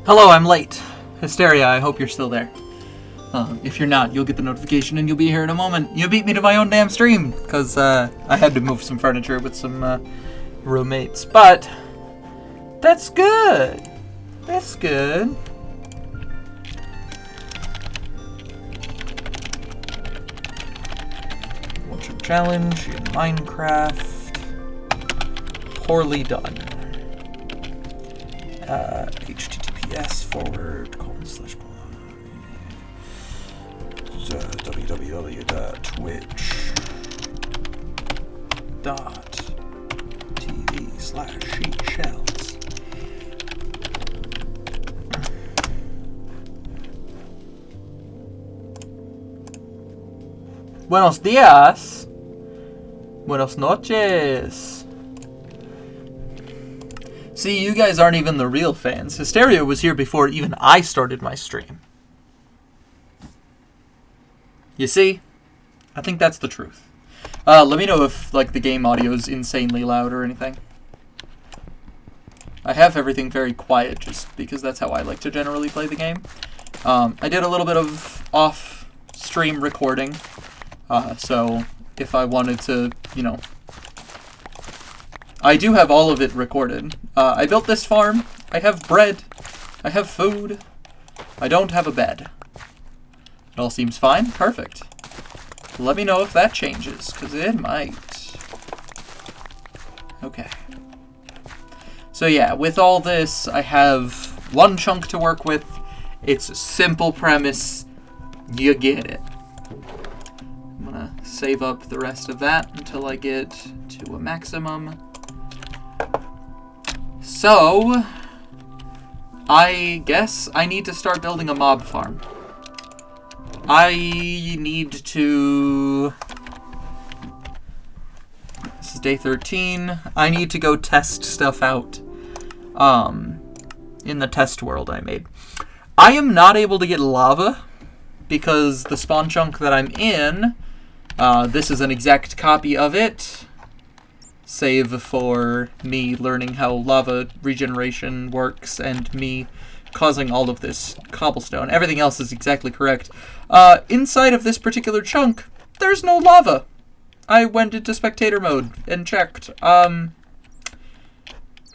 Hello, I'm late. Hysteria, I hope you're still there. If you're not, you'll get the notification and you'll be here in a moment. You beat me to my own damn stream, because I had to move some furniture with some roommates. But that's good. That's good. Watch a challenge in Minecraft. Poorly done. https://www.twitch.tv/sheetshells. Buenos días. Buenas noches. See, you guys aren't even the real fans. Hysteria was here before even I started my stream. You see? I think that's the truth. Let me know if, like, the game audio is insanely loud or anything. I have everything very quiet just because that's how I like to generally play the game. I did a little bit of off-stream recording, so if I wanted to, you know... I do have all of it recorded. I built this farm. I have bread. I have food. I don't have a bed. It all seems fine. Perfect. Let me know if that changes, because it might. Okay. So yeah, with all this, I have one chunk to work with. It's a simple premise. You get it. I'm gonna save up the rest of that until I get to a maximum. So, I guess I need to start building a mob farm. I need to... This is day 13. I need to go test stuff out in the test world I made. I am not able to get lava because the spawn chunk that I'm in, this is an exact copy of it. Save for me learning how lava regeneration works and me causing all of this cobblestone. Everything else is exactly correct. Inside of this particular chunk, there's no lava. I went into spectator mode and checked. It's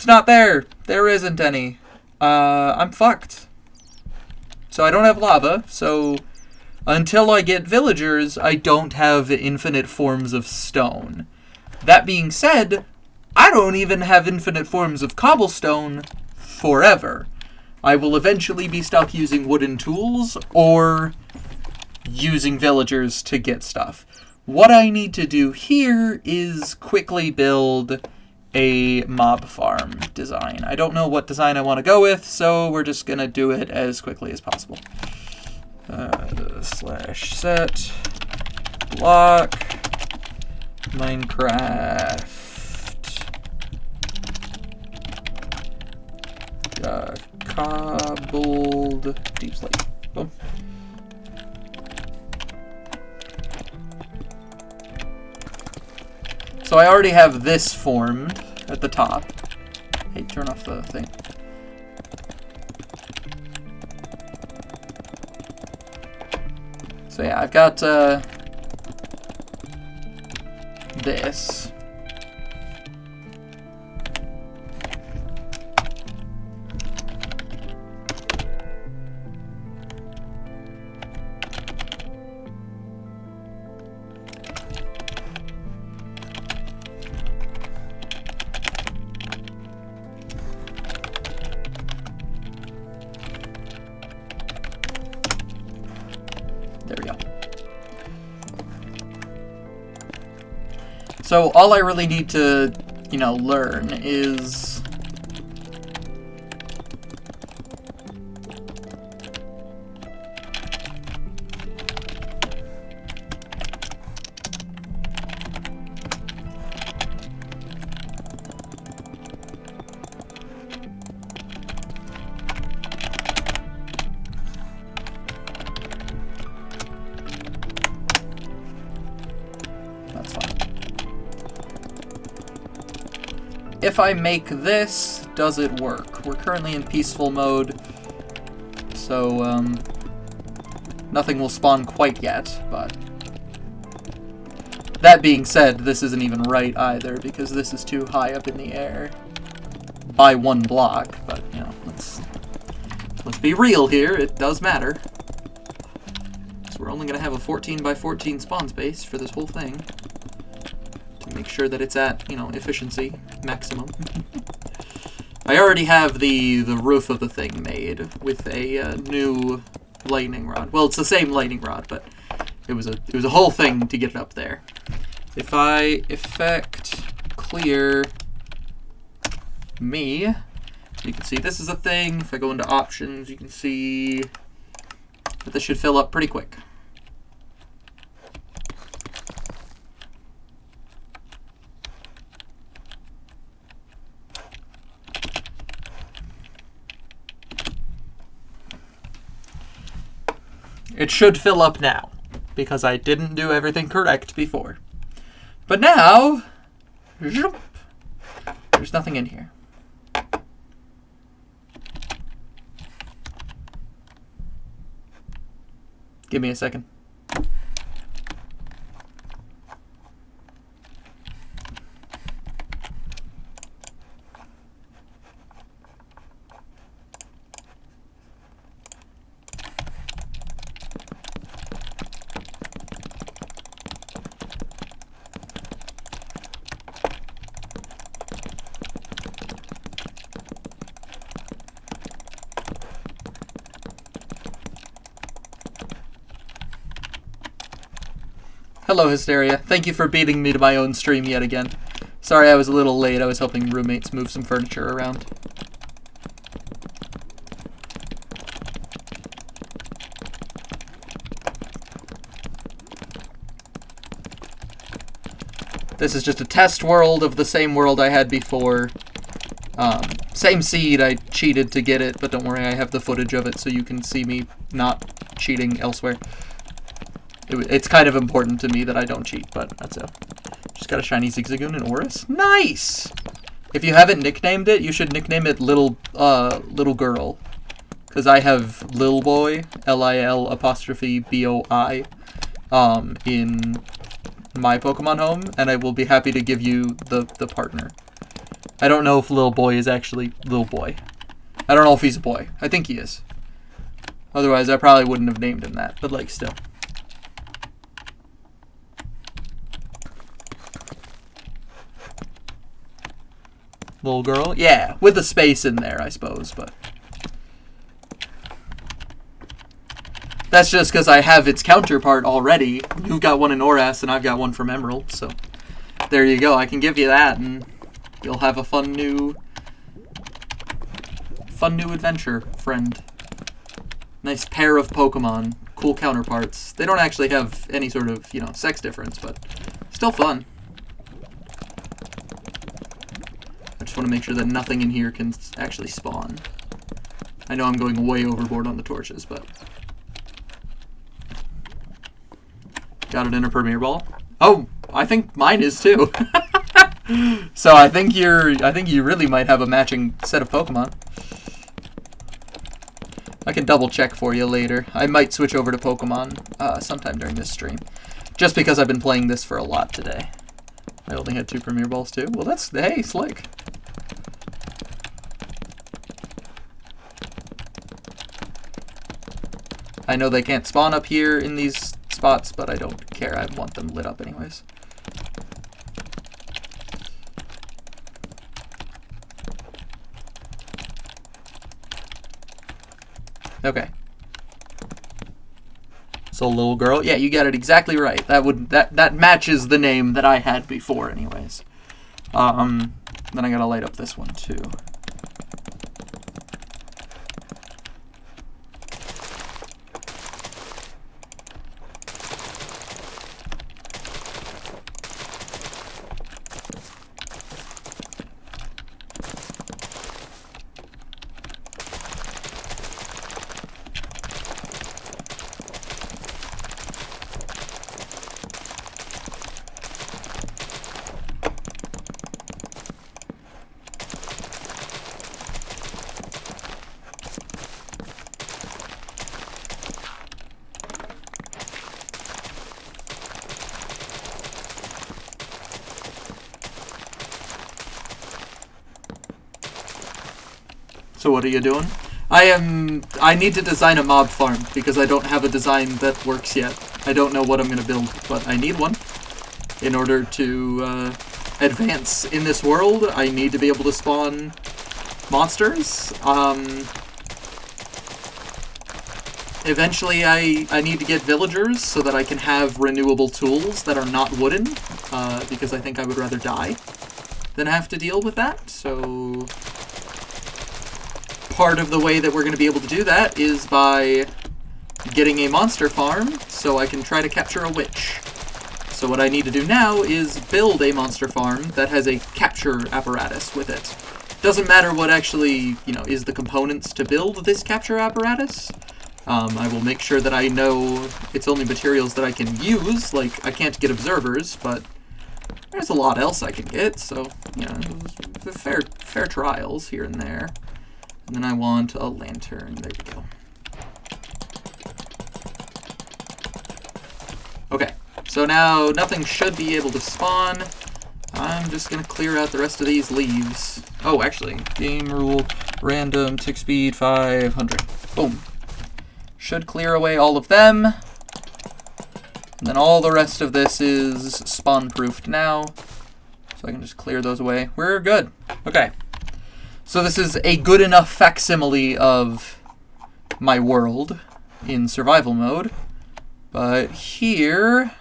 not there. There isn't any. I'm fucked. So I don't have lava, so until I get villagers, I don't have infinite forms of stone. That being said, I don't even have infinite forms of cobblestone forever. I will eventually be stuck using wooden tools or using villagers to get stuff. What I need to do here is quickly build a mob farm design. I don't know what design I want to go with, so we're just going to do it as quickly as possible. /set block Minecraft cobbled deep slate. Boom. So I already have this formed at the top. Hey, turn off the thing. So yeah, I've got this. There we go. So all I really need to, you know, learn is if I make this, does it work? We're currently in peaceful mode. so nothing will spawn quite yet, but that being said, this isn't even right either, because this is too high up in the air by one block, but, you know, let's be real here, it does matter. So we're only going to have a 14 by 14 spawn space for this whole thing, to make sure that it's at, you know, efficiency maximum. I already have the roof of the thing made with a new lightning rod. Well, it's the same lightning rod, but it was a whole thing to get it up there. If I effect clear me, you can see this is a thing. If I go into options, you can see that this should fill up pretty quick. It should fill up now, because I didn't do everything correct before. But now, there's nothing in here. Give me a second. Hello, Hysteria. Thank you for beating me to my own stream yet again. Sorry I was a little late. I was helping roommates move some furniture around. This is just a test world of the same world I had before. Same seed, I cheated to get it, but don't worry, I have the footage of it so you can see me not cheating elsewhere. It's kind of important to me that I don't cheat, but that's it. Just got a shiny Zigzagoon and Oris. Nice! If you haven't nicknamed it, you should nickname it Little Girl. Because I have Lil Boy, Lil''Boi, in my Pokemon home, and I will be happy to give you the partner. I don't know if Lil Boy is actually Lil Boy. I don't know if he's a boy. I think he is. Otherwise, I probably wouldn't have named him that, but like, still. Little girl? Yeah, with a space in there, I suppose, but... That's just because I have its counterpart already. You've got one in Oras, and I've got one from Emerald, so... There you go, I can give you that, and you'll have a fun new adventure, friend. Nice pair of Pokemon. Cool counterparts. They don't actually have any sort of, you know, sex difference, but still fun. I just want to make sure that nothing in here can actually spawn. I know I'm going way overboard on the torches, but... Got it in a Premier Ball? Oh, I think mine is too. So I think you really might have a matching set of Pokemon. I can double check for you later. I might switch over to Pokemon sometime during this stream. Just because I've been playing this for a lot today. I only had 2 Premier Balls too. Well, that's, hey, slick. I know they can't spawn up here in these spots, but I don't care. I want them lit up anyways. Okay. So Little Girl, yeah, you got it exactly right. That matches the name that I had before, anyways. Then I gotta light up this one too. So what are you doing? I need to design a mob farm, because I don't have a design that works yet. I don't know what I'm going to build, but I need one. In order to advance in this world, I need to be able to spawn monsters. Eventually, I need to get villagers so that I can have renewable tools that are not wooden, because I think I would rather die than have to deal with that. So part of the way that we're going to be able to do that is by getting a monster farm so I can try to capture a witch. So what I need to do now is build a monster farm that has a capture apparatus with it. Doesn't matter what actually, is the components to build this capture apparatus. I will make sure that I know it's only materials that I can use. Like, I can't get observers, but there's a lot else I can get, so, fair trials here and there. And then I want a lantern. There we go. Okay, so now nothing should be able to spawn. I'm just going to clear out the rest of these leaves. Oh, actually, game rule, random, tick speed, 500. Boom. Should clear away all of them. And then all the rest of this is spawn-proofed now. So I can just clear those away. We're good. Okay. So this is a good enough facsimile of my world in survival mode. But here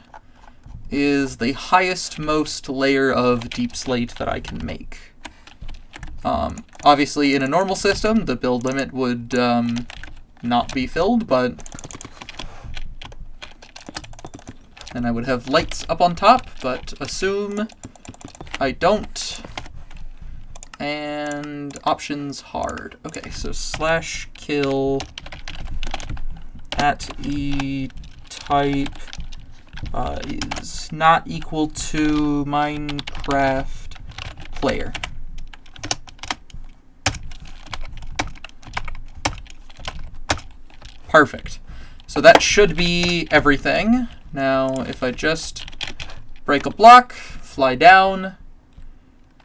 is the highest most layer of deep slate that I can make. Obviously, in a normal system, the build limit would not be filled, but then I would have lights up on top, but assume I don't. And options hard. Okay, so /kill @e_type is not equal to Minecraft player. Perfect. So that should be everything. Now, if I just break a block, fly down,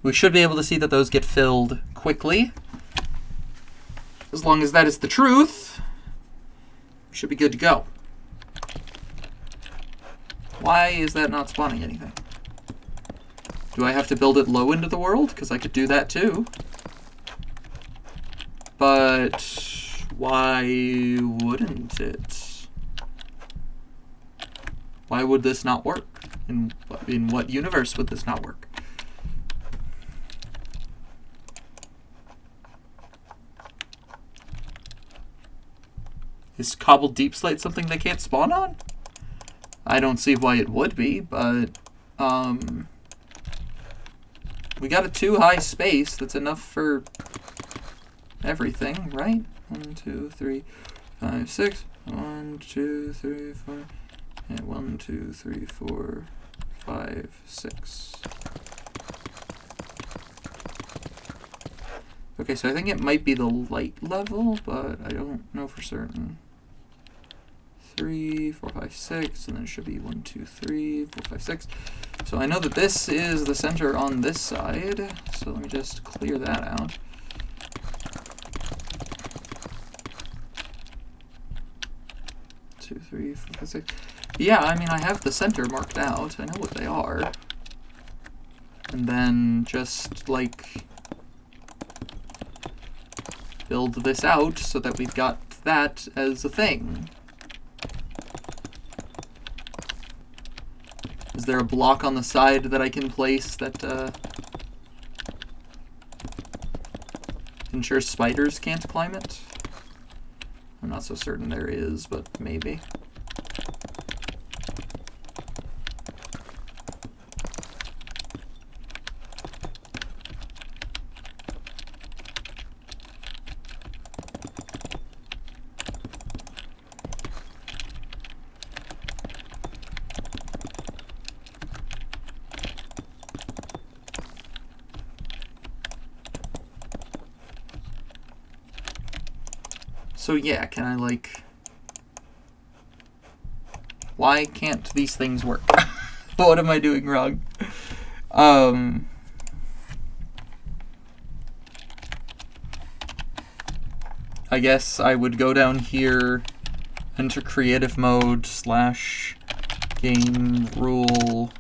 we should be able to see that those get filled quickly. As long as that is the truth, we should be good to go. Why is that not spawning anything? Do I have to build it low into the world? Because I could do that too. But why wouldn't it? Why would this not work? In what universe would this not work? Is cobbled deep slate something they can't spawn on? I don't see why it would be, but we got a too high space that's enough for everything, right? 1, 2, 3, 5, 6. 1, 2, 3, 4. And 1, 2, 3, 4, 5, 6. Okay, so I think it might be the light level, but I don't know for certain. 3, 4, 5, 6, and then it should be 1, 2, 3, 4, 5, 6. So I know that this is the center on this side, so let me just clear that out. Two, 3, 4, 5, 6. Yeah, I mean, I have the center marked out. I know what they are. And then just, like, build this out so that we've got that as a thing. Is there a block on the side that I can place that ensures spiders can't climb it? I'm not so certain there is, but maybe. So yeah, can I, like... Why can't these things work? What am I doing wrong? I guess I would go down here, enter creative mode, / game rule,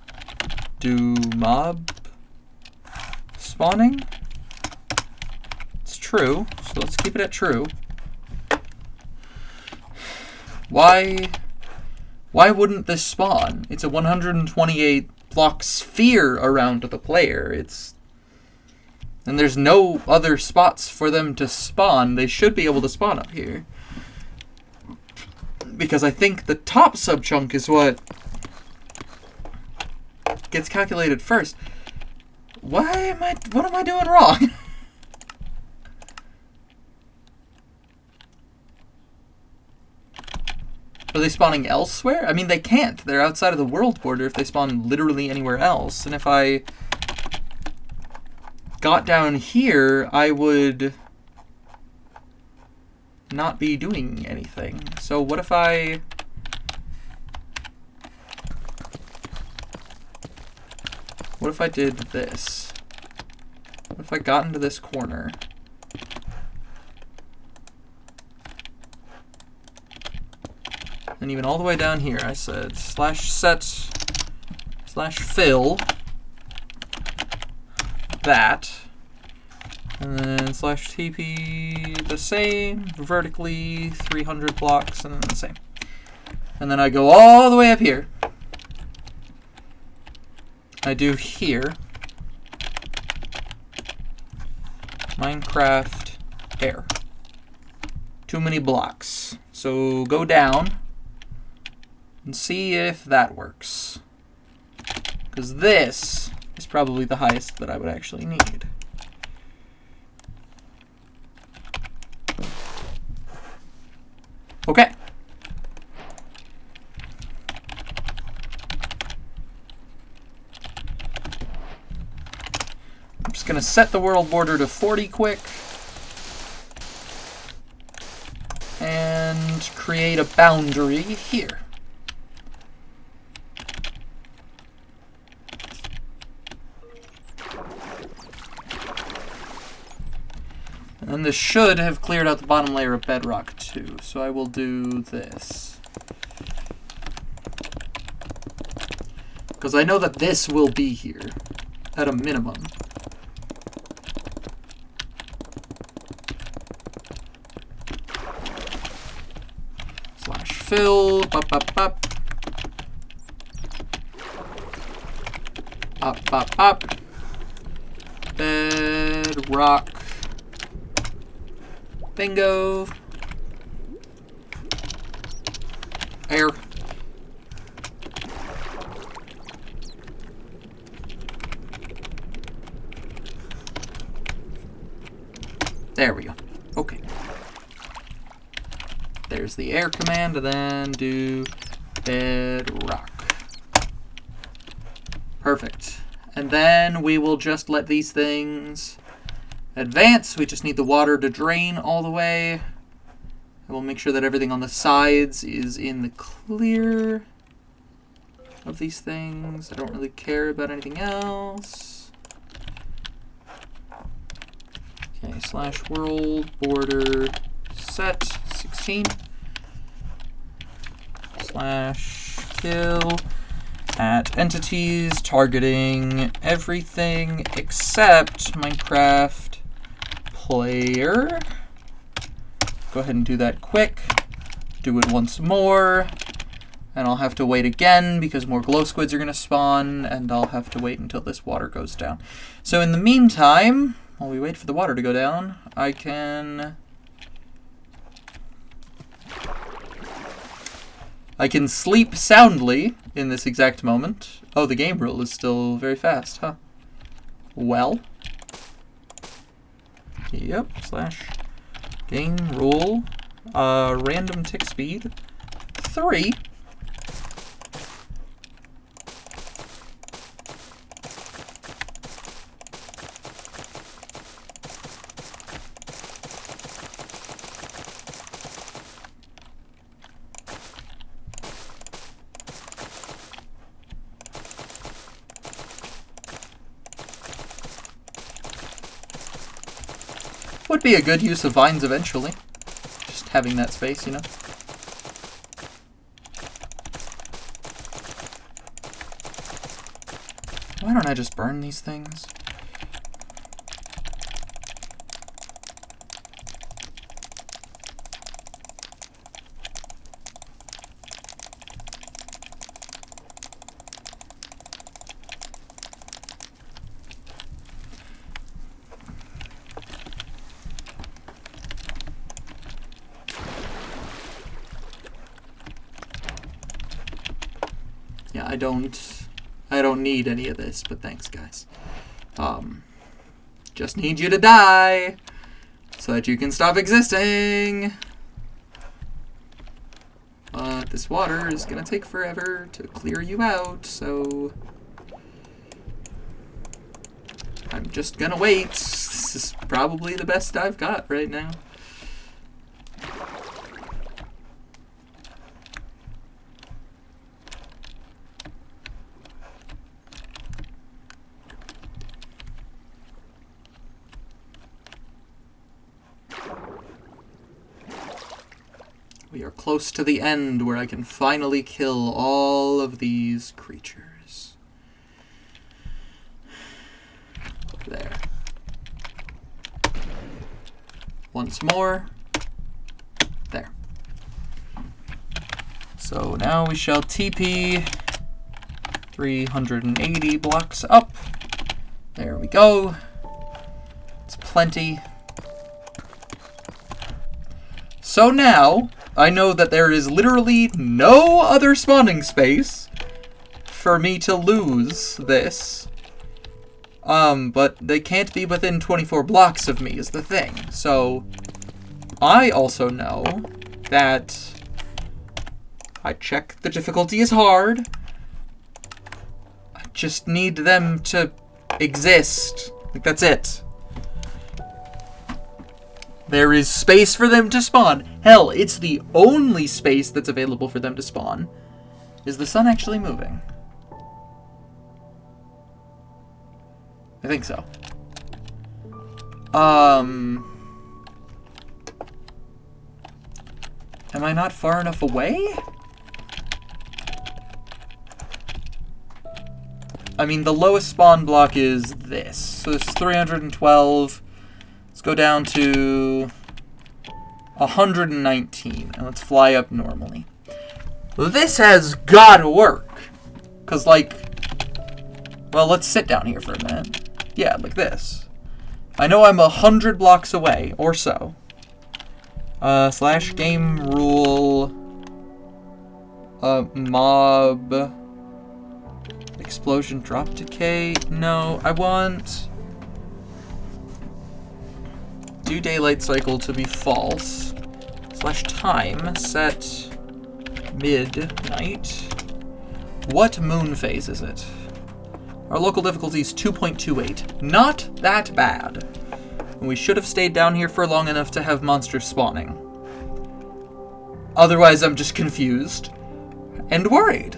do mob spawning. It's true, so let's keep it at true. Why wouldn't this spawn? It's a 128 block sphere around the player. And there's no other spots for them to spawn. They should be able to spawn up here. Because I think the top subchunk is what gets calculated first. What am I doing wrong? Are they spawning elsewhere? I mean, they can't. They're outside of the world border if they spawn literally anywhere else. And if I got down here, I would not be doing anything. So what if I... What if I did this? What if I got into this corner? And even all the way down here, I said /set /fill that, and then /tp the same, vertically 300 blocks, and then the same. And then I go all the way up here. I do here, Minecraft air. Too many blocks. So go down and see if that works. Because this is probably the highest that I would actually need. Okay. I'm just going to set the world border to 40 quick. And create a boundary here. And this should have cleared out the bottom layer of bedrock too. So I will do this. Because I know that this will be here at a minimum. /fill, up, bedrock, bingo, air, there we go. Okay. There's the air command, and then do bedrock. Perfect. And then we will just let these things advance. We just need the water to drain all the way. And we'll make sure that everything on the sides is in the clear of these things. I don't really care about anything else. Okay, /world border set 16 /kill at entities targeting everything except Minecraft player. Go ahead and do that quick. Do it once more. And I'll have to wait again because more glow squids are going to spawn, and I'll have to wait until this water goes down. So in the meantime, while we wait for the water to go down, I can sleep soundly in this exact moment. Oh, the game rule is still very fast, huh? Well. Yep, /game rule, random tick speed, 3. Would be a good use of vines eventually. having that space, you know? Why don't I just burn these things? Yeah, I don't need any of this, but thanks, guys. Just need you to die so that you can stop existing. But this water is gonna take forever to clear you out, so I'm just gonna wait. This is probably the best I've got right now. We are close to the end where I can finally kill all of these creatures. There. Once more. There. So now we shall TP 380 blocks up. There we go. It's plenty. So now, I know that there is literally no other spawning space for me to lose this. But they can't be within 24 blocks of me is the thing. So, I also know that I check the difficulty is hard. I just need them to exist. Like, that's it. There is space for them to spawn. Hell, it's the only space that's available for them to spawn. Is the sun actually moving? I think so. Am I not far enough away? I mean, the lowest spawn block is this. So this is 312. Let's go down to 119, and let's fly up normally. This has gotta work. Because, like, well, let's sit down here for a minute. Yeah, like this. I know I'm 100 blocks away, or so. Slash game rule. Mob. Explosion drop decay. No, I want do daylight cycle to be false. Slash time set midnight. What moon phase is it? Our local difficulty is 2.28. Not that bad. We should have stayed down here for long enough to have monsters spawning. Otherwise, I'm just confused and worried.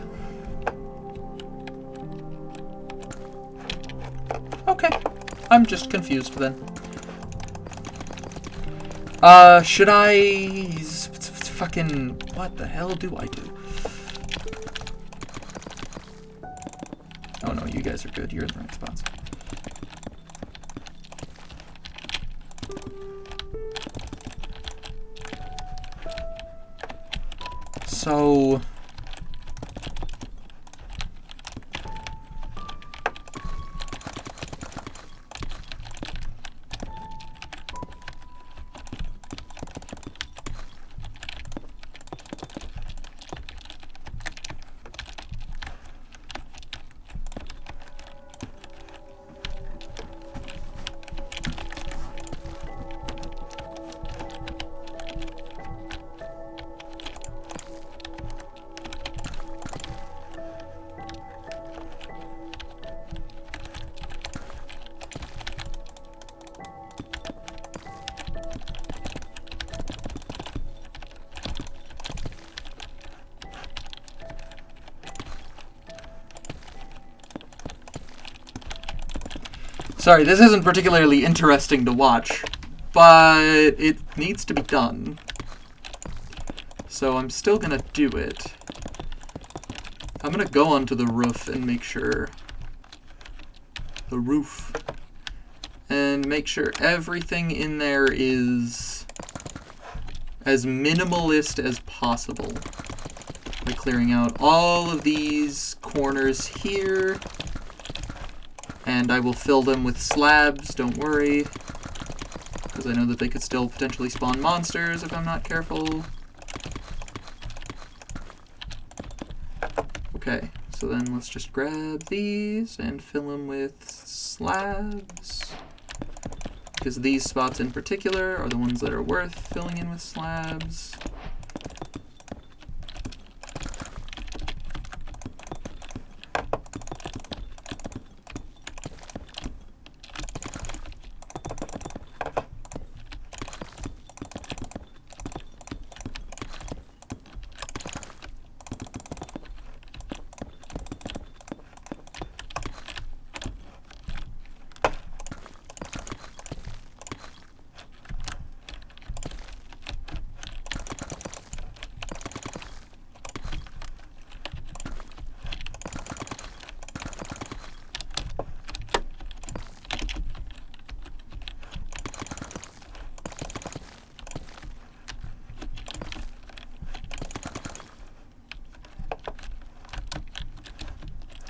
Okay, I'm just confused then. Should I fucking what the hell do I do? Oh no, you guys are good. You're in the right spots. So sorry, this isn't particularly interesting to watch, but it needs to be done. So I'm still going to do it. I'm going to go onto the roof and make sure... The roof. And make sure everything in there is as minimalist as possible. By clearing out all of these corners here. And I will fill them with slabs, don't worry. Because I know that they could still potentially spawn monsters if I'm not careful. Okay, so then let's just grab these and fill them with slabs. Because these spots in particular are the ones that are worth filling in with slabs.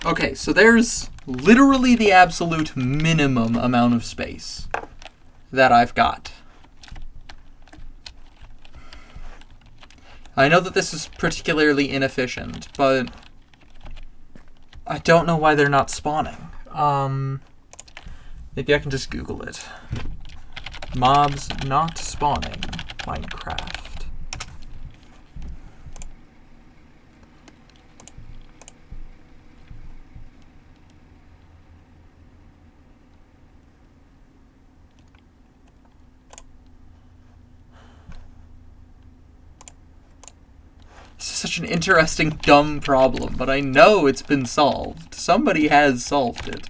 Okay, so there's literally the absolute minimum amount of space that I've got. I know that this is particularly inefficient, but I don't know why they're not spawning. Maybe I can just Google it. Mobs not spawning Minecraft. Such an interesting, dumb problem, but I know it's been solved. Somebody has solved it.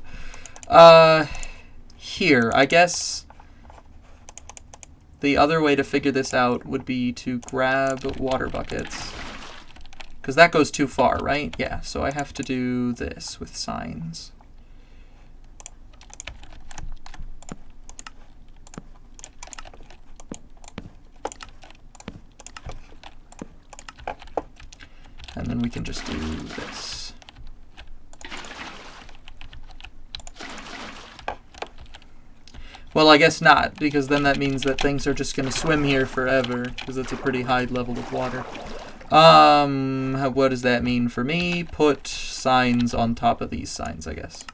Here, I guess the other way to figure this out would be to grab water buckets. Because that goes too far, right? Yeah, so I have to do this with signs. And then we can just do this. Well, I guess not, because then that means that things are just going to swim here forever, because it's a pretty high level of water. What does that mean for me? Put signs on top of these signs, I guess.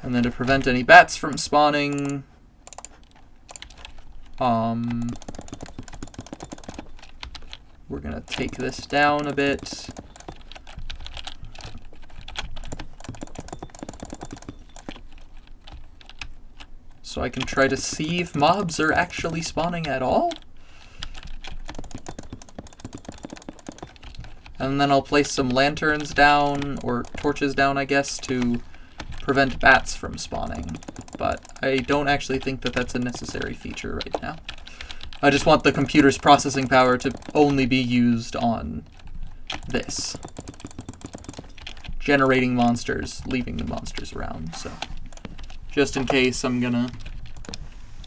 And then to prevent any bats from spawning, we're going to take this down a bit. So I can try to see if mobs are actually spawning at all. And then I'll place some lanterns down, or torches down, I guess, to prevent bats from spawning, but I don't actually think that that's a necessary feature right now. I just want the computer's processing power to only be used on this. Generating monsters, leaving the monsters around, so just in case, I'm gonna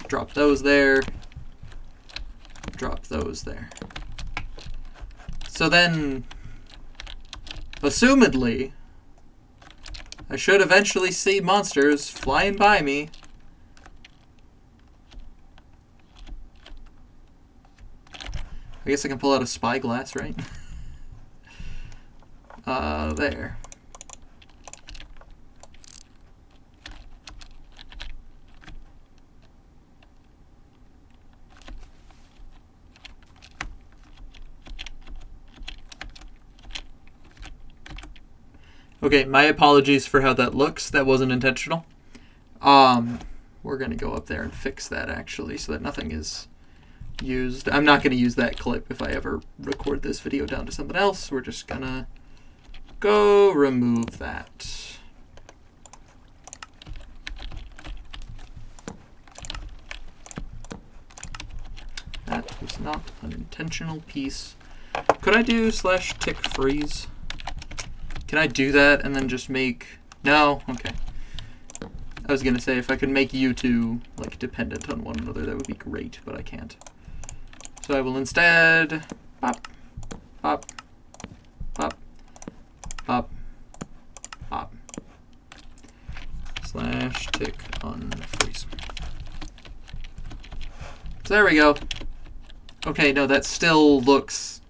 drop those there, drop those there. So then, assumedly, I should eventually see monsters flying by me. I guess I can pull out a spyglass, right? There. Okay, my apologies for how that looks. That wasn't intentional. We're gonna go up there and fix that actually, so that nothing is used. I'm not going to use that clip if I ever record this video down to something else. We're just going to go remove that. That was not an intentional piece. Could I do /tick freeze? Can I do that and then just make... No? Okay. I was going to say, if I could make you two like dependent on one another, that would be great, but I can't. So I will instead... Pop, pop, pop, pop, pop. /tick unfreeze. So there we go. Okay, no, that still looks...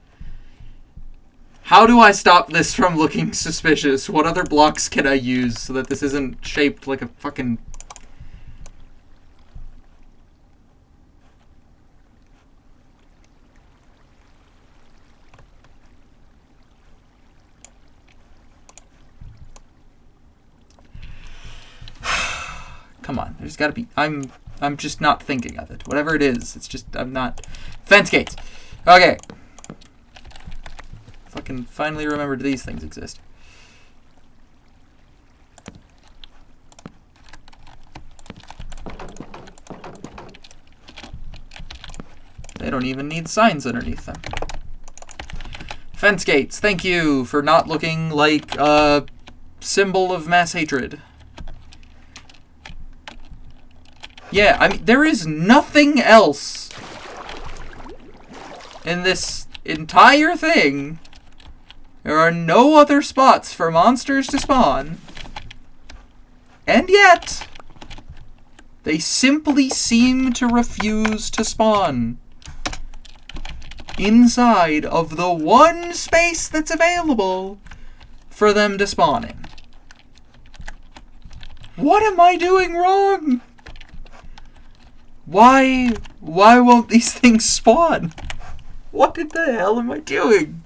How do I stop this from looking suspicious? What other blocks can I use so that this isn't shaped like a fucking... Come on, there's gotta be... I'm just not thinking of it. Whatever it is, it's just... I'm not... Fence gates! Okay. Fucking finally remembered these things exist. They don't even need signs underneath them. Fence gates, thank you for not looking like a symbol of mass hatred. Yeah, I mean, there is nothing else in this entire thing. There are no other spots for monsters to spawn. And yet, they simply seem to refuse to spawn inside of the one space that's available for them to spawn in. What am I doing wrong? Why won't these things spawn? What in the hell am I doing?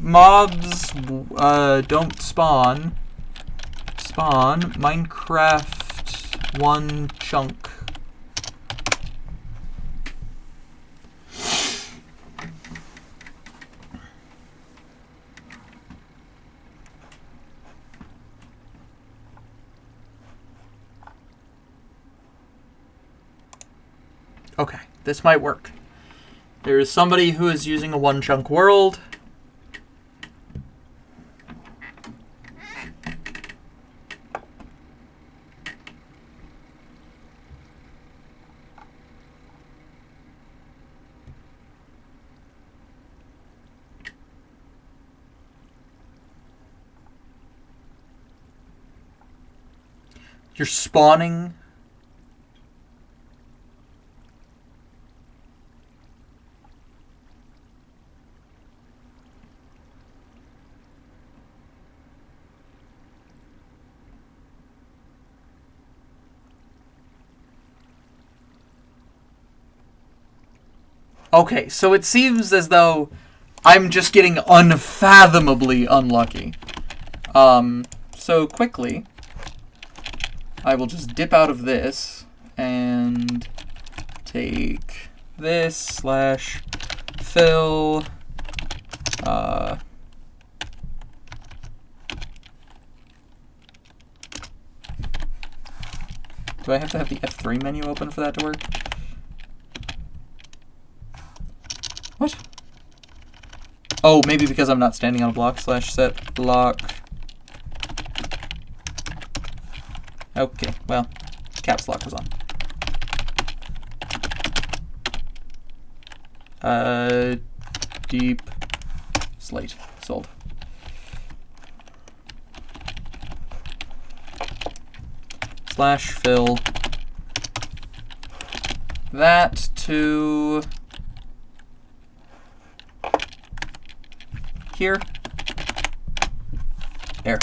Mobs don't spawn. Spawn Minecraft one chunk. Okay, this might work. There is somebody who is using a one-chunk world. You're spawning... Okay, so it seems as though I'm just getting unfathomably unlucky. So quickly, I will just dip out of this and take this /fill. Do I have to have the F3 menu open for that to work? What? Oh, maybe because I'm not standing on a block /set block. Okay, well, caps lock was on. Deep slate sold. /fill that to here. There.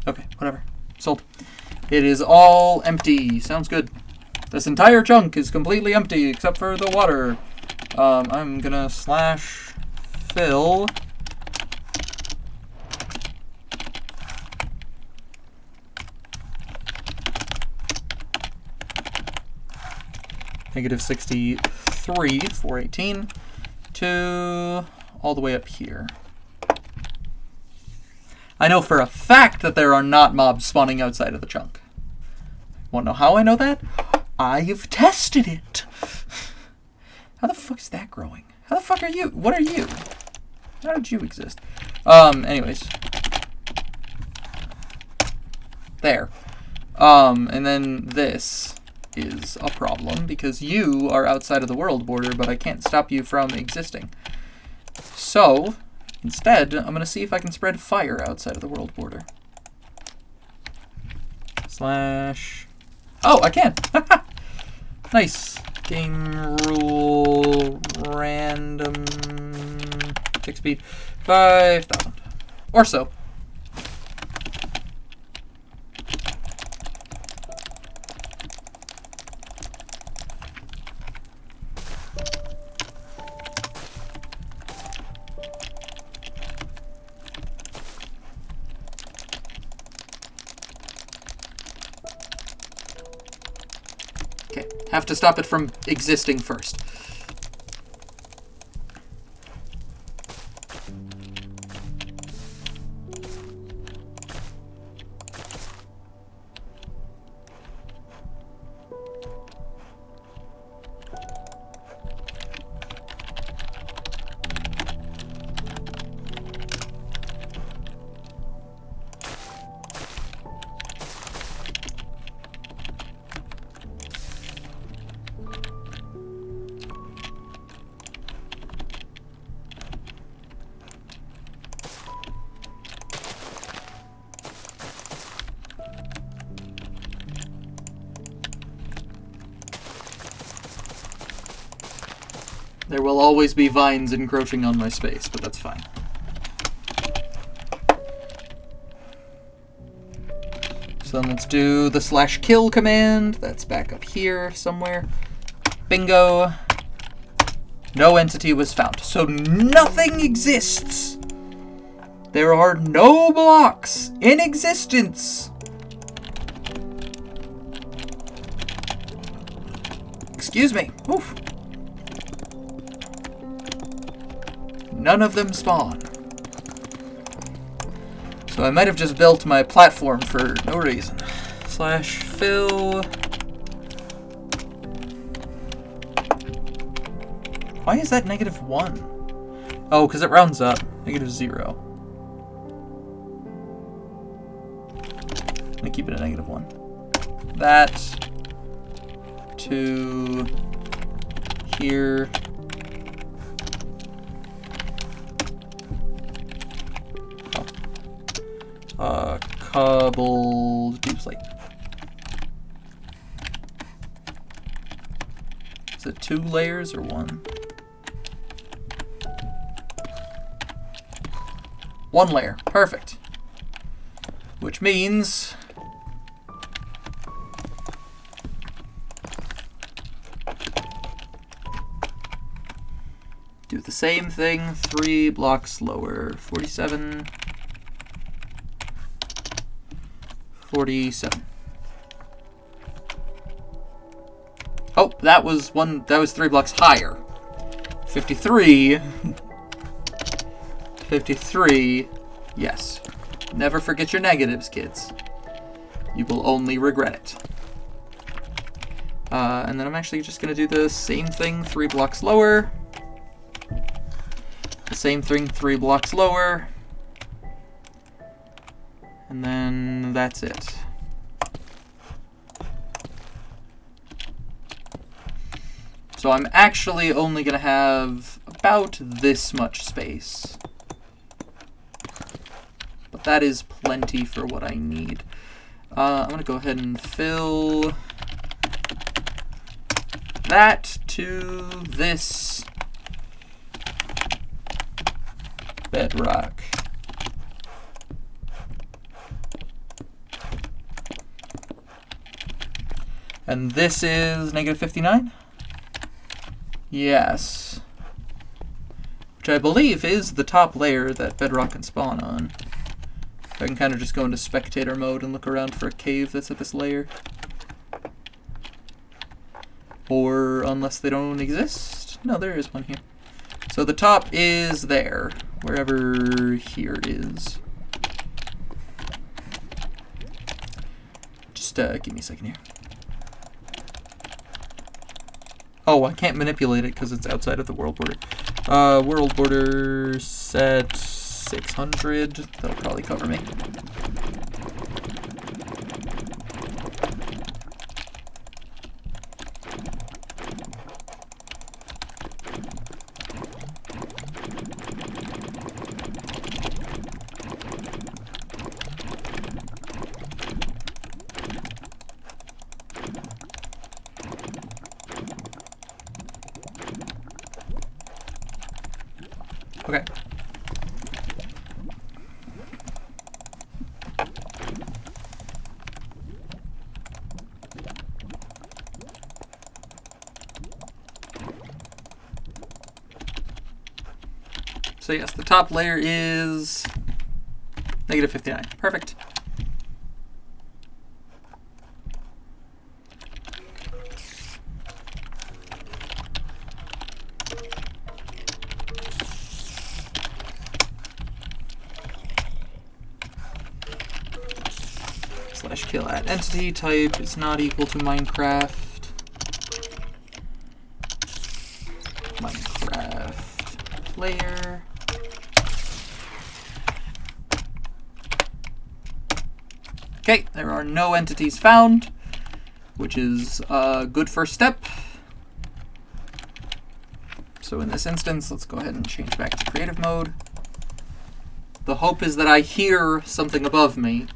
Okay, whatever. sold. It is all empty. Sounds good. This entire chunk is completely empty except for the water. I'm gonna slash fill. Negative 63, 418, to all the way up here. I know for a fact that there are not mobs spawning outside of the chunk. Want to know how I know that? I've tested it. How the fuck is that growing? How the fuck are you? What are you? How did you exist? Anyways. There. And then this is a problem because you are outside of the world border, but I can't stop you from existing. So, instead, I'm going to see if I can spread fire outside of the world border. Slash... Oh, I can! Nice. Game rule random tick speed 5,000 or so. Okay, have to stop it from existing first. There will always be vines encroaching on my space, but that's fine. So then let's do the /kill command. That's back up here somewhere. Bingo. No entity was found. So nothing exists. There are no blocks in existence. Excuse me. Oof. None of them spawn. So I might have just built my platform for no reason. /fill. Why is that -1? Oh, because it rounds up. -0. I'm gonna keep it at -1. That to here. Cobbled deep slate. Is it 2 layers or 1? 1 layer. Perfect. Which means do the same thing 3 blocks lower. 47. 47. Oh, that was 3 blocks higher. 53. 53. Yes. Never forget your negatives, kids. You will only regret it. And then I'm actually just going to do the same thing 3 blocks lower. The same thing 3 blocks lower. And then that's it. So I'm actually only going to have about this much space. But that is plenty for what I need. I'm going to go ahead and fill that to this bedrock. And this is -59? Yes. Which I believe is the top layer that Bedrock can spawn on. I can kind of just go into spectator mode and look around for a cave that's at this layer. Or unless they don't exist? No, there is one here. So the top is there, wherever here is. Just give me a second here. Oh, I can't manipulate it because it's outside of the world border. World border set 600. That'll probably cover me. Okay. So yes, the top layer is -59. Perfect. /kill at entity type is not equal to Minecraft. Minecraft layer. Okay, there are no entities found, which is a good first step. So in this instance, let's go ahead and change back to creative mode. The hope is that I hear something above me.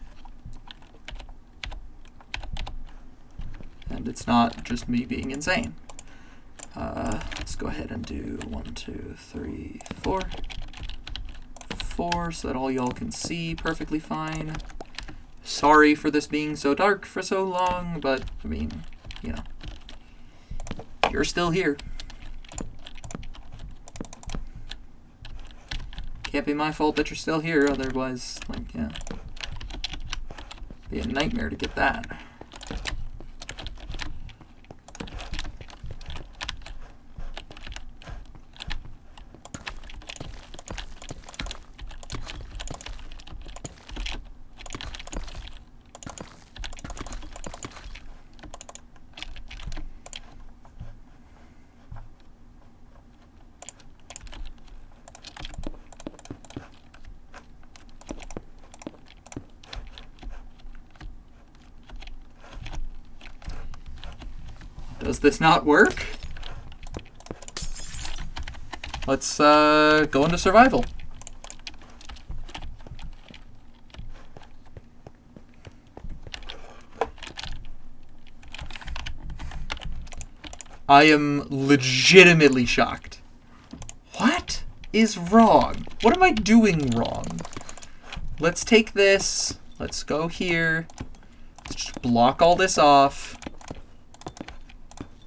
And it's not just me being insane. Let's go ahead and do 1, 2, 3, 4. 4, so that all y'all can see perfectly fine. Sorry for this being so dark for so long, but, I mean, you know. You're still here. Can't be my fault that you're still here, otherwise, like, yeah. Be a nightmare to get that. Does this not work? Let's go into survival. I am legitimately shocked. What is wrong? What am I doing wrong? Let's take this. Let's go here. Let's just block all this off.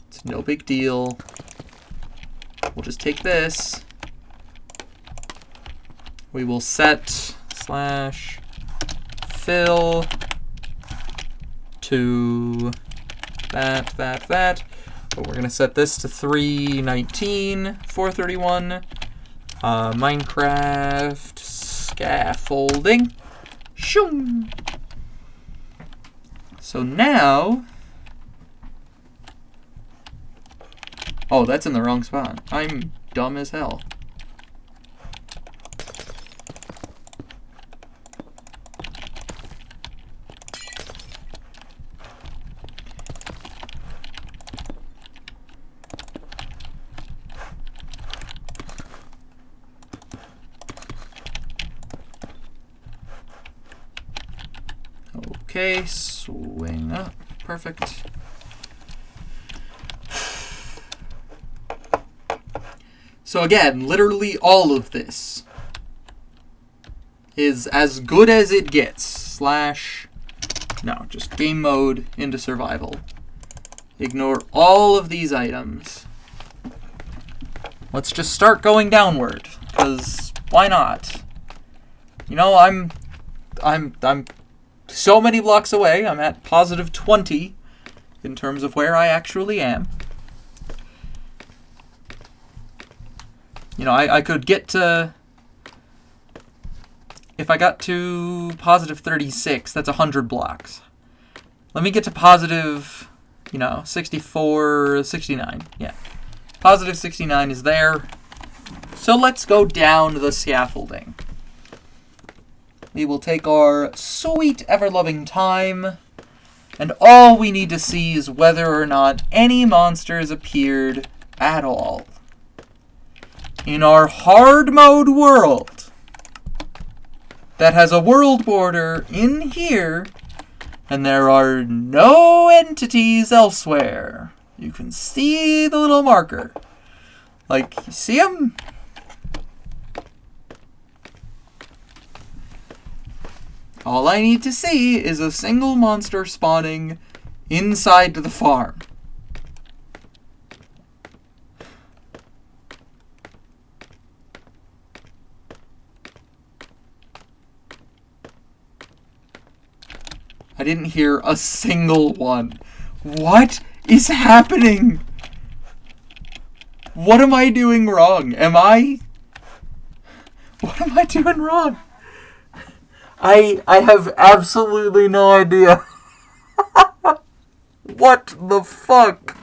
It's no big deal. We'll just take this. We will set /fill to that. But we're going to set this to 319, 431. Minecraft scaffolding. Shoom. So now... Oh, that's in the wrong spot. I'm dumb as hell. Okay, swing up. Perfect. So again, literally all of this is as good as it gets. No, just game mode into survival. Ignore all of these items. Let's just start going downward, because why not? You know, I'm so many blocks away. I'm at positive 20 in terms of where I actually am. You know, I could get to... If I got to positive 36, that's 100 blocks. Let me get to positive, 64, 69. Yeah. Positive 69 is there. So let's go down the scaffolding. We will take our sweet, ever-loving time. And all we need to see is whether or not any monsters appeared at all. In our hard mode world that has a world border in here, and there are no entities elsewhere. You can see the little marker. Like, you see them? All I need to see is a single monster spawning inside the farm. I didn't hear a single one. What is happening? What am I doing wrong? What am I doing wrong? I have absolutely no idea. What the fuck?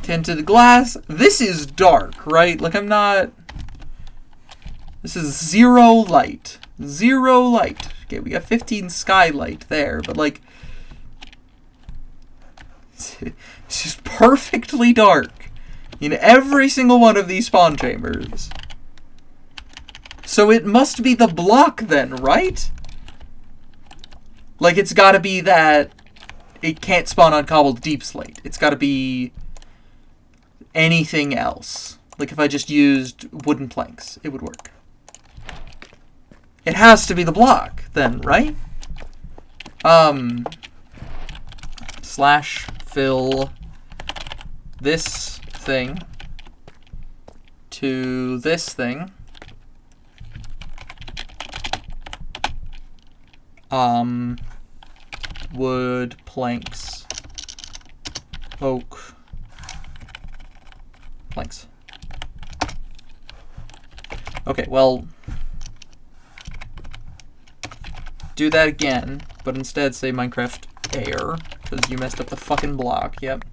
Tinted glass. This is dark, right? Like, I'm not... This is zero light. Zero light. Okay, we got 15 skylight there, but, like... It's just perfectly dark in every single one of these spawn chambers. So it must be the block then, right? Like, it's gotta be that it can't spawn on cobbled deep slate. It's gotta be anything else. Like, if I just used wooden planks, it would work. It has to be the block then, right? Slash fill this thing to this thing. Wood, planks, oak, planks. Okay, well, do that again, but instead say Minecraft air, because you messed up the fucking block, yep.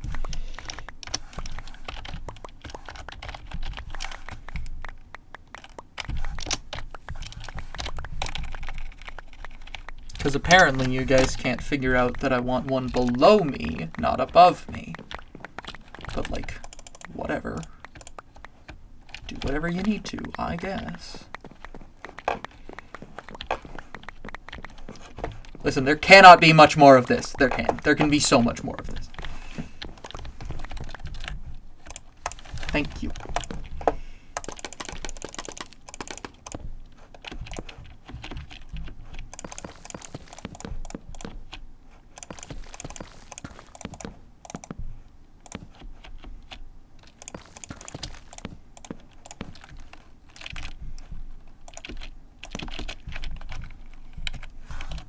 Because apparently you guys can't figure out that I want one below me, not above me. But, like, whatever. Do whatever you need to, I guess. Listen, there cannot be much more of this. There can. There can be so much more of this. Thank you.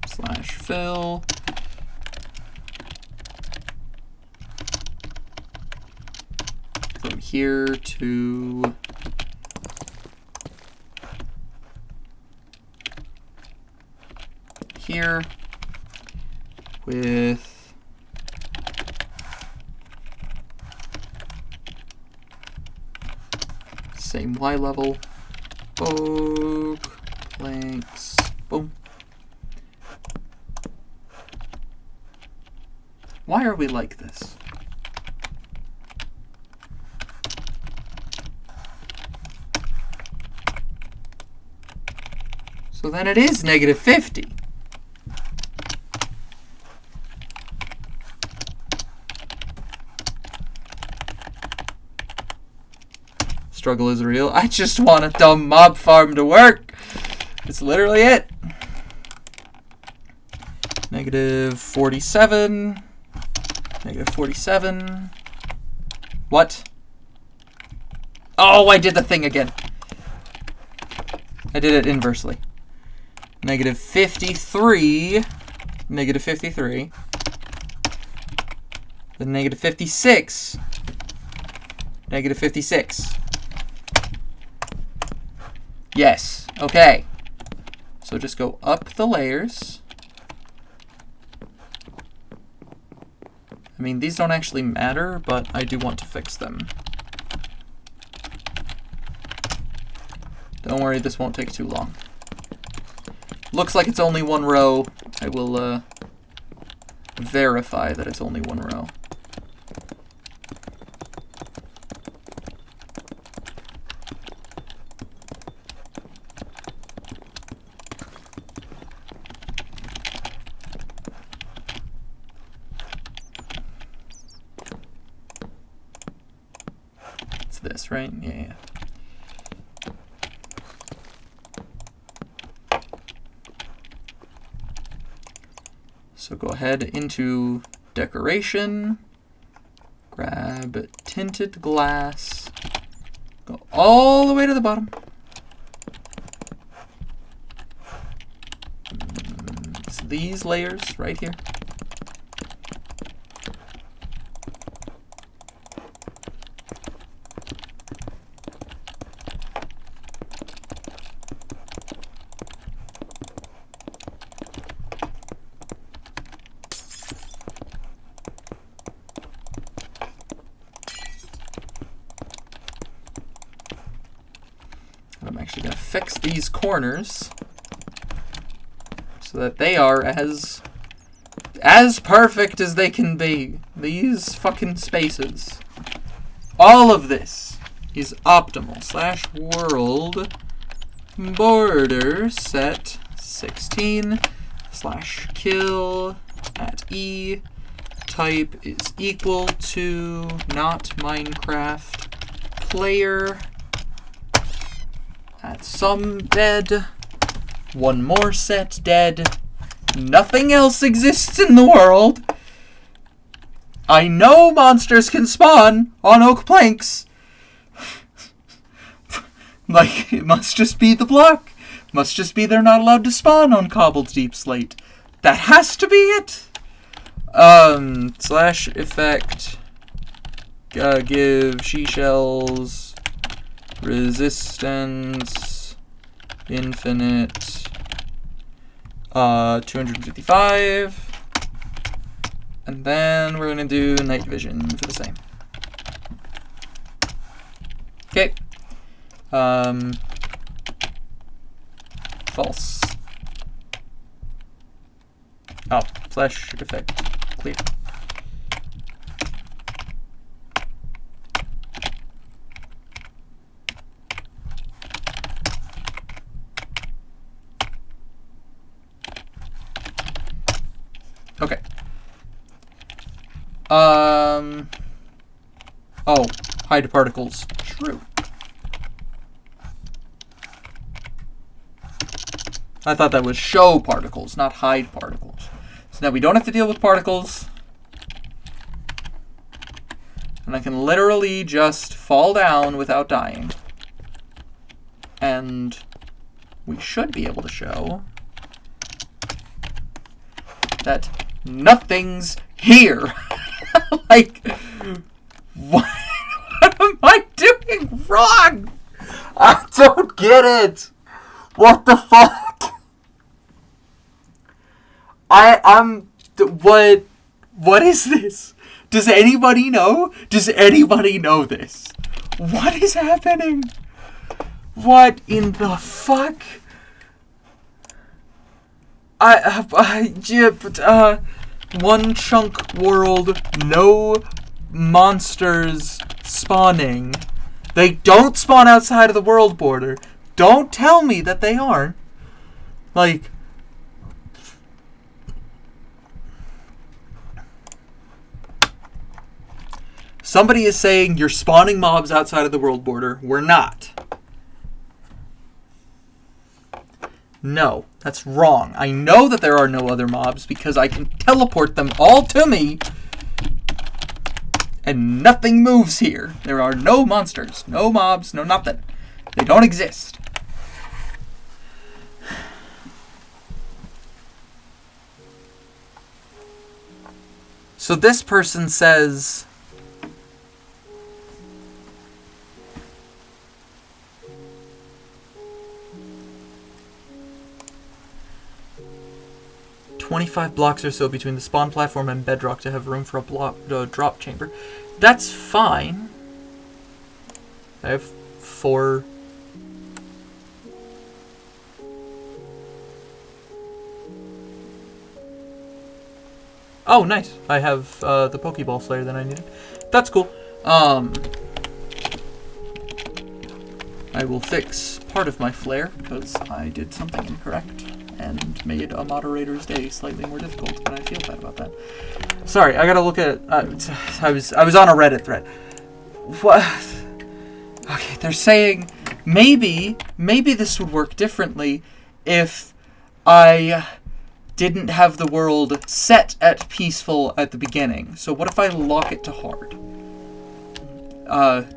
Slash fill. From here to here with same Y level. Oak, planks, boom. Why are we like this? So then it is negative 50. Struggle is real. I just want a dumb mob farm to work. It's literally it. Negative 47. Negative 47. What? Oh, I did the thing again. I did it inversely. Negative 53. Negative 53. Then negative 56. Negative 56. Yes. Okay. So just go up the layers. I mean, these don't actually matter, but I do want to fix them. Don't worry, this won't take too long. Looks like it's only one row. I will verify that it's only one row. It's this, right? Yeah. So go ahead into decoration, grab tinted glass, go all the way to the bottom. It's these layers right here. I'm actually going to fix these corners so that they are as perfect as they can be. These fucking spaces. All of this is optimal. /world border set 16 /kill at E. Type is equal to not Minecraft player at some dead. One more set dead. Nothing else exists in the world. I know monsters can spawn on oak planks. Like, it must just be the block. Must just be they're not allowed to spawn on cobbled deep slate. That has to be it. /effect give she shells resistance infinite 255, and then we're gonna do night vision for the same. Okay. False. Oh, /effect clear. Okay. Oh, hide particles. True. I thought that was show particles, not hide particles. So now we don't have to deal with particles. And I can literally just fall down without dying. And we should be able to show that nothing's here. Like, what am I doing wrong? I don't get it. What the fuck? What is this? Does anybody know? Does anybody know this? What is happening? What in the fuck? One chunk world, no monsters spawning. They don't spawn outside of the world border. Don't tell me that they aren't. Like, somebody is saying you're spawning mobs outside of the world border. We're not. No, that's wrong. I know that there are no other mobs because I can teleport them all to me And nothing moves here. There are no monsters, no mobs, no nothing. They don't exist. So this person says... "25 blocks or so between the spawn platform and bedrock to have room for a drop chamber." That's fine. I have 4... Oh, nice. I have the Pokeball Slayer that I needed. That's cool. I will fix part of my flare because I did something incorrect and made a moderator's day slightly more difficult, and I feel bad about that. Sorry, I gotta look at... I was on a Reddit thread. What? Okay, they're saying maybe this would work differently if I didn't have the world set at peaceful at the beginning. So what if I lock it to hard?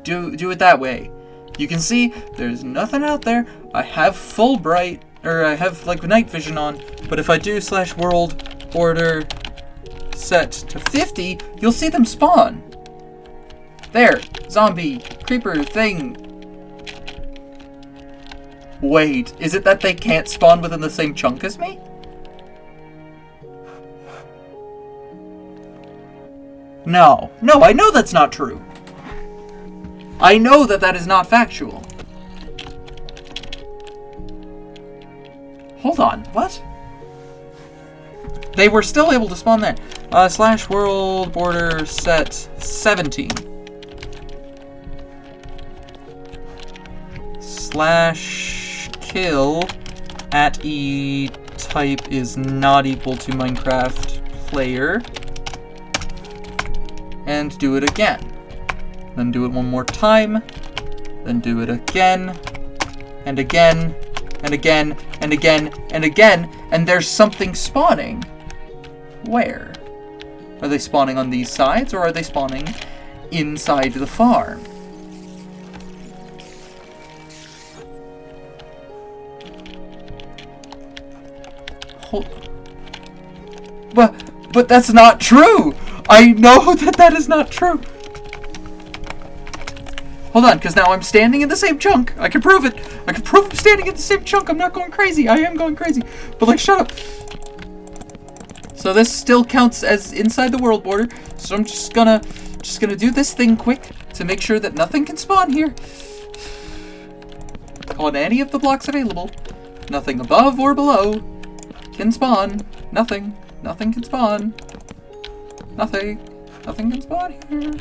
Do it that way. You can see there's nothing out there. I have full bright, or I have like night vision on, but if I do /world border set to 50, you'll see them spawn. There, zombie, creeper thing. Wait, is it that they can't spawn within the same chunk as me? No, I know that's not true. I know that is not factual. Hold on, what? They were still able to spawn there. /world border set 17. /kill at e type is not equal to Minecraft player. And do it again. Then do it one more time. Then do it again. And again. And again. And again. And again. And there's something spawning. Where? Are they spawning on these sides, or are they spawning inside the farm? But that's not true! I know that is not true! Hold on, because now I'm standing in the same chunk. I can prove it. I can prove I'm standing in the same chunk. I'm not going crazy. I am going crazy. But, like, shut up. So this still counts as inside the world border. So I'm just gonna do this thing quick to make sure that nothing can spawn here. On any of the blocks available. Nothing above or below can spawn. Nothing can spawn. Nothing can spawn here.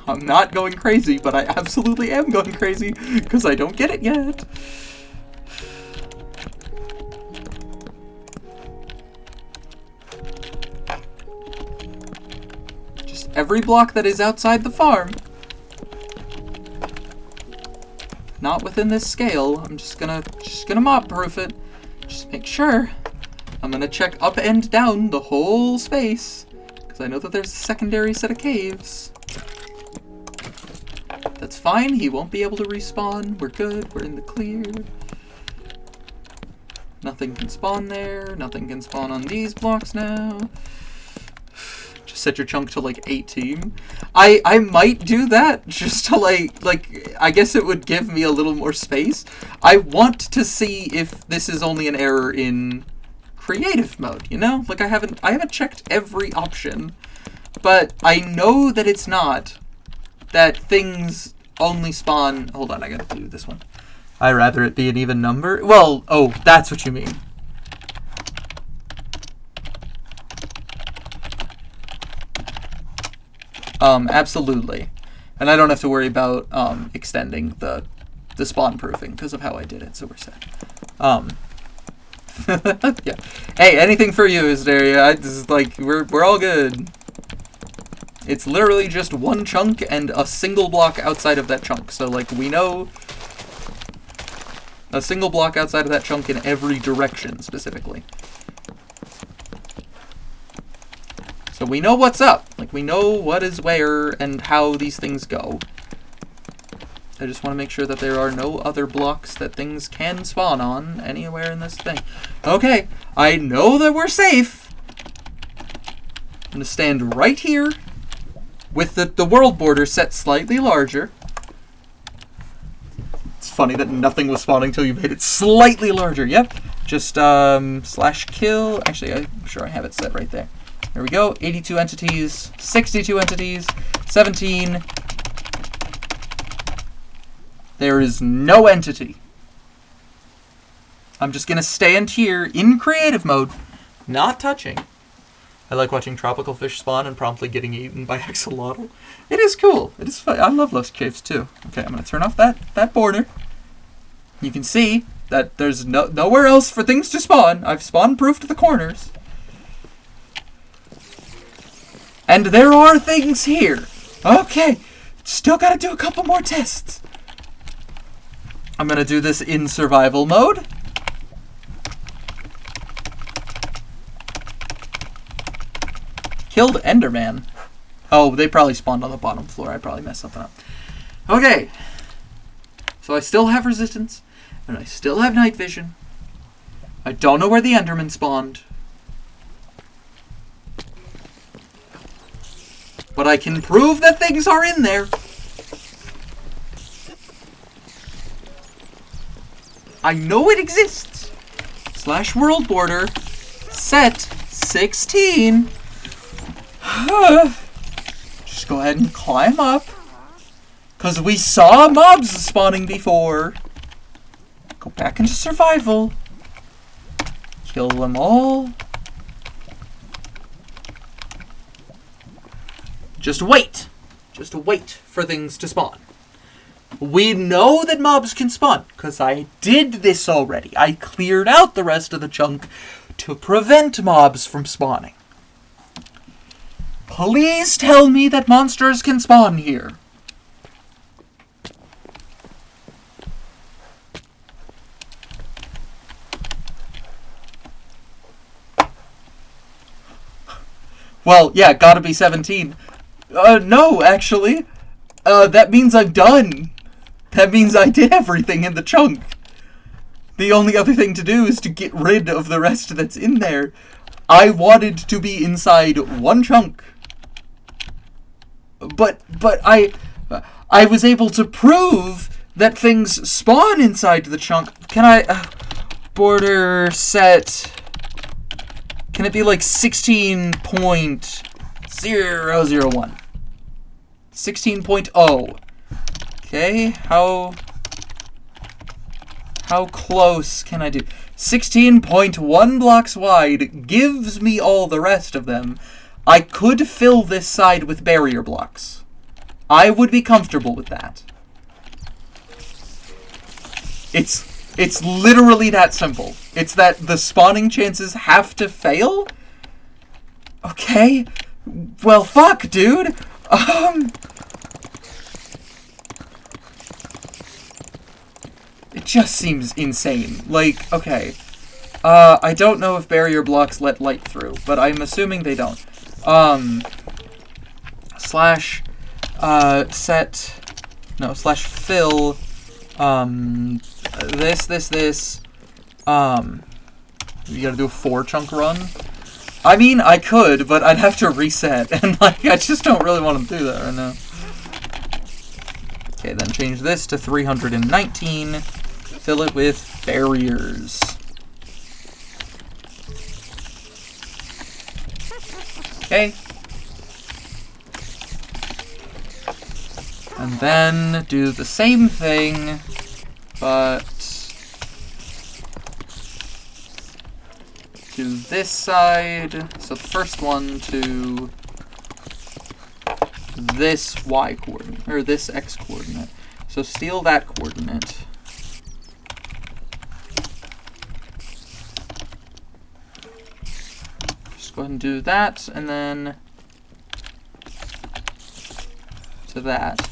I'm not going crazy, but I absolutely am going crazy because I don't get it yet. Just every block that is outside the farm. Not within this scale. I'm just gonna mob proof it. Just make sure. I'm gonna check up and down the whole space because I know that there's a secondary set of caves. That's fine. He won't be able to respawn. We're good. We're in the clear. Nothing can spawn there. Nothing can spawn on these blocks now. Just set your chunk to like 18. I might do that just to like I guess it would give me a little more space. I want to see if this is only an error in creative mode, you know? Like I haven't checked every option, but I know that it's not. That things only spawn... Hold on, I gotta do this one. I'd rather it be an even number. Well, oh, that's what you mean. Absolutely. And I don't have to worry about extending the spawn proofing because of how I did it, so we're set. Yeah. Hey, anything for you, Hysteria. This is like, we're all good. It's literally just one chunk and a single block outside of that chunk. So, like, we know a single block outside of that chunk in every direction, specifically. So we know what's up. Like, we know what is where and how these things go. I just want to make sure that there are no other blocks that things can spawn on anywhere in this thing. Okay, I know that we're safe. I'm going to stand right here with the world border set slightly larger. It's funny that nothing was spawning until you made it slightly larger. Yep. Just /kill. Actually, I'm sure I have it set right there. There we go. 82 entities, 62 entities, 17. There is no entity. I'm just going to stand here in creative mode, not touching. I like watching tropical fish spawn and promptly getting eaten by axolotl. It is cool. It is fun. I love Lost Caves too. Okay, I'm going to turn off that border. You can see that there's nowhere else for things to spawn. I've spawn-proofed the corners. And there are things here. Okay, still got to do a couple more tests. I'm going to do this in survival mode. Killed Enderman. Oh, they probably spawned on the bottom floor. I probably messed something up. Okay. So I still have resistance, and I still have night vision. I don't know where the Enderman spawned. But I can prove that things are in there. I know it exists. /world border set 16. Just go ahead and climb up. Because we saw mobs spawning before. Go back into survival. Kill them all. Just wait. Just wait for things to spawn. We know that mobs can spawn, because I did this already. I cleared out the rest of the chunk to prevent mobs from spawning. Please tell me that monsters can spawn here. Well, yeah, gotta be 17. No, actually. That means I'm done. That means I did everything in the chunk. The only other thing to do is to get rid of the rest that's in there. I wanted to be inside one chunk. But I was able to prove that things spawn inside the chunk. Can I... border set... Can it be like 16.001? 16.0. Okay, how close can I do? 16.1 blocks wide gives me all the rest of them. I could fill this side with barrier blocks. I would be comfortable with that. It's literally that simple. It's that the spawning chances have to fail? Okay. Well, fuck, dude. It just seems insane. Like, okay. I don't know if barrier blocks let light through, but I'm assuming they don't. /fill, this. You gotta do a 4-chunk run? I mean, I could, but I'd have to reset, and, like, I just don't really want to do that right now. Okay, then change this to 319. Fill it with barriers. Okay. And then do the same thing, but to this side. So the first one to this y coordinate, or this x coordinate. So steal that coordinate. Just go ahead and do that, and then to that.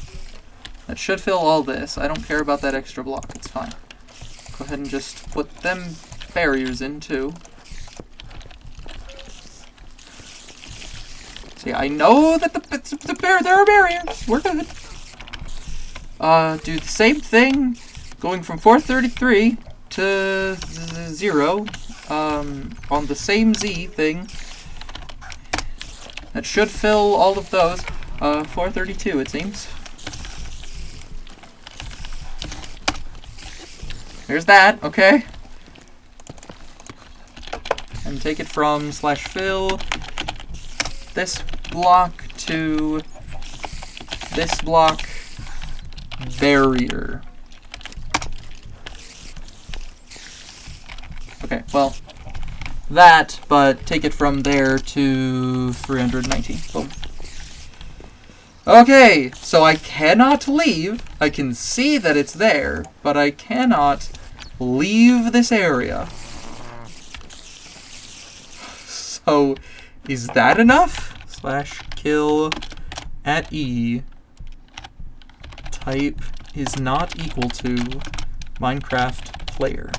That should fill all this. I don't care about that extra block. It's fine. Go ahead and just put them barriers in too. See, I know that there are barriers. We're good. Do the same thing, going from 433 to 0, on the same Z thing. That should fill all of those. 432, it seems. There's that, okay. And take it from /fill this block to this block barrier. Okay, well, that, but take it from there to 319. Boom. Okay, so I cannot leave. I can see that it's there, but I cannot leave this area. So, is that enough? /kill at E. Type is not equal to Minecraft player.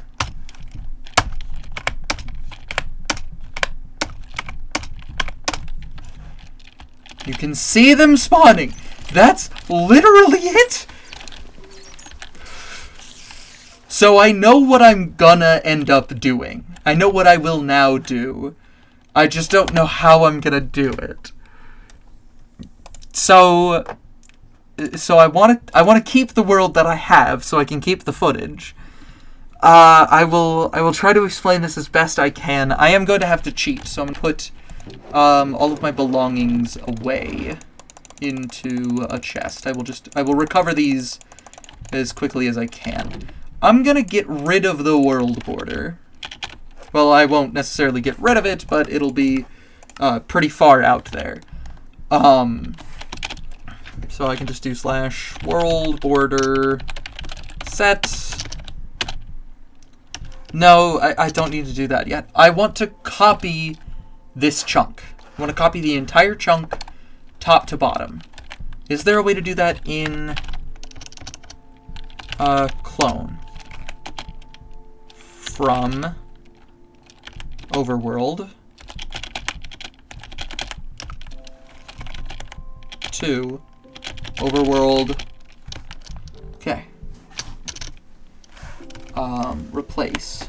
You can see them spawning. That's literally it. So I know what I'm gonna end up doing. I know what I will now do. I just don't know how I'm gonna do it. So I want to keep the world that I have, so I can keep the footage. I will try to explain this as best I can. I am going to have to cheat, so I'm gonna put all of my belongings away into a chest. I will recover these as quickly as I can. I'm gonna get rid of the world border. Well, I won't necessarily get rid of it, but it'll be pretty far out there. So I can just do /world border set. No, I don't need to do that yet. I want to copy this chunk. I want to copy the entire chunk, top to bottom. Is there a way to do that in clone? From overworld to overworld. Okay. Replace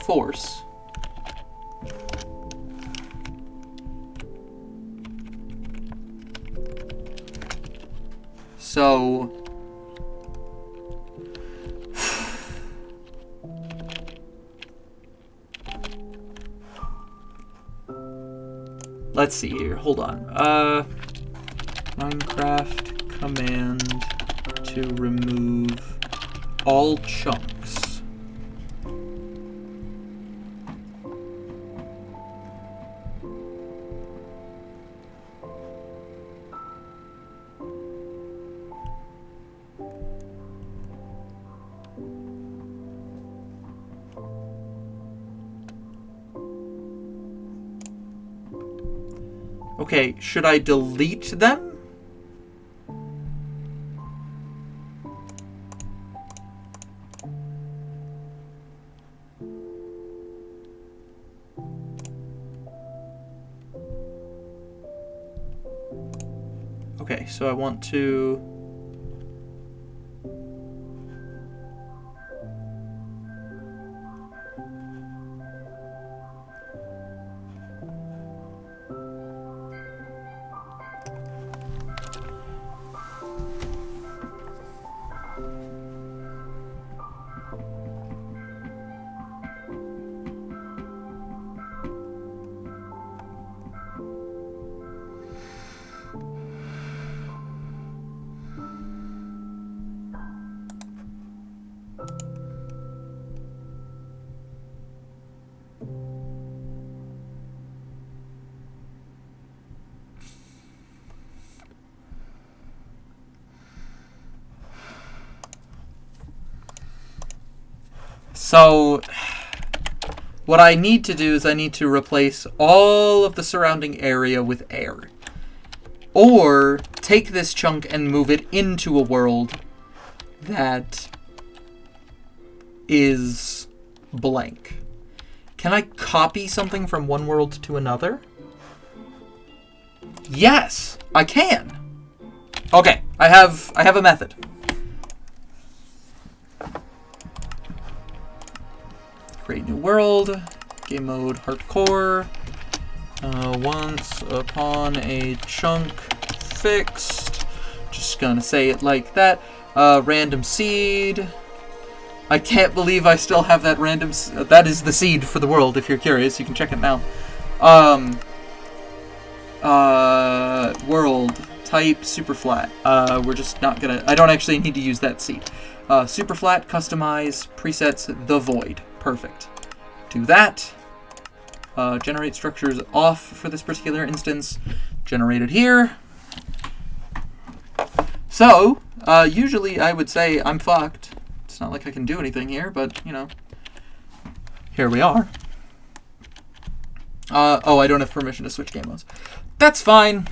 force so let's see here. Hold on. Minecraft command to remove all chunks. Okay, should I delete them? Okay, so I want to... So, what I need to do is I need to replace all of the surrounding area with air. Or take this chunk and move it into a world that is blank. Can I copy something from one world to another? Yes, I can. Okay, I have a method. Create new world. Game mode hardcore. Once upon a chunk fixed. Just gonna say it like that. Random seed. I can't believe I still have that random... that is the seed for the world, if you're curious. You can check it now. World. Type super flat. We're just not gonna... I don't actually need to use that seed. Super flat, customize, presets, the void. Perfect. Do that. Generate structures off for this particular instance. Generate it here. So, usually I would say I'm fucked. It's not like I can do anything here, but, you know, here we are. Oh, I don't have permission to switch game modes. That's fine.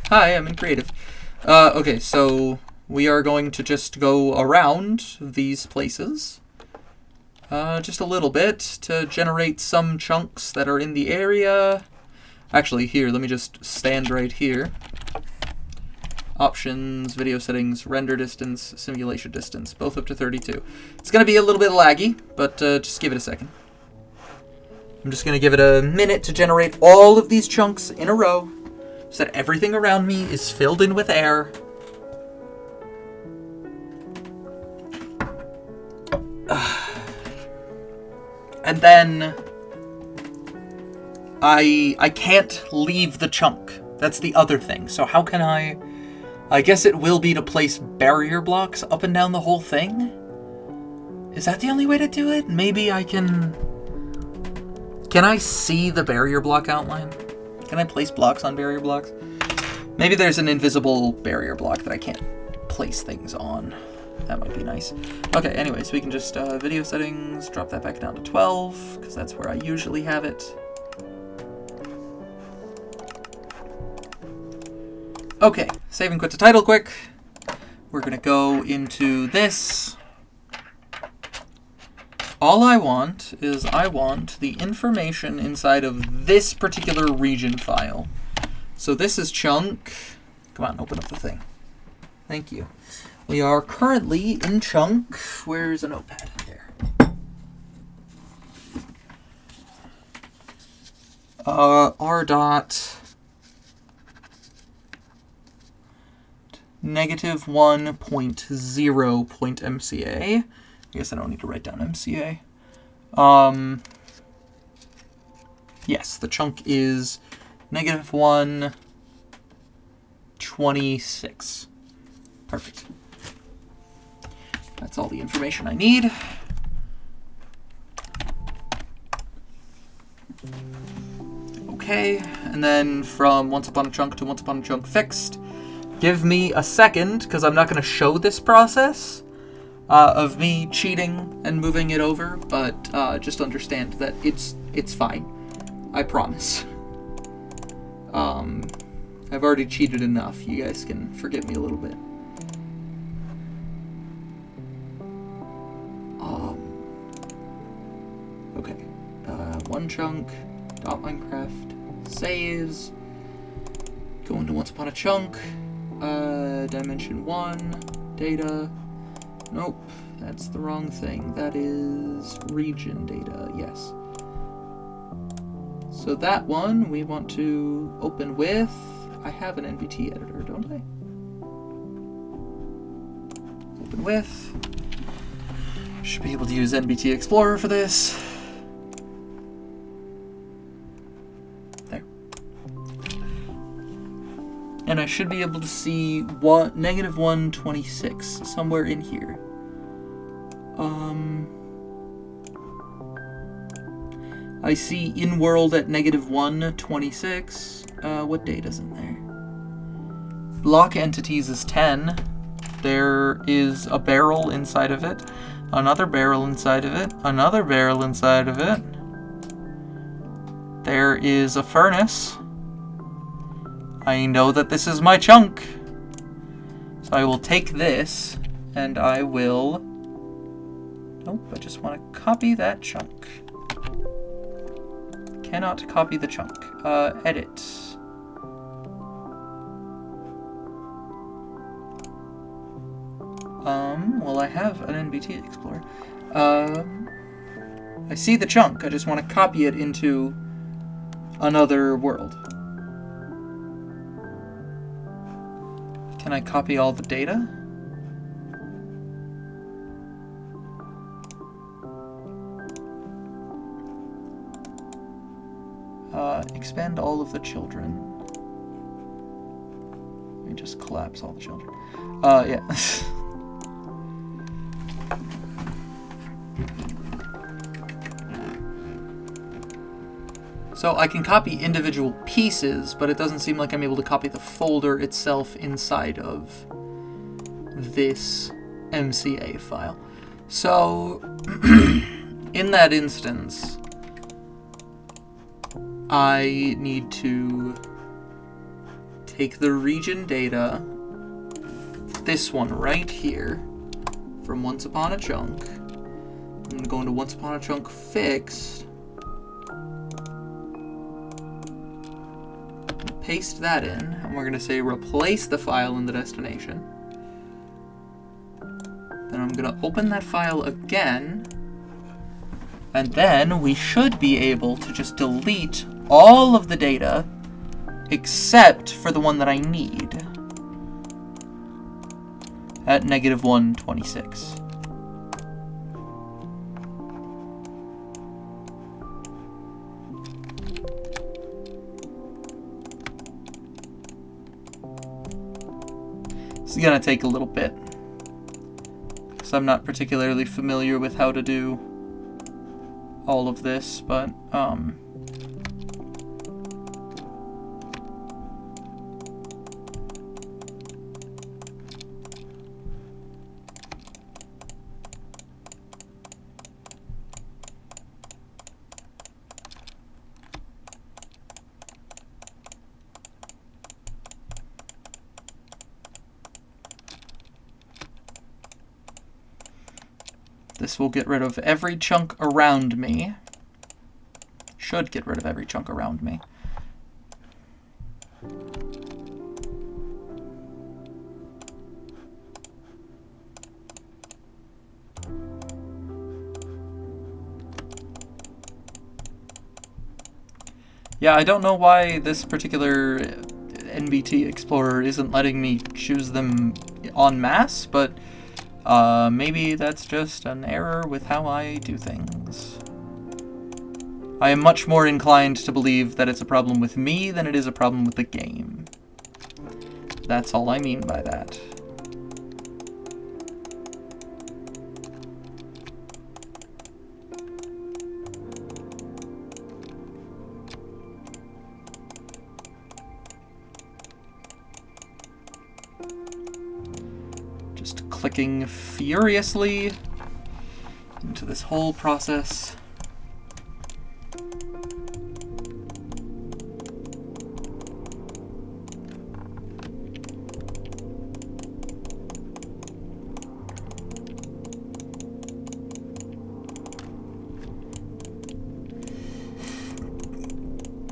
Hi, I'm in creative. Okay, so we are going to just go around these places. Just a little bit to generate some chunks that are in the area. Actually, here, let me just stand right here. Options, video settings, render distance, simulation distance, both up to 32. It's going to be a little bit laggy, but just give it a second. I'm just going to give it a minute to generate all of these chunks in a row so that everything around me is filled in with air. And then I can't leave the chunk. That's the other thing. So how can I guess it will be to place barrier blocks up and down the whole thing? Is that the only way to do it? Maybe I can... Can I see the barrier block outline? Can I place blocks on barrier blocks? Maybe there's an invisible barrier block that I can't place things on. That might be nice. Okay, anyways, we can just video settings, drop that back down to 12, because that's where I usually have it. Okay, save and quit to title quick. We're going to go into this. All I want is I want the information inside of this particular region file. So this is chunk. Come on, open up the thing. Thank you. We are currently in chunk. Where's a notepad? There. R dot -1.0.MCA. I guess I don't need to write down MCA. Yes, the chunk is -126. Perfect. That's all the information I need. Okay, and then from once upon a chunk to once upon a chunk fixed. Give me a second, because I'm not going to show this process of me cheating and moving it over, but just understand that it's fine. I promise. I've already cheated enough. You guys can forgive me a little bit. Okay. One chunk. .minecraft. Saves. Go into once upon a chunk. Dimension 1. Data. Nope. That's the wrong thing. That is region data. Yes. So that one we want to open with... I have an NVT editor, don't I? Open with. Should be able to use NVT Explorer for this. There. And I should be able to see -126 somewhere in here. I see in world at -126. What date is in there? Block entities is 10. There is a barrel inside of it. Another barrel inside of it. Another barrel inside of it. There is a furnace. I know that this is my chunk. So I will take this and I will... Nope, I just want to copy that chunk. Cannot copy the chunk. Edit. Well, I have an NBT Explorer. I see the chunk. I just want to copy it into another world. Can I copy all the data? Expand all of the children. Let me just collapse all the children. Yeah. So I can copy individual pieces, but it doesn't seem like I'm able to copy the folder itself inside of this MCA file. So in that instance, I need to take the region data, this one right here, from Once Upon a Chunk. I'm going to go into Once Upon a Chunk Fixed, paste that in, and we're going to say replace the file in the destination. Then I'm going to open that file again, and then we should be able to just delete all of the data except for the one that I need at -126. This is gonna take a little bit, because I'm not particularly familiar with how to do all of this, but this will get rid of every chunk around me. Should get rid of every chunk around me. Yeah, I don't know why this particular NBT Explorer isn't letting me choose them en masse, but maybe that's just an error with how I do things. I am much more inclined to believe that it's a problem with me than it is a problem with the game. That's all I mean by that. Just clicking furiously into this whole process.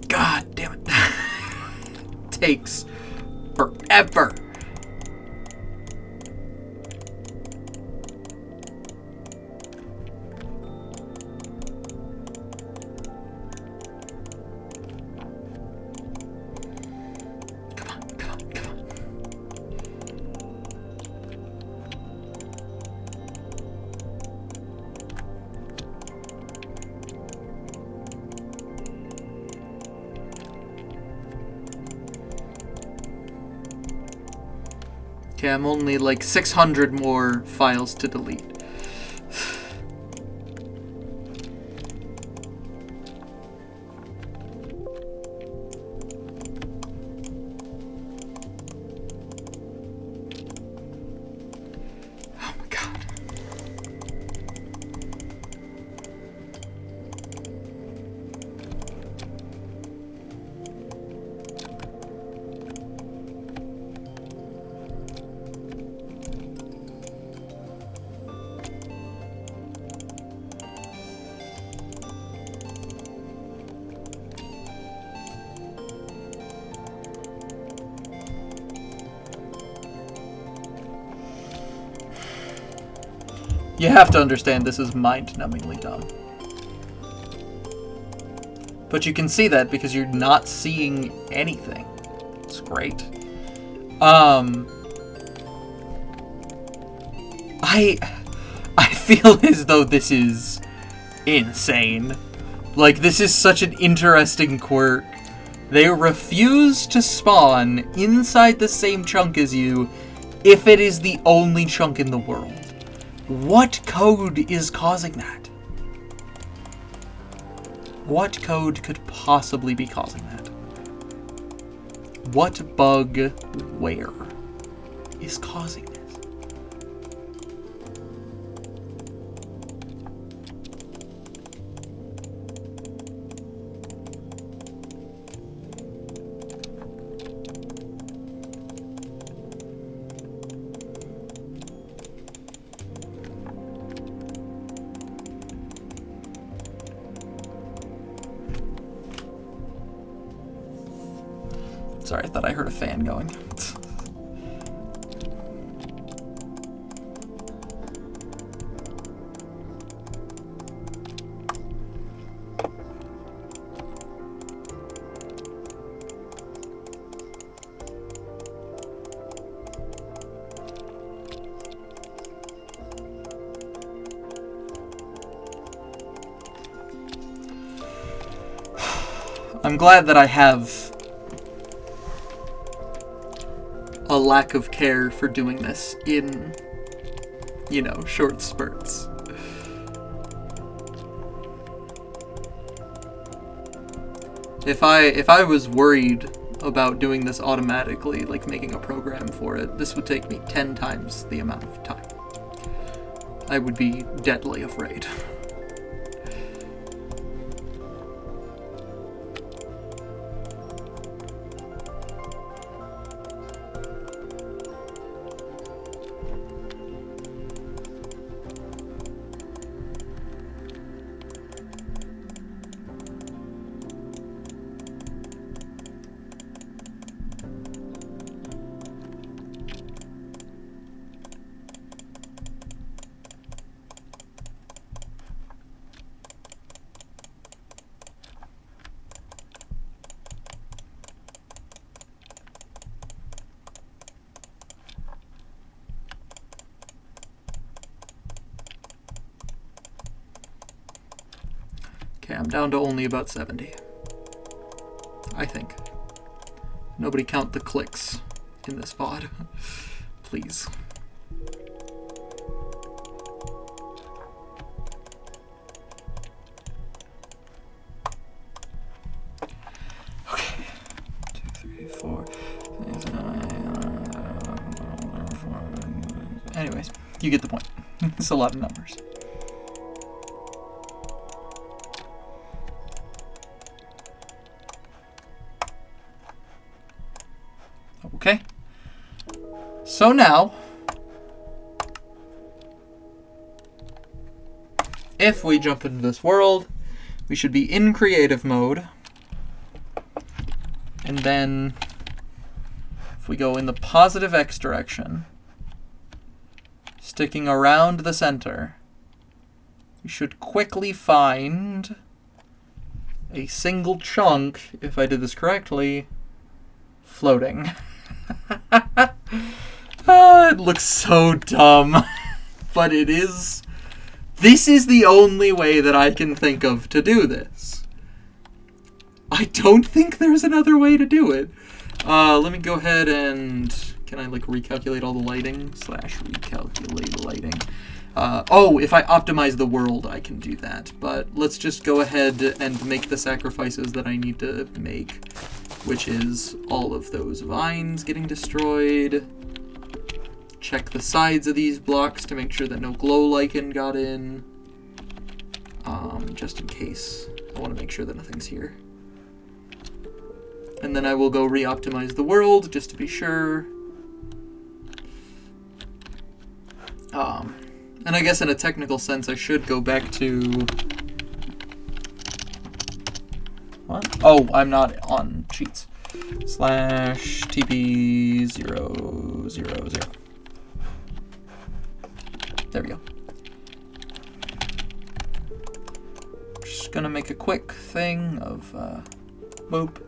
God damn it. Takes forever. Okay, I'm only like 600 more files to delete. Oh my god. You have to understand this is mind-numbingly dumb. But you can see that because you're not seeing anything. It's great. I feel as though this is insane. Like, this is such an interesting quirk. They refuse to spawn inside the same chunk as you if it is the only chunk in the world. What code is causing that? What code could possibly be causing that? What bug where is causing this? Sorry, I thought I heard a fan going. I'm glad that I have a lack of care for doing this in, you know, short spurts. If I was worried about doing this automatically, like making a program for it, this would take me 10 times the amount of time. I would be deadly afraid. Okay, I'm down to only about 70. I think. Nobody count the clicks in this VOD. Please. Okay. 2, 3, 4. Anyways, you get the point. It's a lot of numbers. Okay, so now, if we jump into this world, we should be in creative mode, and then if we go in the positive X direction, sticking around the center, we should quickly find a single chunk, if I did this correctly, floating. It looks so dumb, but it is. This is the only way that I can think of to do this. I don't think there's another way to do it. Let me go ahead and, can I like recalculate all the lighting? / recalculate lighting. Oh, if I optimize the world, I can do that. But let's just go ahead and make the sacrifices that I need to make, which is all of those vines getting destroyed. Check the sides of these blocks to make sure that no glow lichen got in. Just in case. I want to make sure that nothing's here. And then I will go re-optimize the world just to be sure. And I guess in a technical sense I should go back to... What? Oh, I'm not on cheats. /TP000. There we go. gonna make a quick thing of boop.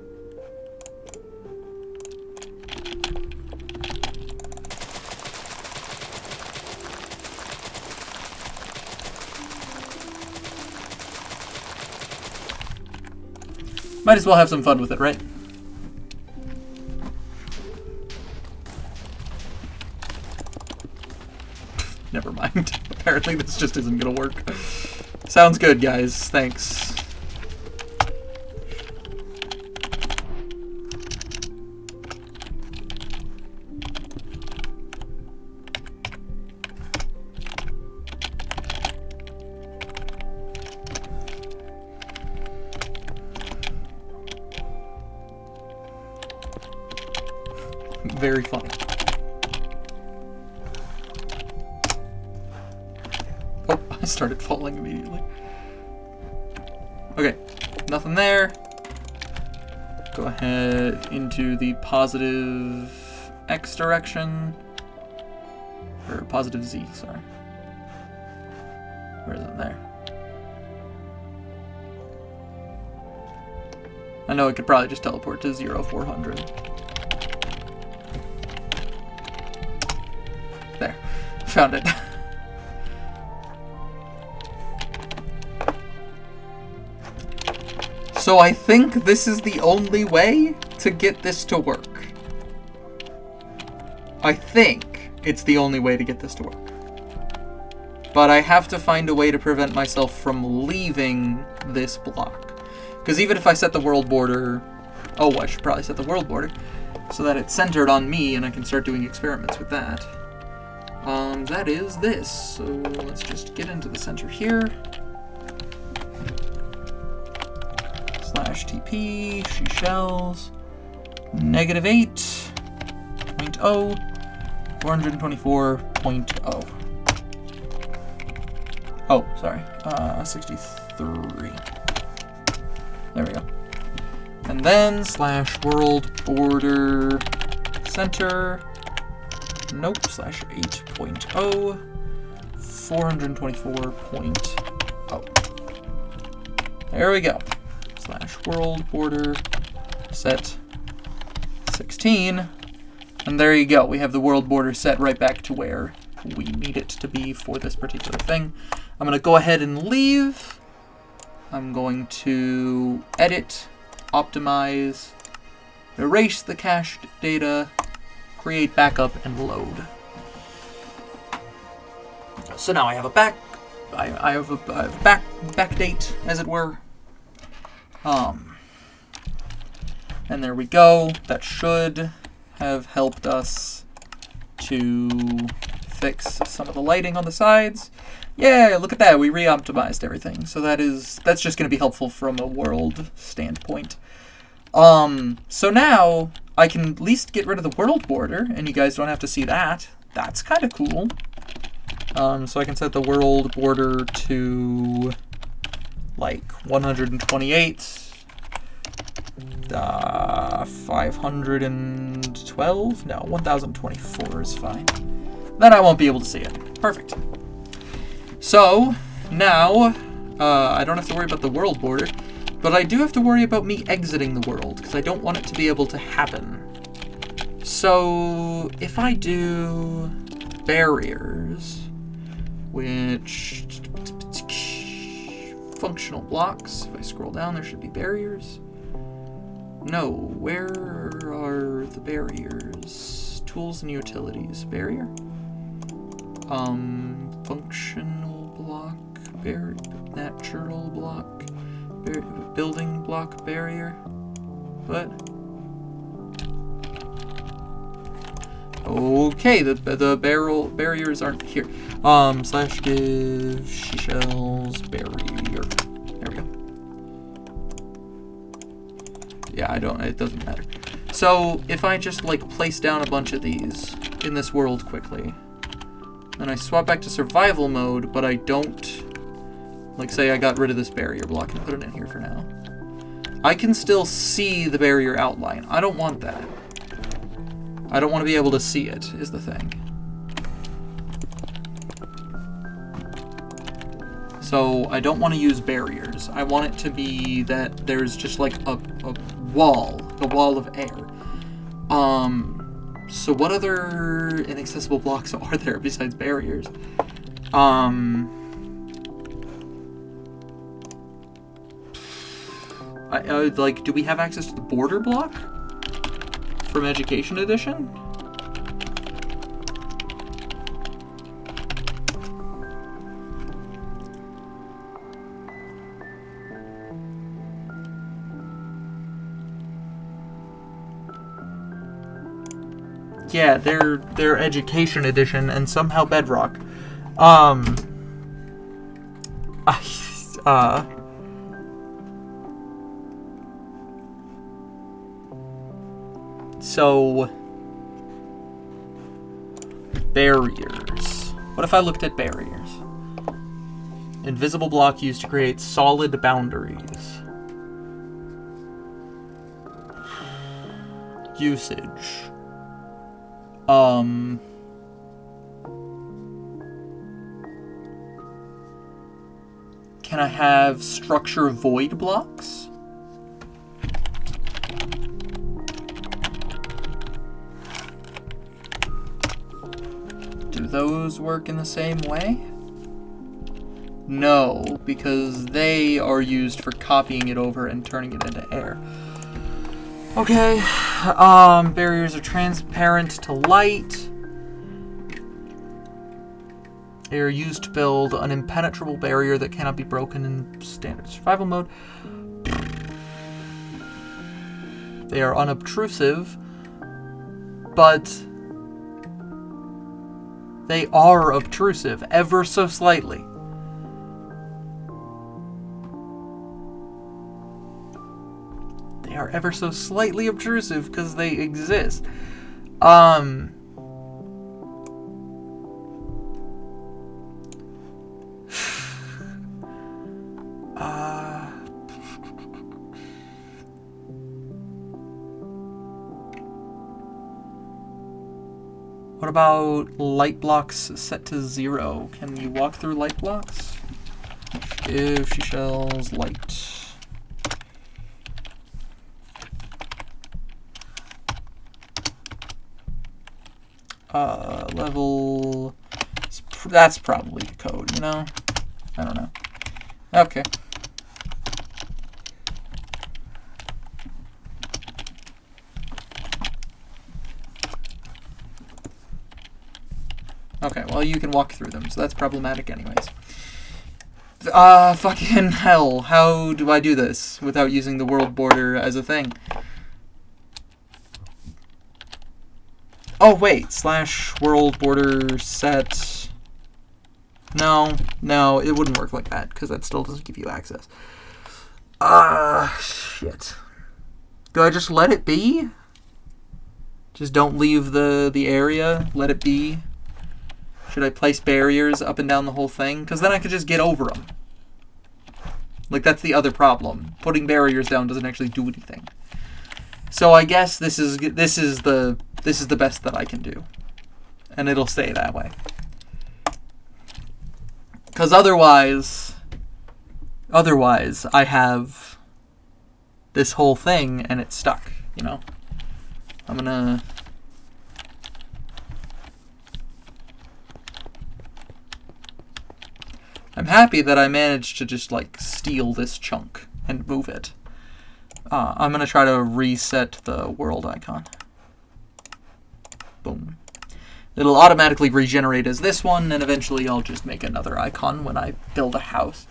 Might as well have some fun with it, right? Never mind. Apparently this just isn't gonna work. Sounds good, guys. Thanks. Very funny. Oh, I started falling immediately. Okay, nothing there. Go ahead into the positive X direction. Or positive Z, sorry. Where is it? There. I know it could probably just teleport to 0, 400. There. Found it. So I think this is the only way to get this to work. I think it's the only way to get this to work. But I have to find a way to prevent myself from leaving this block. Because even if I set the world border... Oh, I should probably set the world border so that it's centered on me and I can start doing experiments with that. That is this. So let's just get into the center here. /TP, she shells, -8.0, 424.0. Oh, sorry, 63. There we go. And then /world border center. Nope, /8.0, 424.0. There we go. /world border set 16. And there you go. We have the world border set right back to where we need it to be for this particular thing. I'm going to go ahead and leave. I'm going to edit, optimize, erase the cached data, create backup, and load. So now I have a I have a backdate, as it were. And there we go. That should have helped us to fix some of the lighting on the sides. Yeah, look at that. We re-optimized everything. So that's just going to be helpful from a world standpoint. So now I can at least get rid of the world border, and you guys don't have to see that. That's kind of cool. So I can set the world border to like 128. 512? No, 1024 is fine. Then I won't be able to see it. Perfect. So, now, I don't have to worry about the world border, but I do have to worry about me exiting the world, because I don't want it to be able to happen. So, if I do barriers, which... functional blocks, if I scroll down, there should be barriers. No, where are the barriers? Tools and utilities. Barrier? Functional block, natural block, building block barrier. What? Okay, the barriers aren't here. /div shells barrier. There we go. Yeah, it doesn't matter. So, if I just, like, place down a bunch of these in this world quickly, then I swap back to survival mode, but I don't, like, say I got rid of this barrier block and put it in here for now. I can still see the barrier outline. I don't want that. I don't want to be able to see it, is the thing. So I don't want to use barriers. I want it to be that there's just like a wall of air. So what other inaccessible blocks are there besides barriers? Like, do we have access to the border block from Education Edition? Yeah, they're Education Edition and somehow Bedrock. So, barriers. What if I looked at barriers? Invisible block used to create solid boundaries. Usage. Can I have structure void blocks? Do those work in the same way? No, because they are used for copying it over and turning it into air. Okay, barriers are transparent to light. They are used to build an impenetrable barrier that cannot be broken in standard survival mode. They are unobtrusive, but they are obtrusive, ever so slightly. They are ever so slightly obtrusive because they exist. What about light blocks set to 0? Can you walk through light blocks? If she shells light. Level... That's probably the code, you know? I don't know. Okay. Okay, well, you can walk through them, so that's problematic anyways. Fucking hell. How do I do this without using the world border as a thing? Oh, wait. / world border set... No, it wouldn't work like that, because that still doesn't give you access. Shit. Do I just let it be? Just don't leave the area? Let it be? Should I place barriers up and down the whole thing? Because then I could just get over them. Like, that's the other problem. Putting barriers down doesn't actually do anything. So I guess this is the best that I can do. And it'll stay that way. Because otherwise I have this whole thing and it's stuck, you know? I'm happy that I managed to just, like, steal this chunk and move it. I'm gonna try to reset the world icon. Boom. It'll automatically regenerate as this one, and eventually I'll just make another icon when I build a house.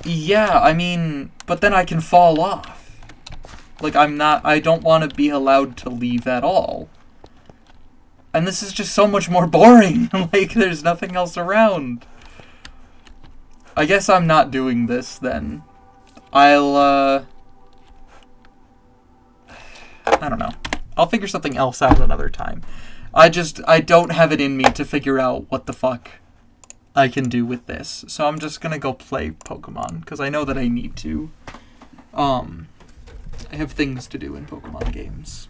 Yeah, I mean, but then I can fall off. Like, I don't want to be allowed to leave at all. And this is just so much more boring. Like, there's nothing else around. I guess I'm not doing this, then. I don't know. I'll figure something else out another time. I don't have it in me to figure out what the fuck I can do with this. So I'm just gonna go play Pokemon, because I know that I need to. I have things to do in Pokemon games.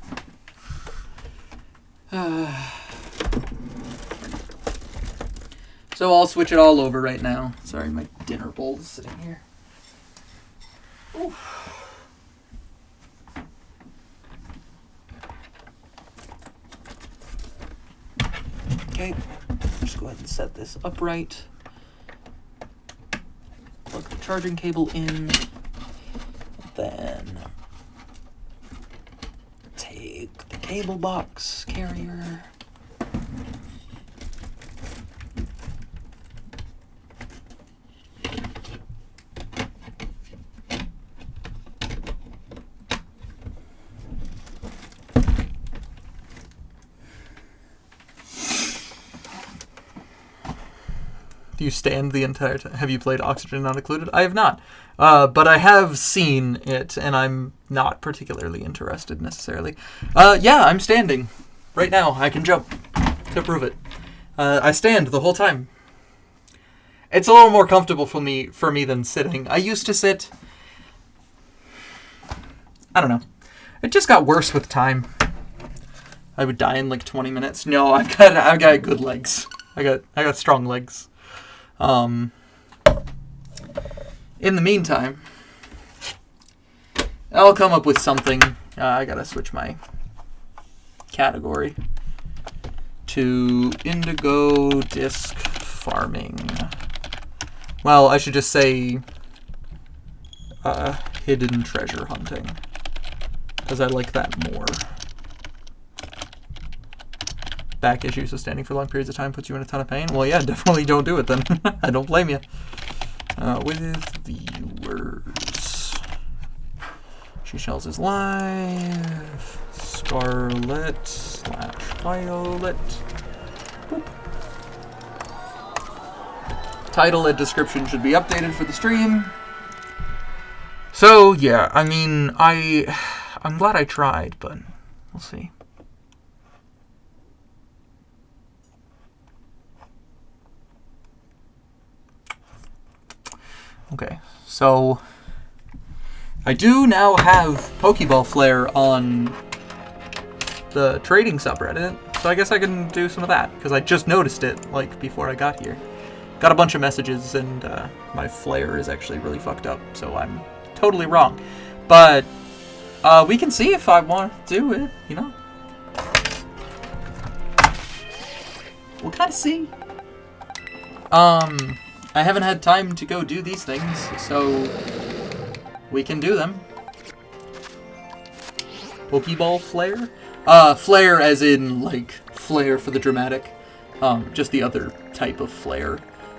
So I'll switch it all over right now. Sorry, my dinner bowl is sitting here. Oof. Okay, just go ahead and set this upright. Plug the charging cable in. Then take the cable box carrier. Do you stand the entire time? Have you played Oxygen Not Included? I have not. But I have seen it, and I'm not particularly interested necessarily. Yeah, I'm standing. Right now, I can jump to prove it. I stand the whole time. It's a little more comfortable for me than sitting. I used to sit. I don't know. It just got worse with time. I would die in like 20 minutes. No, I've got good legs. I got strong legs. In the meantime, I'll come up with something. I gotta switch my category to indigo disc farming. Well, I should just say hidden treasure hunting, because I like that more. Back issues of standing for long periods of time puts you in a ton of pain. Well, yeah, definitely don't do it then. I don't blame you. With the words. She Shells is live. Scarlet / Violet. Boop. Title and description should be updated for the stream. So, yeah, I mean, I'm glad I tried, but we'll see. Okay, so I do now have Pokeball Flare on the trading subreddit, so I guess I can do some of that, because I just noticed it, like, before I got here. Got a bunch of messages, and my Flare is actually really fucked up, so I'm totally wrong. But we can see if I want to do it, you know? We'll kind of see. I haven't had time to go do these things, so we can do them. Pokeball Flare? Flare as in, like, flare for the dramatic. Just the other type of flare.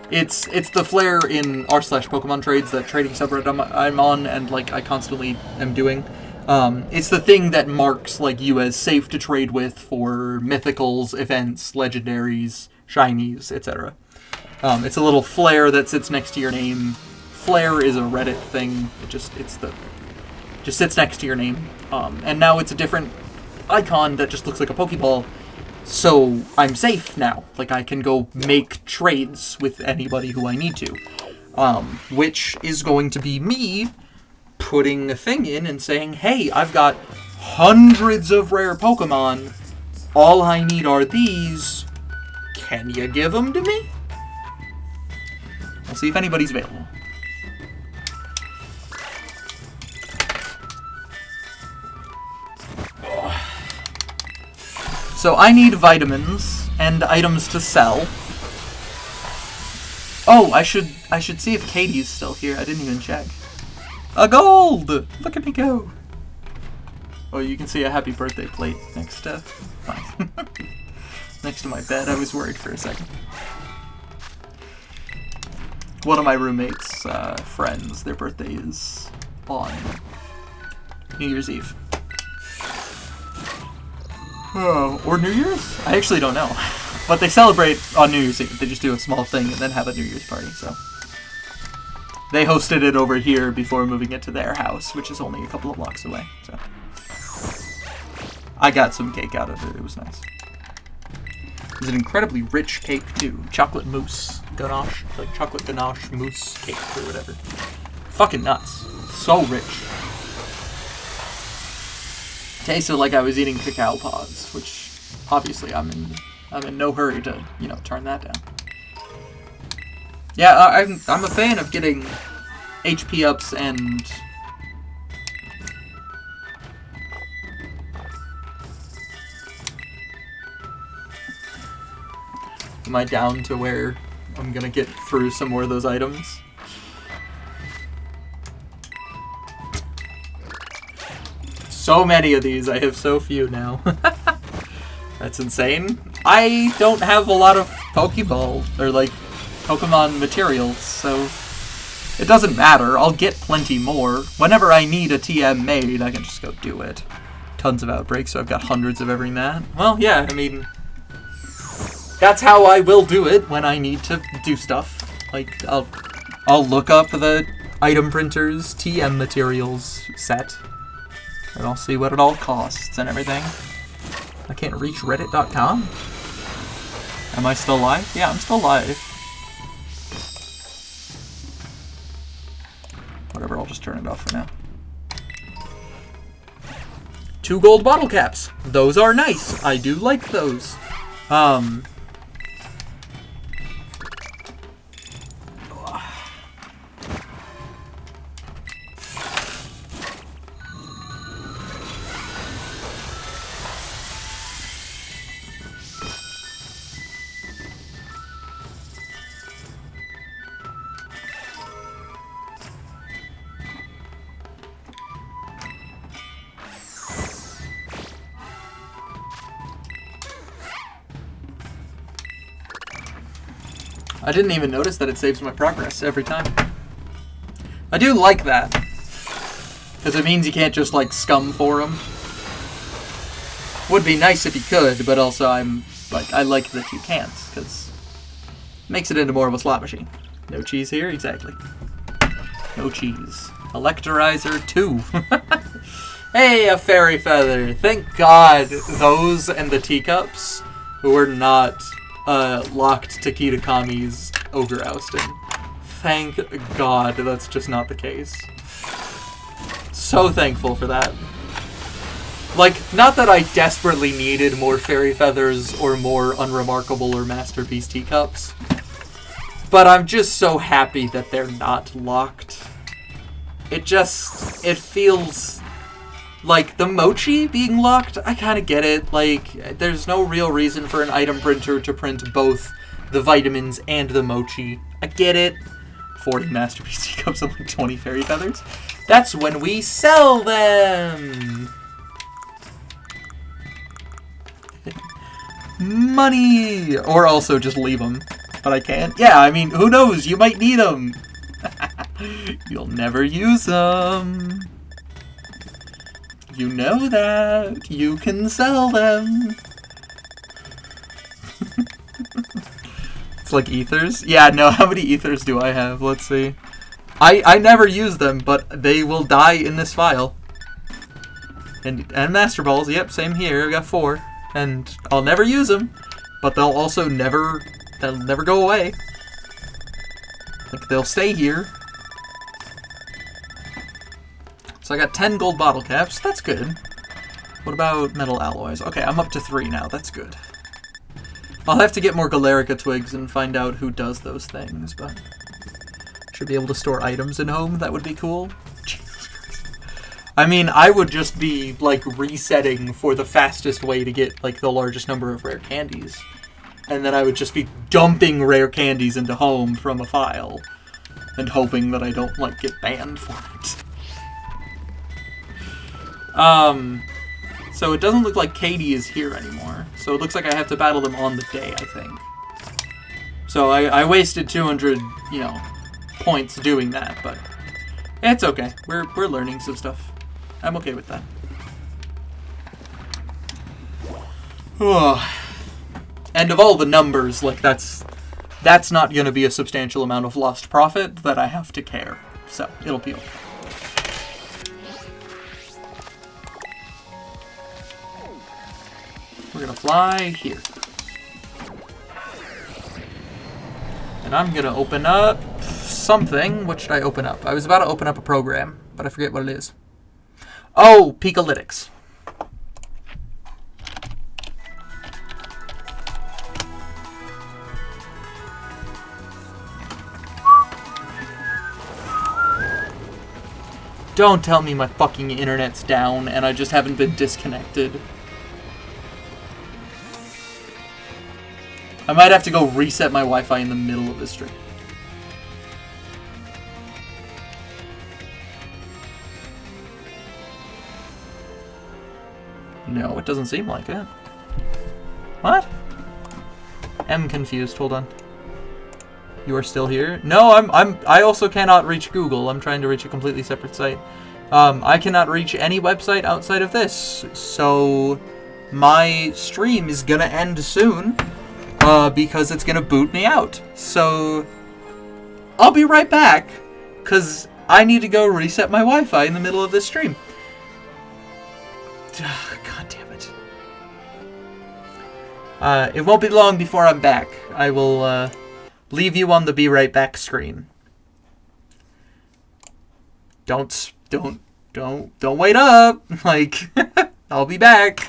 It's the flare in r/Pokemon trades, that trading subreddit I'm on, and, like, I constantly am doing. It's the thing that marks, like, you as safe to trade with for mythicals, events, legendaries, shinies, etc. It's a little flare that sits next to your name. Flare is a Reddit thing. It just sits next to your name. And now it's a different icon that just looks like a Pokeball. So I'm safe now. Like, I can go make trades with anybody who I need to. Which is going to be me putting a thing in and saying, hey, I've got hundreds of rare Pokemon. All I need are these. Can you give them to me? We'll see if anybody's available. So I need vitamins and items to sell. Oh, I should see if Katie's still here. I didn't even check. A gold! Look at me go. Oh, you can see a happy birthday plate next to next to my bed. I was worried for a second. One of my roommates' friends, their birthday is on New Year's Eve. Oh, or New Year's? I actually don't know. But they celebrate on New Year's Eve. They just do a small thing and then have a New Year's party, so. They hosted it over here before moving it to their house, which is only a couple of blocks away, so. I got some cake out of it. It was nice. It was an incredibly rich cake, too. Chocolate mousse ganache. Like chocolate ganache mousse cake or whatever. Fucking nuts. So rich. Tasted like I was eating cacao pods, which obviously I'm in no hurry to, turn that down. Yeah, I'm a fan of getting HP ups and... Am I down to where I'm gonna get through some more of those items? So many of these, I have so few now. That's insane. I don't have a lot of Pokeball, or like, Pokemon materials, so it doesn't matter. I'll get plenty more. Whenever I need a TM made, I can just go do it. Tons of outbreaks, so I've got hundreds of every mat. Well, yeah, I mean, that's how I will do it when I need to do stuff. Like, I'll look up the item printers TM materials set, and I'll see what it all costs and everything. I can't reach reddit.com? Am I still live? Yeah, I'm still live. Whatever, I'll just turn it off for now. 2 gold bottle caps. Those are nice. I do like those. I didn't even notice that it saves my progress every time. I do like that, because it means you can't just, like, scum for them. Would be nice if you could, but also I like that you can't, because it makes it into more of a slot machine. No cheese here? Exactly. No cheese. Electorizer 2. Hey, a fairy feather. Thank God those and the teacups were not locked to Kitakami's Ogre Oustin. Thank God that's just not the case. So thankful for that. Like, not that I desperately needed more fairy feathers or more unremarkable or masterpiece teacups, but I'm just so happy that they're not locked. It feels like the mochi being locked, I kind of get it. Like, there's no real reason for an item printer to print both the vitamins and the mochi. I get it. 40 masterpiece teacups and like 20 fairy feathers. That's when we sell them! Money! Or also just leave them. But I can't. Yeah, I mean, who knows? You might need them. You'll never use them. You know that. You can sell them. It's like ethers? Yeah, no, how many ethers do I have? Let's see. I never use them, but they will die in this file. And Master Balls, yep, same here. I've got 4. And I'll never use them, but they'll also never go away. Like, they'll stay here. So I got 10 gold bottle caps. That's good. What about metal alloys? Okay, I'm up to 3 now. That's good. I'll have to get more Galarica twigs and find out who does those things, but should be able to store items in home. That would be cool. Jesus Christ. I mean, I would just be, like, resetting for the fastest way to get, like, the largest number of rare candies. And then I would just be dumping rare candies into home from a file and hoping that I don't, like, get banned for it. So it doesn't look like Katie is here anymore. So it looks like I have to battle them on the day, I think. So I wasted 200, you know, points doing that, but it's okay. We're learning some stuff. I'm okay with that. And of all the numbers, like, that's not going to be a substantial amount of lost profit that I have to care. So it'll be okay. We're going to fly here. And I'm going to open up something. What should I open up? I was about to open up a program, but I forget what it is. Oh, Pikalytics. Don't tell me my fucking internet's down and I just haven't been disconnected. I might have to go reset my Wi-Fi in the middle of the stream. No, it doesn't seem like it. What? I'm confused. Hold on. You are still here? No, I also cannot reach Google. I'm trying to reach a completely separate site. I cannot reach any website outside of this. So my stream is gonna end soon because it's gonna boot me out. So I'll be right back because I need to go reset my Wi-Fi in the middle of this stream. God damn it. It won't be long before I'm back. I will leave you on the be right back screen. Don't wait up. Like, I'll be back.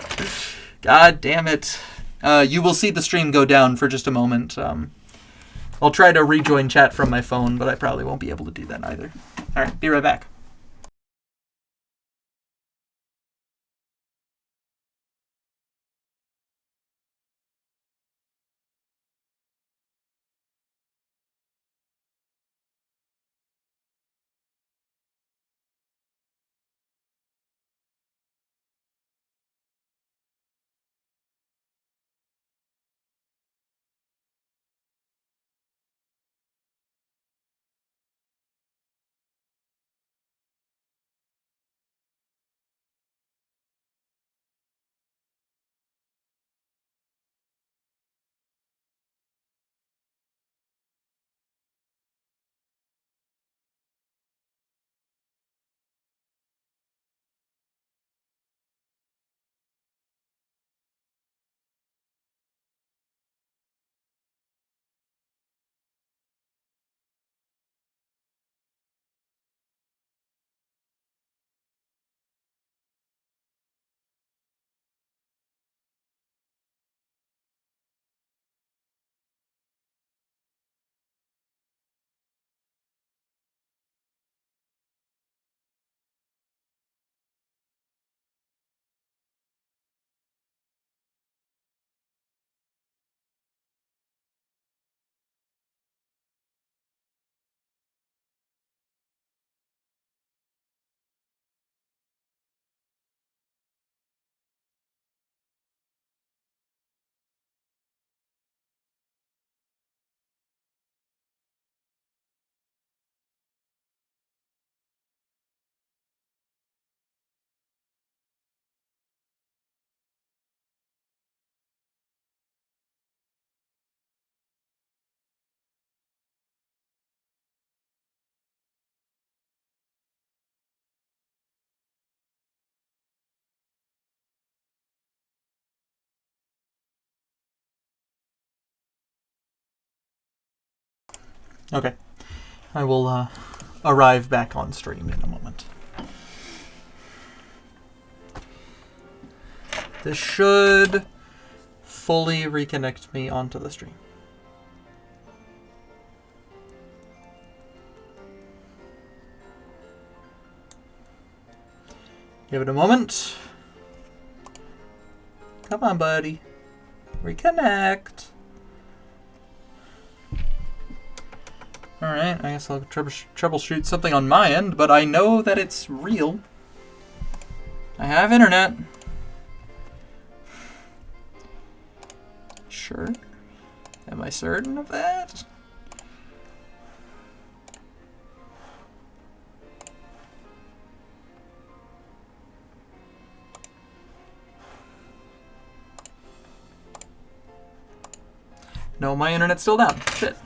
God damn it. You will see the stream go down for just a moment. I'll try to rejoin chat from my phone, but I probably won't be able to do that either. Alright, be right back. Okay. I will arrive back on stream in a moment. This should fully reconnect me onto the stream. Give it a moment. Come on, buddy. Reconnect. Alright, I guess I'll troubleshoot something on my end, but I know that it's real. I have internet. Sure. Am I certain of that? No, my internet's still down. Shit.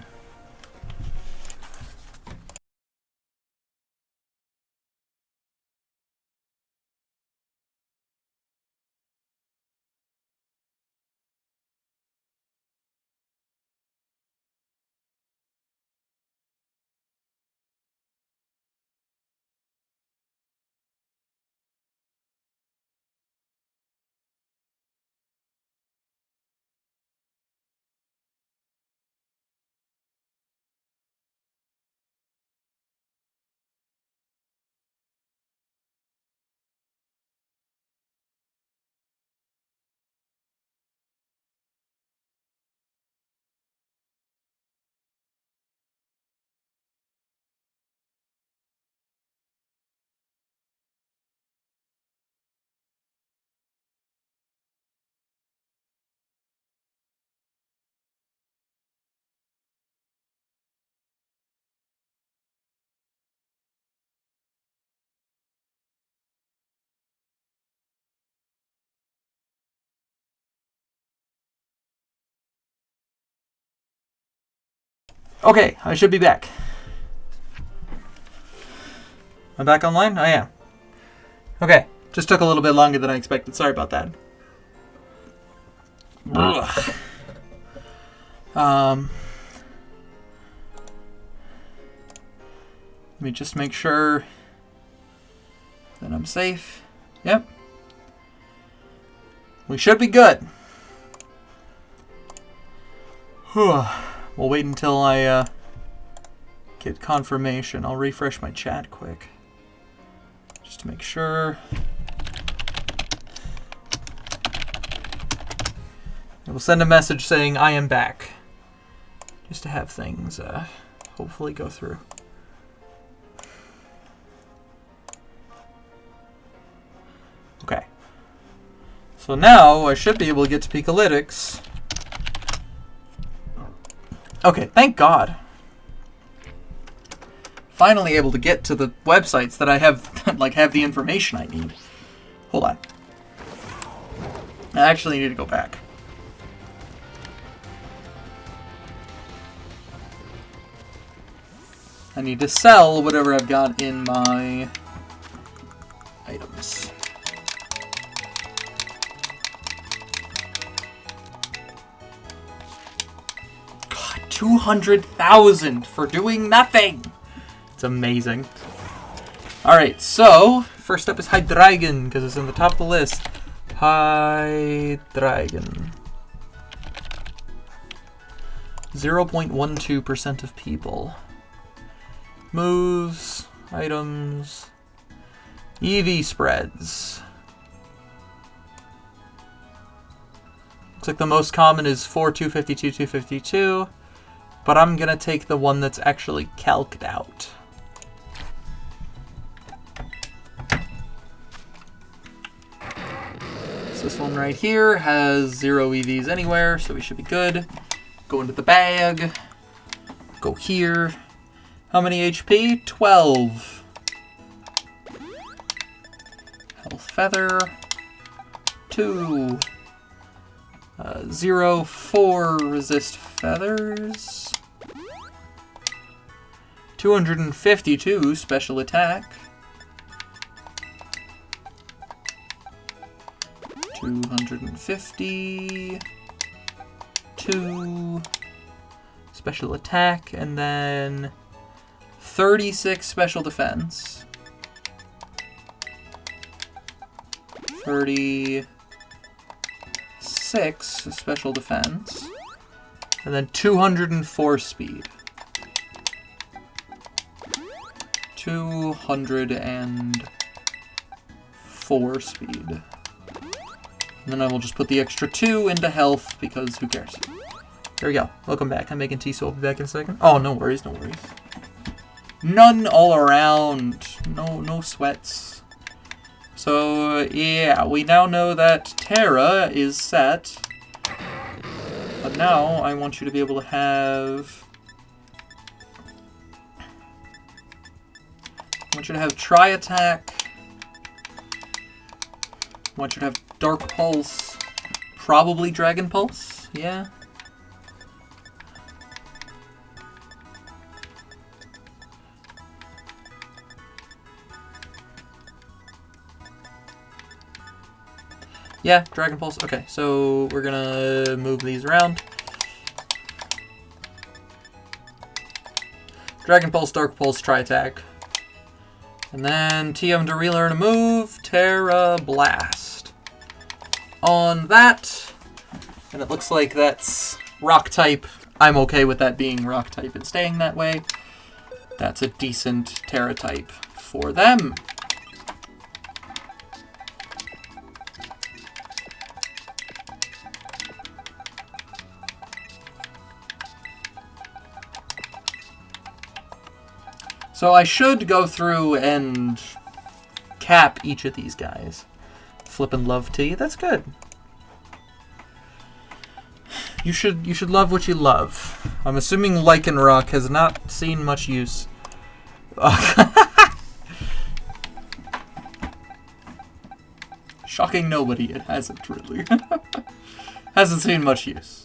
Okay, I should be back. I'm back online? I am. Okay, just took a little bit longer than I expected. Sorry about that. Ugh. Let me just make sure that I'm safe. Yep. We should be good. We'll wait until I get confirmation. I'll refresh my chat quick. Just to make sure. I will send a message saying I am back. Just to have things hopefully go through. Okay. So now I should be able to get to Pikalytics. Okay, thank God. Finally able to get to the websites that I have, like, have the information I need. Hold on. I actually need to go back. I need to sell whatever I've got in my items. God, 200,000 for doing nothing. It's amazing. Alright, so first up is Hydreigon, because it's in the top of the list. Hydreigon. 0.12% of people. Moves, items, EV spreads. Looks like the most common is 4, 252, 252, but I'm gonna take the one that's actually calced out. So this one right here has 0 EVs anywhere, so we should be good. Go into the bag, go here. How many HP? 12. Health Feather. 2. 0, 4 Resist Feathers. 252 Special Attack. 250. 2 Special Attack, and then 36 Special Defense. 36 Special Defense. And then 204 Speed. 204 Speed. And then I will just put the extra 2 into health, because who cares? There we go. Welcome back. I'm making tea, so I'll be back in a second. Oh, no worries, no worries. None all around. No sweats. So, yeah, we now know that Terra is set. But now, I want you to be able to have... I want you to have Tri-Attack. I want you to have Dark Pulse. Probably Dragon Pulse, yeah. Yeah, Dragon Pulse. Okay, so we're gonna move these around. Dragon Pulse, Dark Pulse, Tri-Attack. And then TM to relearn a move, Terra Blast. On that, and it looks like that's Rock type. I'm okay with that being Rock type and staying that way. That's a decent Terra type for them. So I should go through and cap each of these guys. Flippin' love tea. That's good. You should love what you love. I'm assuming Lycanroc has not seen much use. Shocking nobody. It hasn't really. Hasn't seen much use.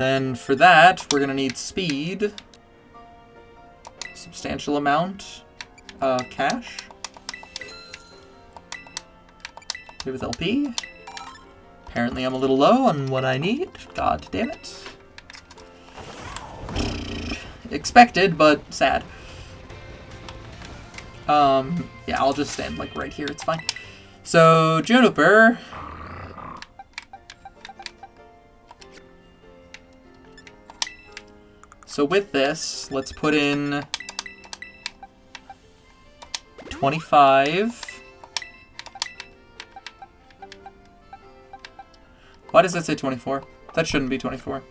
Then for that, we're gonna need speed. Substantial amount. Cash. Here with LP. Apparently I'm a little low on what I need. God damn it. Expected, but sad. Yeah, I'll just stand like right here, it's fine. So, Juniper. So with this, let's put in 25. Why does that say 24? That shouldn't be 24.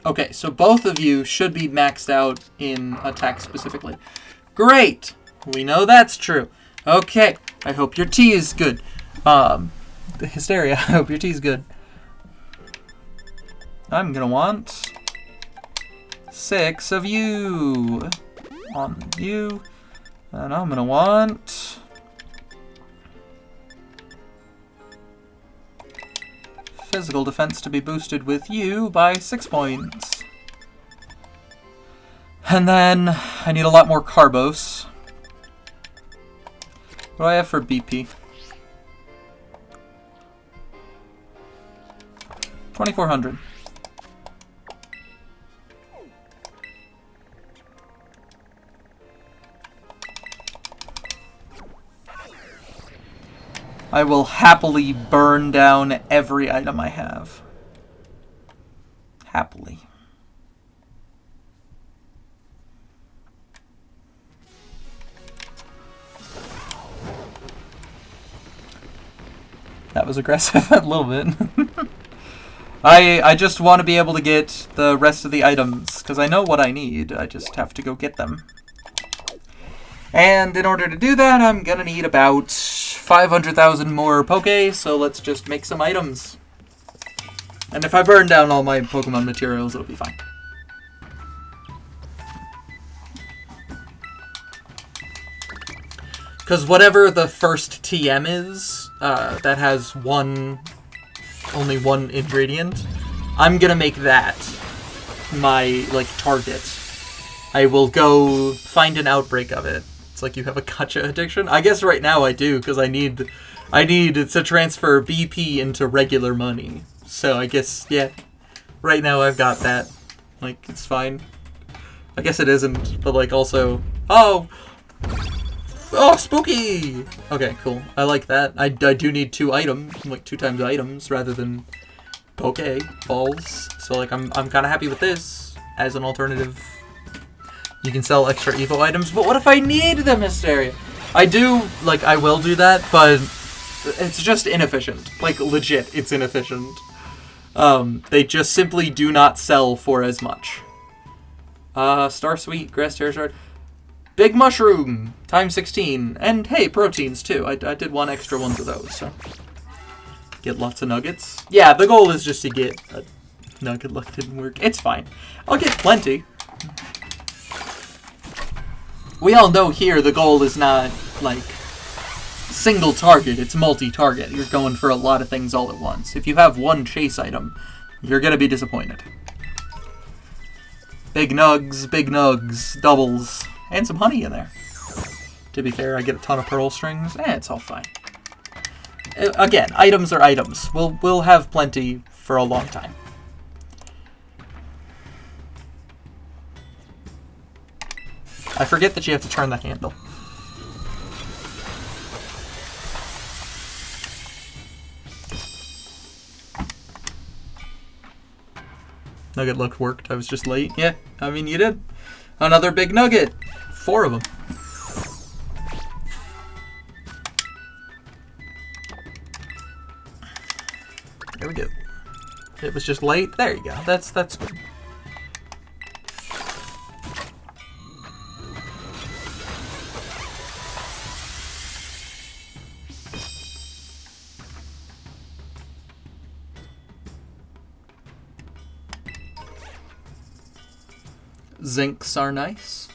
Okay, so both of you should be maxed out in attack specifically. Great! We know that's true. Okay, I hope your tea is good. The Hysteria, I hope your tea is good. I'm gonna want 6 of you. On you. And I'm gonna want... physical defense to be boosted with you by 6 points. And then I need a lot more Carbos. What do I have for BP? 2,400. I will happily burn down every item I have. Happily. That was aggressive a little bit. I just want to be able to get the rest of the items, because I know what I need. I just have to go get them. And in order to do that, I'm gonna need about 500,000 more Poké, so let's just make some items. And if I burn down all my Pokemon materials, it'll be fine. Because whatever the first TM is, that has only one ingredient, I'm gonna make that my, target. I will go find an outbreak of it. Like you have a gacha addiction? I guess right now I do, because I need to transfer BP into regular money. So I guess, yeah, right now I've got that. Like, it's fine. I guess it isn't, but also, oh, spooky! Okay, cool. I like that. I do need 2 items, 2 times items, rather than Pokeballs. So I'm kind of happy with this as an alternative. You can sell extra Evo items, but what if I need them, Hysteria? I will do that, but it's just inefficient. Legit, it's inefficient. They just simply do not sell for as much. Star Sweet, Grass Terror Shard. Big Mushroom, times 16. And, hey, proteins, too. I did 1 extra ones of those, so. Get lots of nuggets. Yeah, the goal is just to get a nugget. Luck didn't work. It's fine. I'll get plenty. We all know here the goal is not, single target. It's multi-target. You're going for a lot of things all at once. If you have 1 chase item, you're going to be disappointed. Big nugs, doubles, and some honey in there. To be fair, I get a ton of pearl strings. It's all fine. Again, items are items. We'll have plenty for a long time. I forget that you have to turn the handle. Nugget look worked. I was just late. Yeah, I mean, you did. Another big nugget. 4 of them. There we go. It was just late. There you go. That's good. Zincs are nice.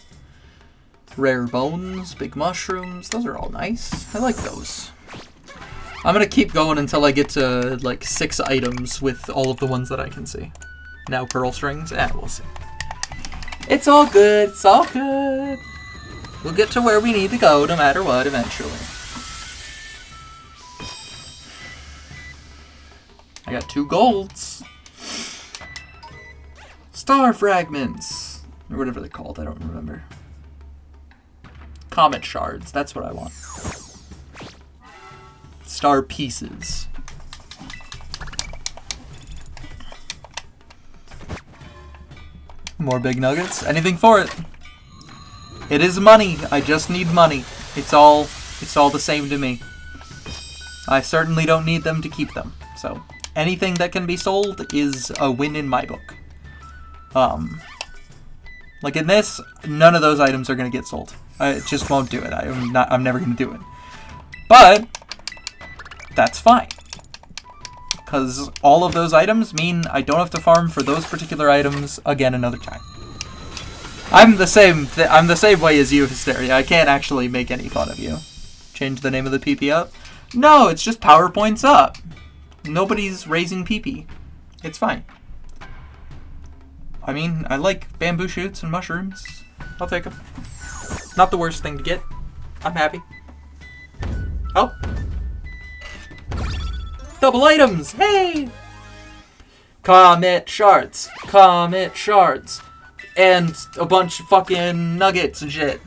Rare bones, big mushrooms, those are all nice. I like those. I'm gonna keep going until I get to like 6 items with all of the ones that I can see. Now pearl strings, we'll see. It's all good, it's all good. We'll get to where we need to go no matter what eventually. I got 2 golds. Star fragments, or whatever they're called, I don't remember. Comet shards, that's what I want. Star pieces. More big nuggets, anything for it. It is money, I just need money. It's all the same to me. I certainly don't need them to keep them, so anything that can be sold is a win in my book. Like in this, none of those items are going to get sold. I just won't do it. I'm never going to do it. But that's fine. Because all of those items mean I don't have to farm for those particular items again another time. I'm the same way as you, Hysteria. I can't actually make any fun of you. Change the name of the PP up? No, it's just PowerPoints up. Nobody's raising PP. It's fine. I mean, I like bamboo shoots and mushrooms. I'll take them. Not the worst thing to get. I'm happy. Oh. Double items! Hey! Comet shards. Comet shards. And a bunch of fucking nuggets and shit.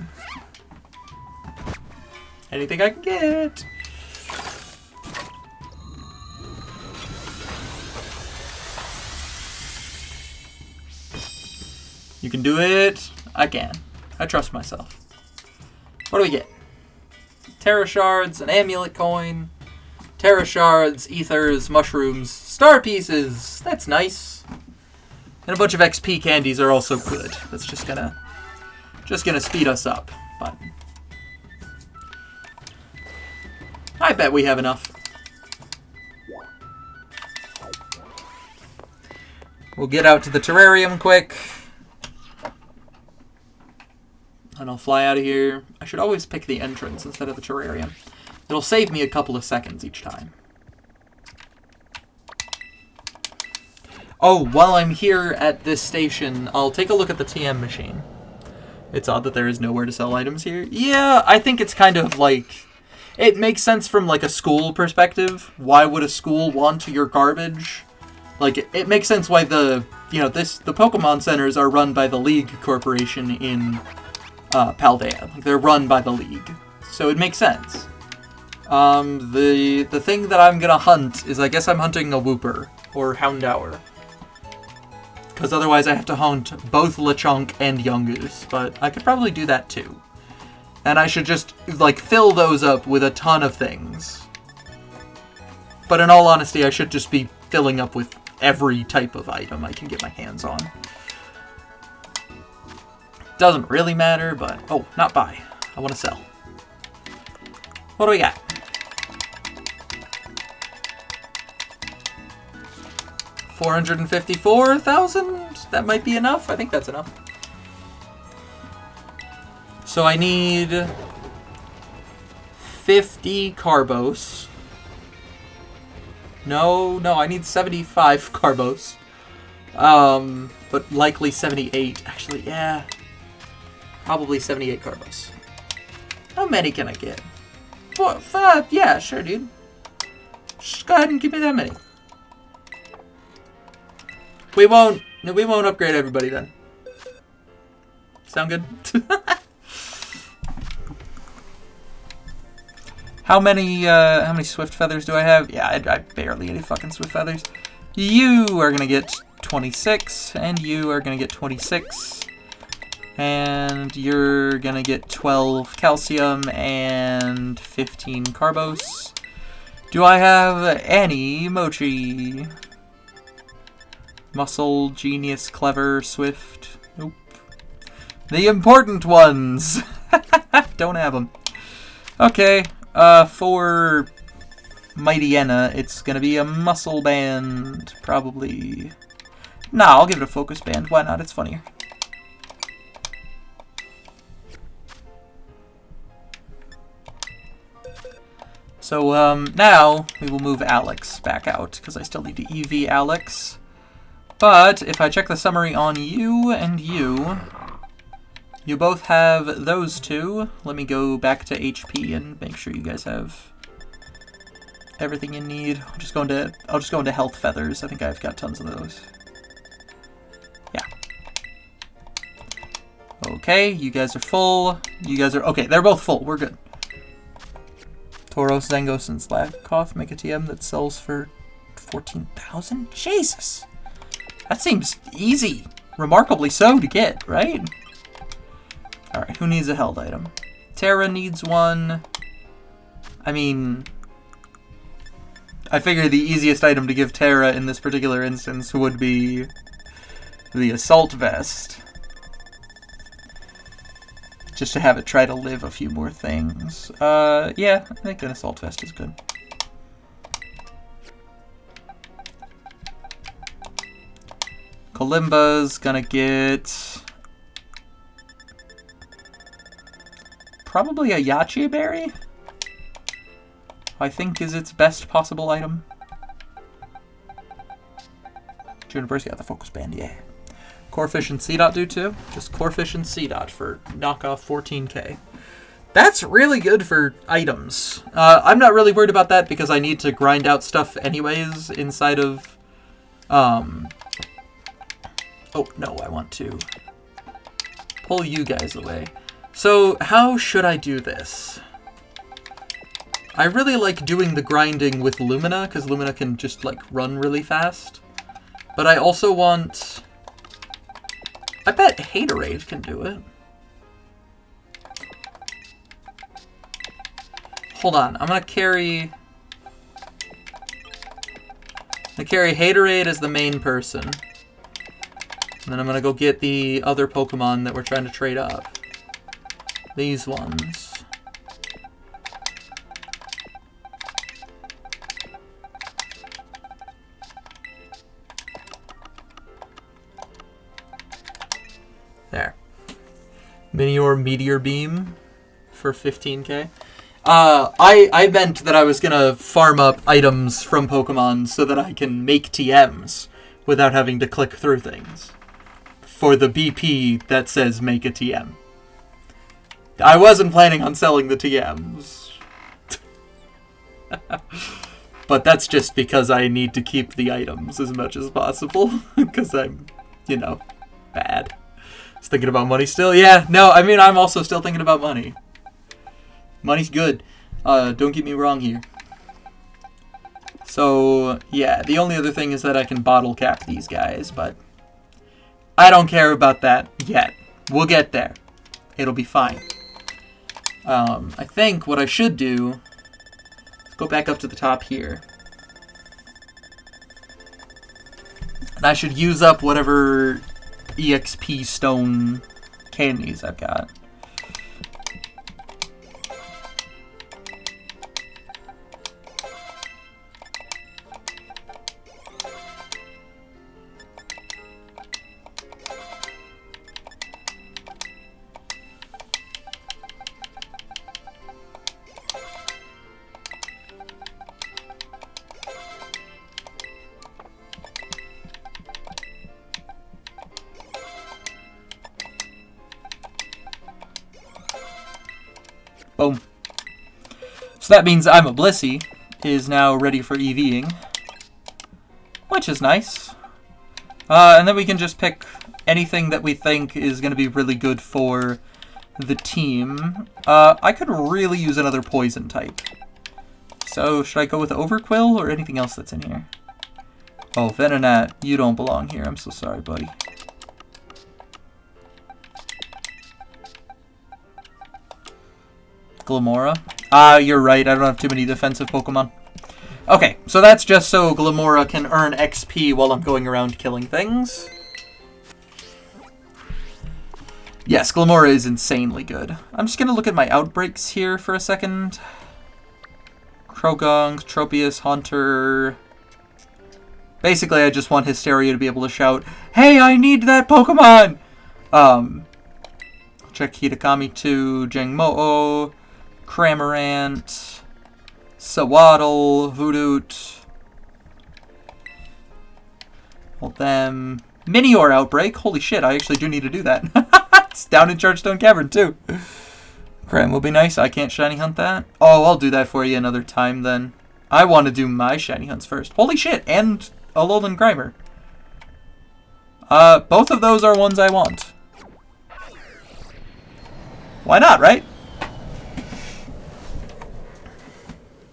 Anything I can get. You can do it. I can. I trust myself. What do we get? Terra shards, an amulet coin, Terra shards, ethers, mushrooms, star pieces. That's nice. And a bunch of XP candies are also good. That's just gonna speed us up. But I bet we have enough. We'll get out to the terrarium quick. And I'll fly out of here. I should always pick the entrance instead of the terrarium. It'll save me a couple of seconds each time. Oh, while I'm here at this station, I'll take a look at the TM machine. It's odd that there is nowhere to sell items here. Yeah, I think it's kind of like... It makes sense from like a school perspective. Why would a school want your garbage? Like, it makes sense why the Pokemon centers are run by the League Corporation in... Paldea. They're run by the League. So it makes sense. The thing that I'm gonna hunt is, I guess I'm hunting a Wooper, or Houndour. Because otherwise I have to hunt both Lechonk and Yungoos, but I could probably do that too. And I should just, like, fill those up with a ton of things. But in all honesty, I should just be filling up with every type of item I can get my hands on. Doesn't really matter, but... Oh, not buy. I want to sell. What do we got? $454,000? That might be enough. I think that's enough. So I need 50 Carbos. No, I need 75 Carbos. But likely 78. Actually, yeah. Probably 78 Carbos. How many can I get? 4, 5, yeah, sure, dude. Just go ahead and give me that many. We won't upgrade everybody then. Sound good? How many Swift Feathers do I have? Yeah, I barely any fucking Swift Feathers. You are gonna get 26, and you are gonna get 26. And you're gonna get 12 calcium and 15 Carbos. Do I have any Mochi? Muscle, Genius, Clever, Swift. Nope. The important ones! Don't have them. Okay, for Mightyena, it's gonna be a Muscle Band, probably. Nah, I'll give it a Focus Band. Why not? It's funnier. So, now we will move Alex back out, because I still need to EV Alex. But if I check the summary on you and you both have those two. Let me go back to HP and make sure you guys have everything you need. I'll just go into health feathers. I think I've got tons of those. Yeah. Okay, you guys are full. You guys are okay. They're both full. We're good. Tauros, Zangos, and Slavkov make a TM that sells for 14,000. Jesus, that seems easy, remarkably so to get, right? All right, who needs a held item? Terra needs one. I mean, I figure the easiest item to give Terra in this particular instance would be the Assault Vest. Just to have it try to live a few more things. Yeah, I think an Assault Vest is good. Kalimba's gonna get probably a Yache Berry, I think is its best possible item. Juniper's got the Focus Band, yeah. Corphish and CDOT do too. Just Corphish and CDOT for knockoff 14k. That's really good for items. I'm not really worried about that because I need to grind out stuff anyways inside of... Oh, no, I want to pull you guys away. So, how should I do this? I really like doing the grinding with Lumina, because Lumina can just, like, run really fast. But I also want... I bet Haterade can do it. Hold on, I'm gonna carry Haterade as the main person. And then I'm gonna go get the other Pokemon that we're trying to trade up. These ones. There. Minior Meteor Beam for 15k. I meant that I was gonna farm up items from Pokemon so that I can make TMs without having to click through things. For the BP that says make a TM. I wasn't planning on selling the TMs. But that's just because I need to keep the items as much as possible. Because I'm, you know, bad. Just thinking about money still? Yeah, no, I mean, I'm also still thinking about money. Money's good. Don't get me wrong here. So, yeah, the only other thing is that I can bottle cap these guys, but I don't care about that yet. We'll get there. It'll be fine. I think what I should do is go back up to the top here. And I should use up whatever EXP stone candies I've got. Boom. So that means I'm a Blissey is now ready for EVing, which is nice. And then we can just pick anything that we think is going to be really good for the team. I could really use another poison type. So should I go with Overquill or anything else that's in here? Oh, Venonat, you don't belong here. I'm so sorry, buddy. Glamora. You're right. I don't have too many defensive Pokemon. Okay, so that's just so Glamora can earn XP while I'm going around killing things. Yes, Glamora is insanely good. I'm just going to look at my outbreaks here for a second. Croagunk, Tropius, Haunter. Basically, I just want Hysteria to be able to shout, "Hey, I need that Pokemon!" Check Hitakami 2, Jangmo-o, Cramorant, Sawaddle, Hoothoot. Hold them. Minior Outbreak. Holy shit, I actually do need to do that. It's down in Chargestone Cavern, too. Crime will be nice. I can't shiny hunt that. Oh, I'll do that for you another time, then. I want to do my shiny hunts first. Holy shit, and Alolan Grimer. Both of those are ones I want. Why not, right?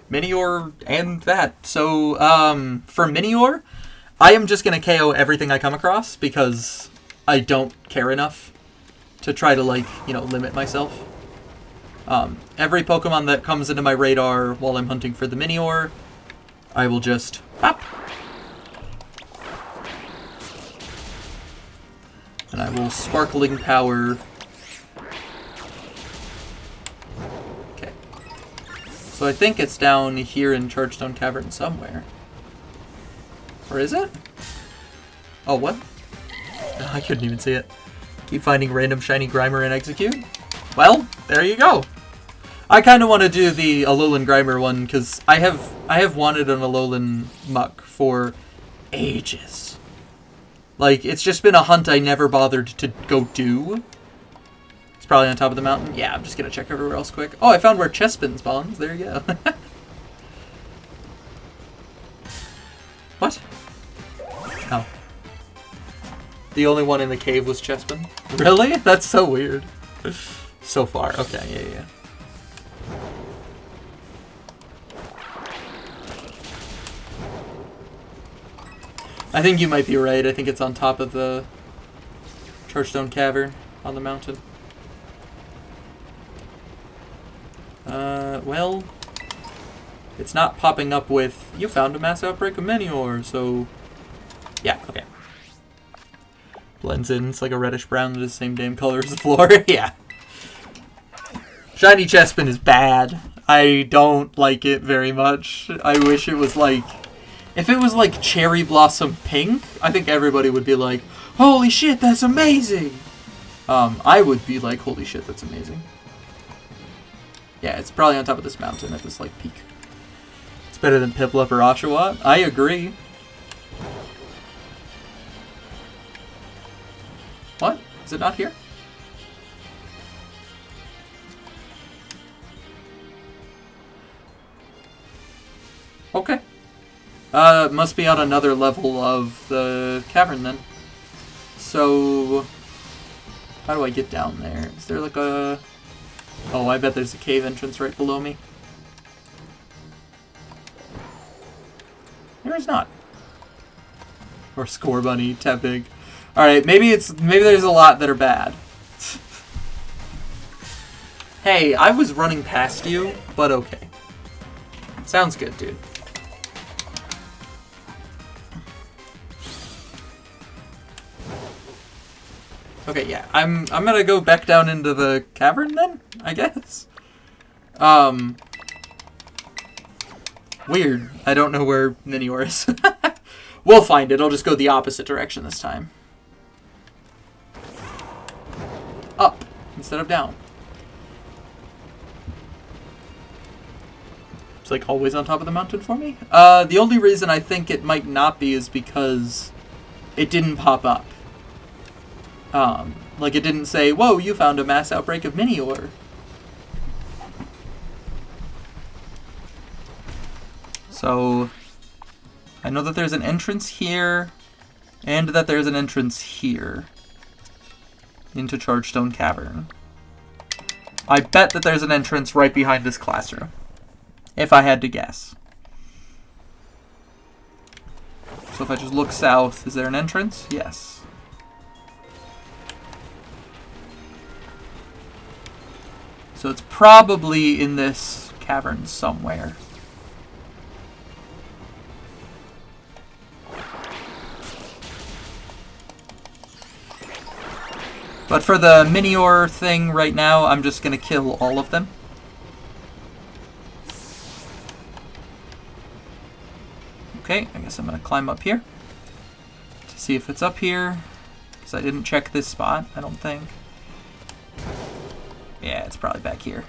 Minior and that. So, for Minior, I am just going to KO everything I come across because I don't care enough to try to, like, you know, limit myself. Every Pokemon that comes into my radar while I'm hunting for the Minior, I will just pop. And I will Sparkling Power. Okay. So I think it's down here in Chargestone Cavern somewhere. Or is it? Oh, what? Oh, I couldn't even see it. Keep finding random shiny Grimer and execute? Well, there you go. I kind of want to do the Alolan Grimer one because I have wanted an Alolan Muck for ages. Like, it's just been a hunt I never bothered to go do. It's probably on top of the mountain. Yeah, I'm just going to check everywhere else quick. Oh, I found where Chespin spawns. There you go. What? Oh. The only one in the cave was Chespin? Really? That's so weird. So far. Okay, yeah. I think you might be right. I think it's on top of the Chargestone Cavern on the mountain. Well, it's not popping up with, you found a mass outbreak of Minior, so yeah, okay. Blends in, it's like a reddish-brown, the same damn color as the floor, yeah. Shiny Chespin is bad. I don't like it very much. I wish it was like, if it was like Cherry Blossom Pink, I think everybody would be like, holy shit, that's amazing! I would be like, holy shit, that's amazing. Yeah, it's probably on top of this mountain at this, like, peak. It's better than Piplup or Oshawott. I agree. What? Is it not here? Okay. Must be on another level of the cavern then. So, how do I get down there? Is there like a... Oh, I bet there's a cave entrance right below me. There is not. Or Scorbunny, Tepig. Alright, maybe there's a lot that are bad. Hey, I was running past you, but okay. Sounds good, dude. Okay, yeah, I'm gonna go back down into the cavern then, I guess. Weird. I don't know where Minior is. We'll find it. I'll just go the opposite direction this time. Up instead of down. It's like always on top of the mountain for me. The only reason I think it might not be is because it didn't pop up. Like it didn't say, whoa, you found a mass outbreak of Minior. So, I know that there's an entrance here, and that there's an entrance here into Chargestone Cavern. I bet that there's an entrance right behind this classroom, if I had to guess. So if I just look south, is there an entrance? Yes. So it's probably in this cavern somewhere. But for the Minior thing right now, I'm just going to kill all of them. Okay, I guess I'm going to climb up here to see if it's up here, because I didn't check this spot, I don't think. Yeah, it's probably back here.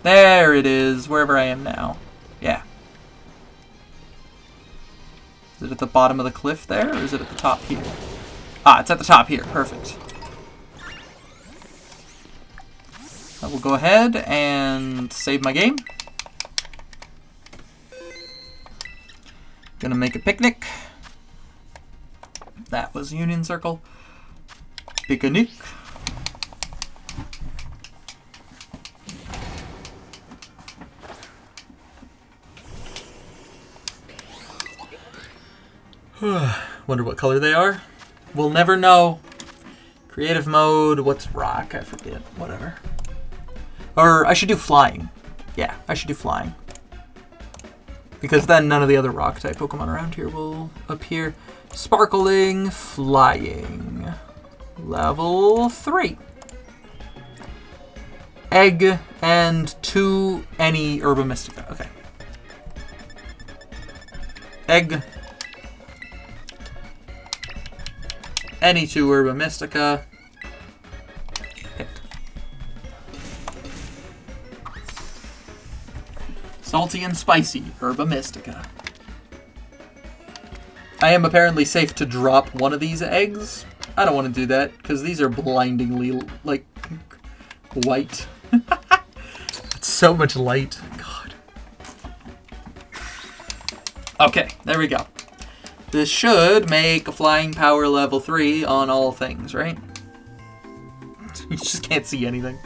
There it is, wherever I am now. Yeah. Is it at the bottom of the cliff there, or is it at the top here? Ah, it's at the top here. Perfect. I will go ahead and save my game. Gonna make a picnic. That was Union Circle. Picnic. Wonder what color they are. We'll never know. Creative mode. What's rock? I forget. Whatever. Or I should do flying. Yeah, I should do flying. Because then none of the other rock type Pokemon around here will appear. Sparkling flying. Level 3. Egg and 2 any Herba Mystica. Okay. Egg. Any 2 Herba Mystica. Picked. Salty and spicy Herba Mystica. I am apparently safe to drop one of these eggs. I don't want to do that, because these are blindingly, like, white. It's so much light. God. Okay, there we go. This should make a flying power level 3 on all things, right? You just can't see anything.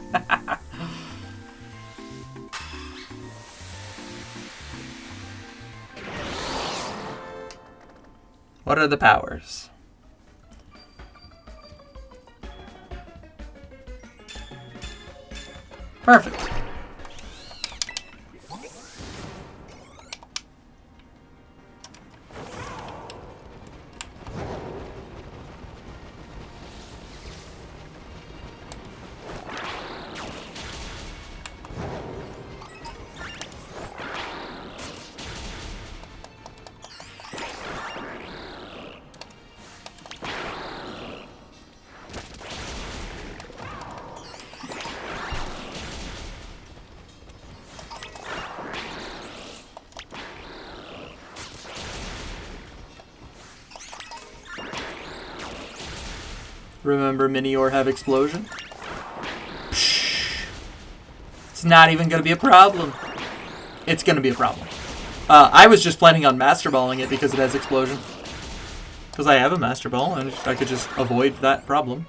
What are the powers? Perfect. Remember Minior have explosion? Psh. It's not even going to be a problem. It's going to be a problem. I was just planning on Master Balling it because it has explosion. Because I have a Master Ball and I could just avoid that problem.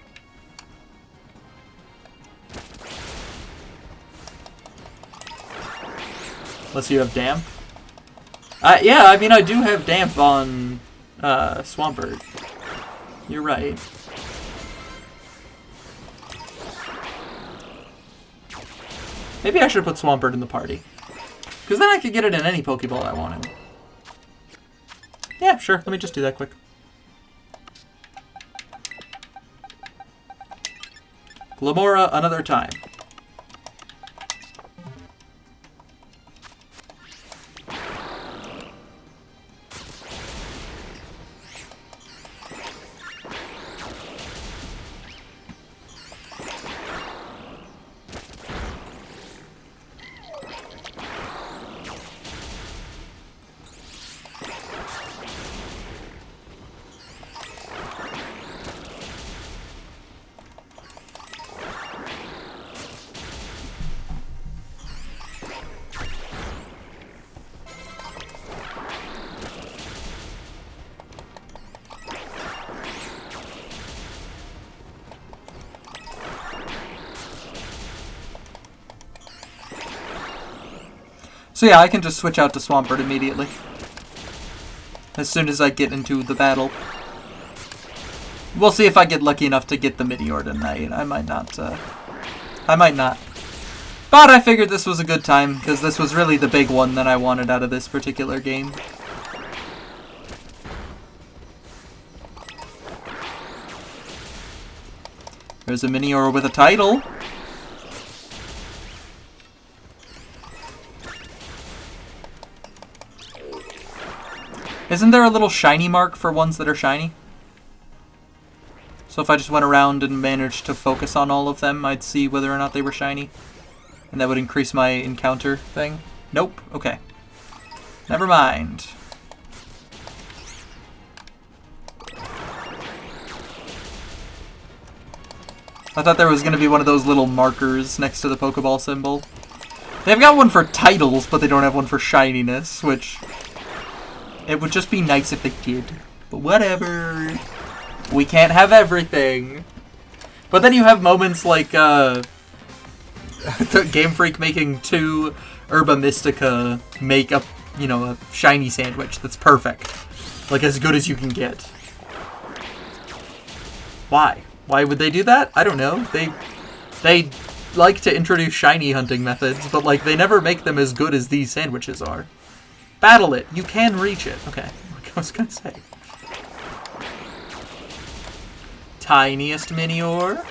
Unless you have Damp. Yeah, I mean I do have Damp on Swampert. You're right. Maybe I should put Swampert in the party. Because then I could get it in any Pokeball I wanted. Yeah, sure. Let me just do that quick. Glamora another time. So yeah, I can just switch out to Swampert immediately. As soon as I get into the battle. We'll see if I get lucky enough to get the Meteor tonight. I might not. I might not. But I figured this was a good time, because this was really the big one that I wanted out of this particular game. There's a Meteor with a title. Isn't there a little shiny mark for ones that are shiny? So if I just went around and managed to focus on all of them, I'd see whether or not they were shiny. And that would increase my encounter thing? Nope. Okay. Never mind. I thought there was going to be one of those little markers next to the Pokeball symbol. They've got one for titles, but they don't have one for shininess, which... It would just be nice if they did. But whatever. We can't have everything. But then you have moments like, Game Freak making 2 Herba Mystica make a, you know, a shiny sandwich that's perfect. Like, as good as you can get. Why? Why would they do that? I don't know. They like to introduce shiny hunting methods, but, like, they never make them as good as these sandwiches are. Battle it. You can reach it. Okay. Like I was gonna say. Tiniest Minior.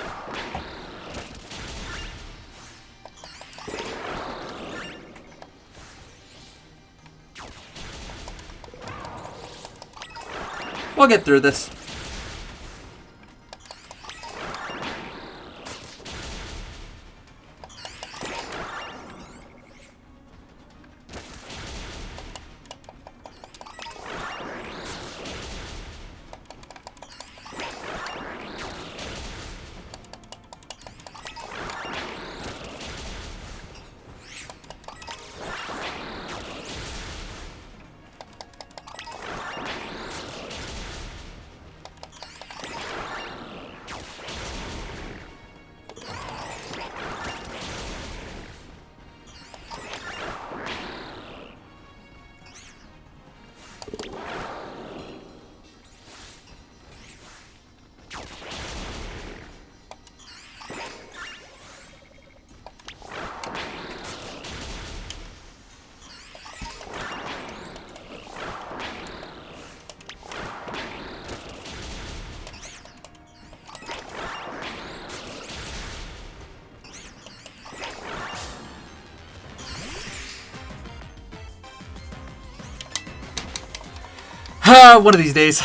We'll get through this. One of these days.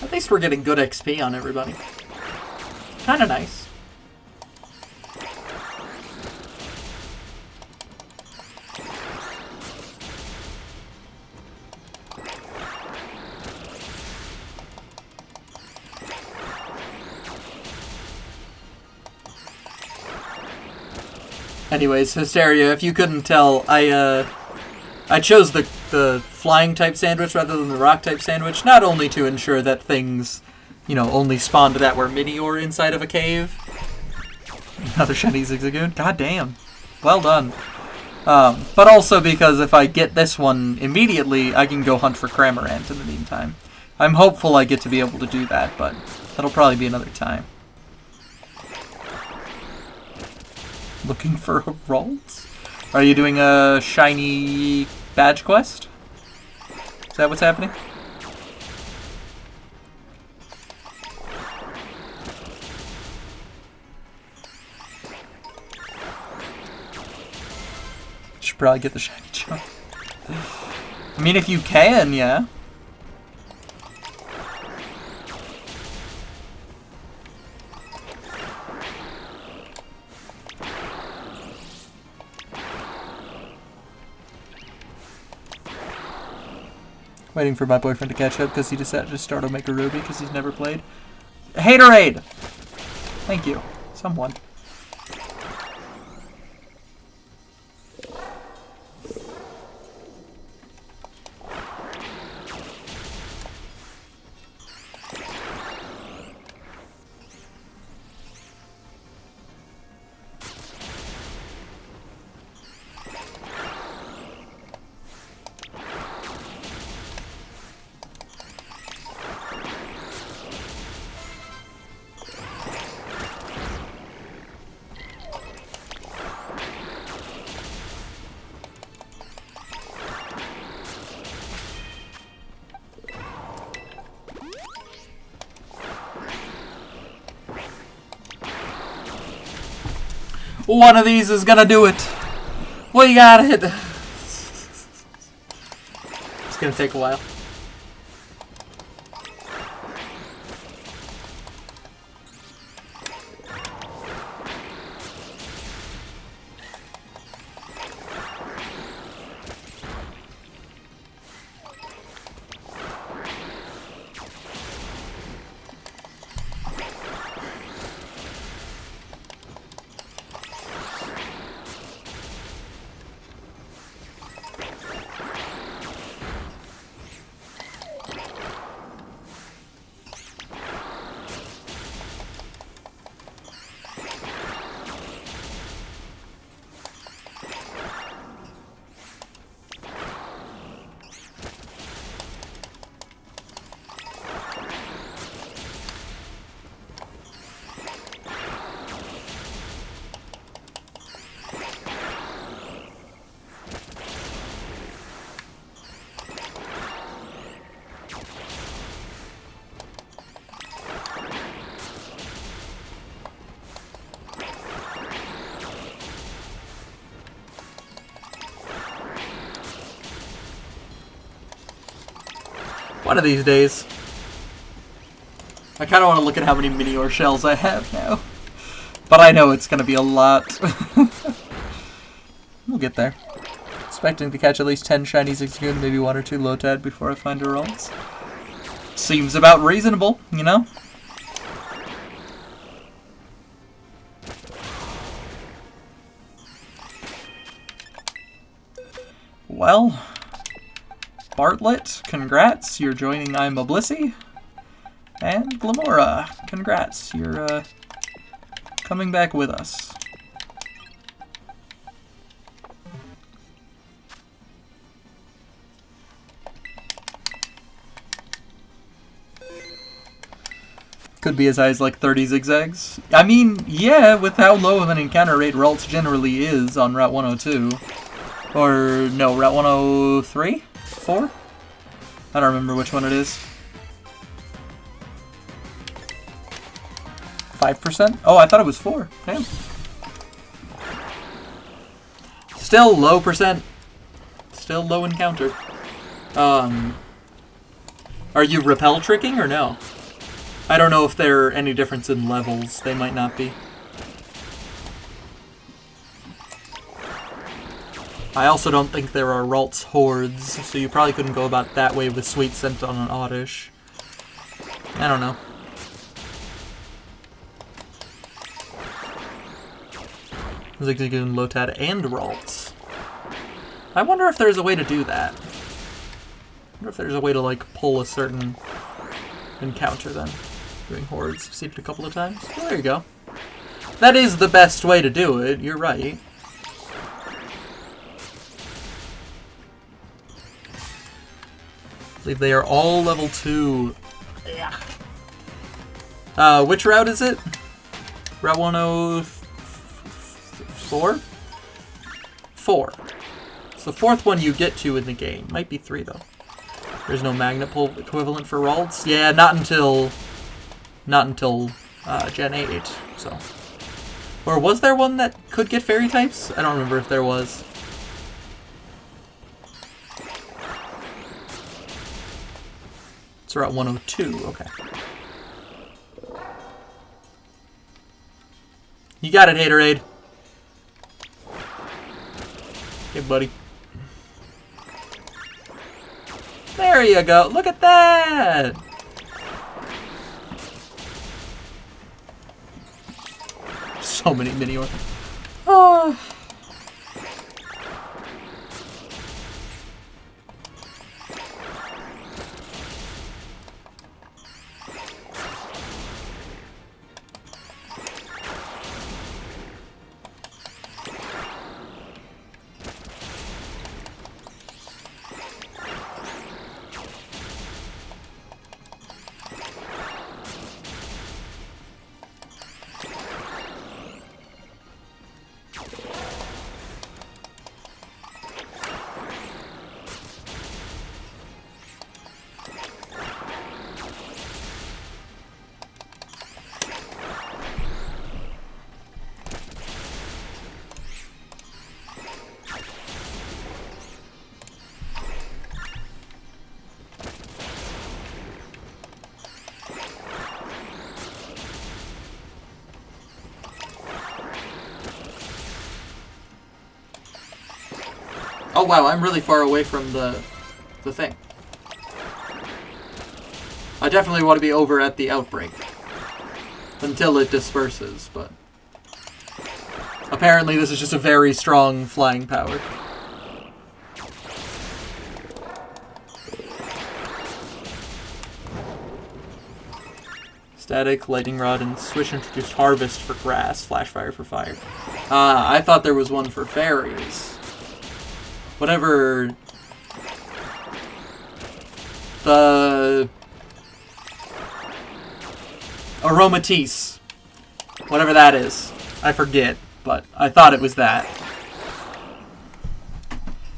At least we're getting good XP on everybody. Kinda nice. Anyways, Hysteria, if you couldn't tell, I chose the flying type sandwich rather than the rock type sandwich, not only to ensure that things, you know, only spawned that were Minior inside of a cave. Another shiny Zigzagoon. God damn. Well done. But also because if I get this one immediately, I can go hunt for Cramorant in the meantime. I'm hopeful I get to be able to do that, but that'll probably be another time. Looking for Ralts? Are you doing a shiny badge quest? Is that what's happening? Should probably get the shiny jump. I mean, if you can, yeah. Waiting for my boyfriend to catch up because he decided to start Omega Ruby because he's never played. Haterade! Thank you. Someone. One of these is gonna do it. We got it. gonna take a while. One of these days. I kind of want to look at how many Minior shells I have now. But I know it's going to be a lot. We'll get there. Expecting to catch at least 10 shiny Zigzagoon, maybe 1 or 2 Lotad before I find a Ralts. Seems about reasonable, you know? Well, Bartlett, congrats, you're joining I'm a Blissey. And Glamora, congrats, you're coming back with us. Could be as high as like 30 zigzags. I mean, yeah, with how low of an encounter rate Ralts generally is on Route 102. Or, no, Route 103? 4? I don't remember which one it is. 5%? Oh, I thought it was 4. Damn. Still low percent. Still low encounter. Are you repel tricking or no? I don't know if there are any difference in levels. They might not be. I also don't think there are Ralts hordes, so you probably couldn't go about that way with Sweet Scent on an Oddish. I don't know. Zigzagoon, Lotad, and Ralts. I wonder if there's a way to do that. I wonder if there's a way to, like, pull a certain encounter then. Doing hordes. I've seen it a couple of times. Well, there you go. That is the best way to do it, you're right. I believe they are all level 2. Yeah. Which route is it? Route 104? 4. It's the 4th one you get to in the game. Might be 3 though. There's no magnet pull equivalent for Ralts. Yeah, not until Gen 8. So, or was there one that could get fairy types? I don't remember if there was. It's Route 102. Okay. You got it, Haterade. Hey, buddy. There you go. Look at that. So many Minior. Oh. Oh wow, I'm really far away from the thing. I definitely want to be over at the outbreak. Until it disperses, but... apparently this is just a very strong flying power. Static, lightning rod, and switch introduced harvest for grass, flash fire for fire. I thought there was one for fairies. Whatever... the... Aromatisse. Whatever that is. I forget, but I thought it was that.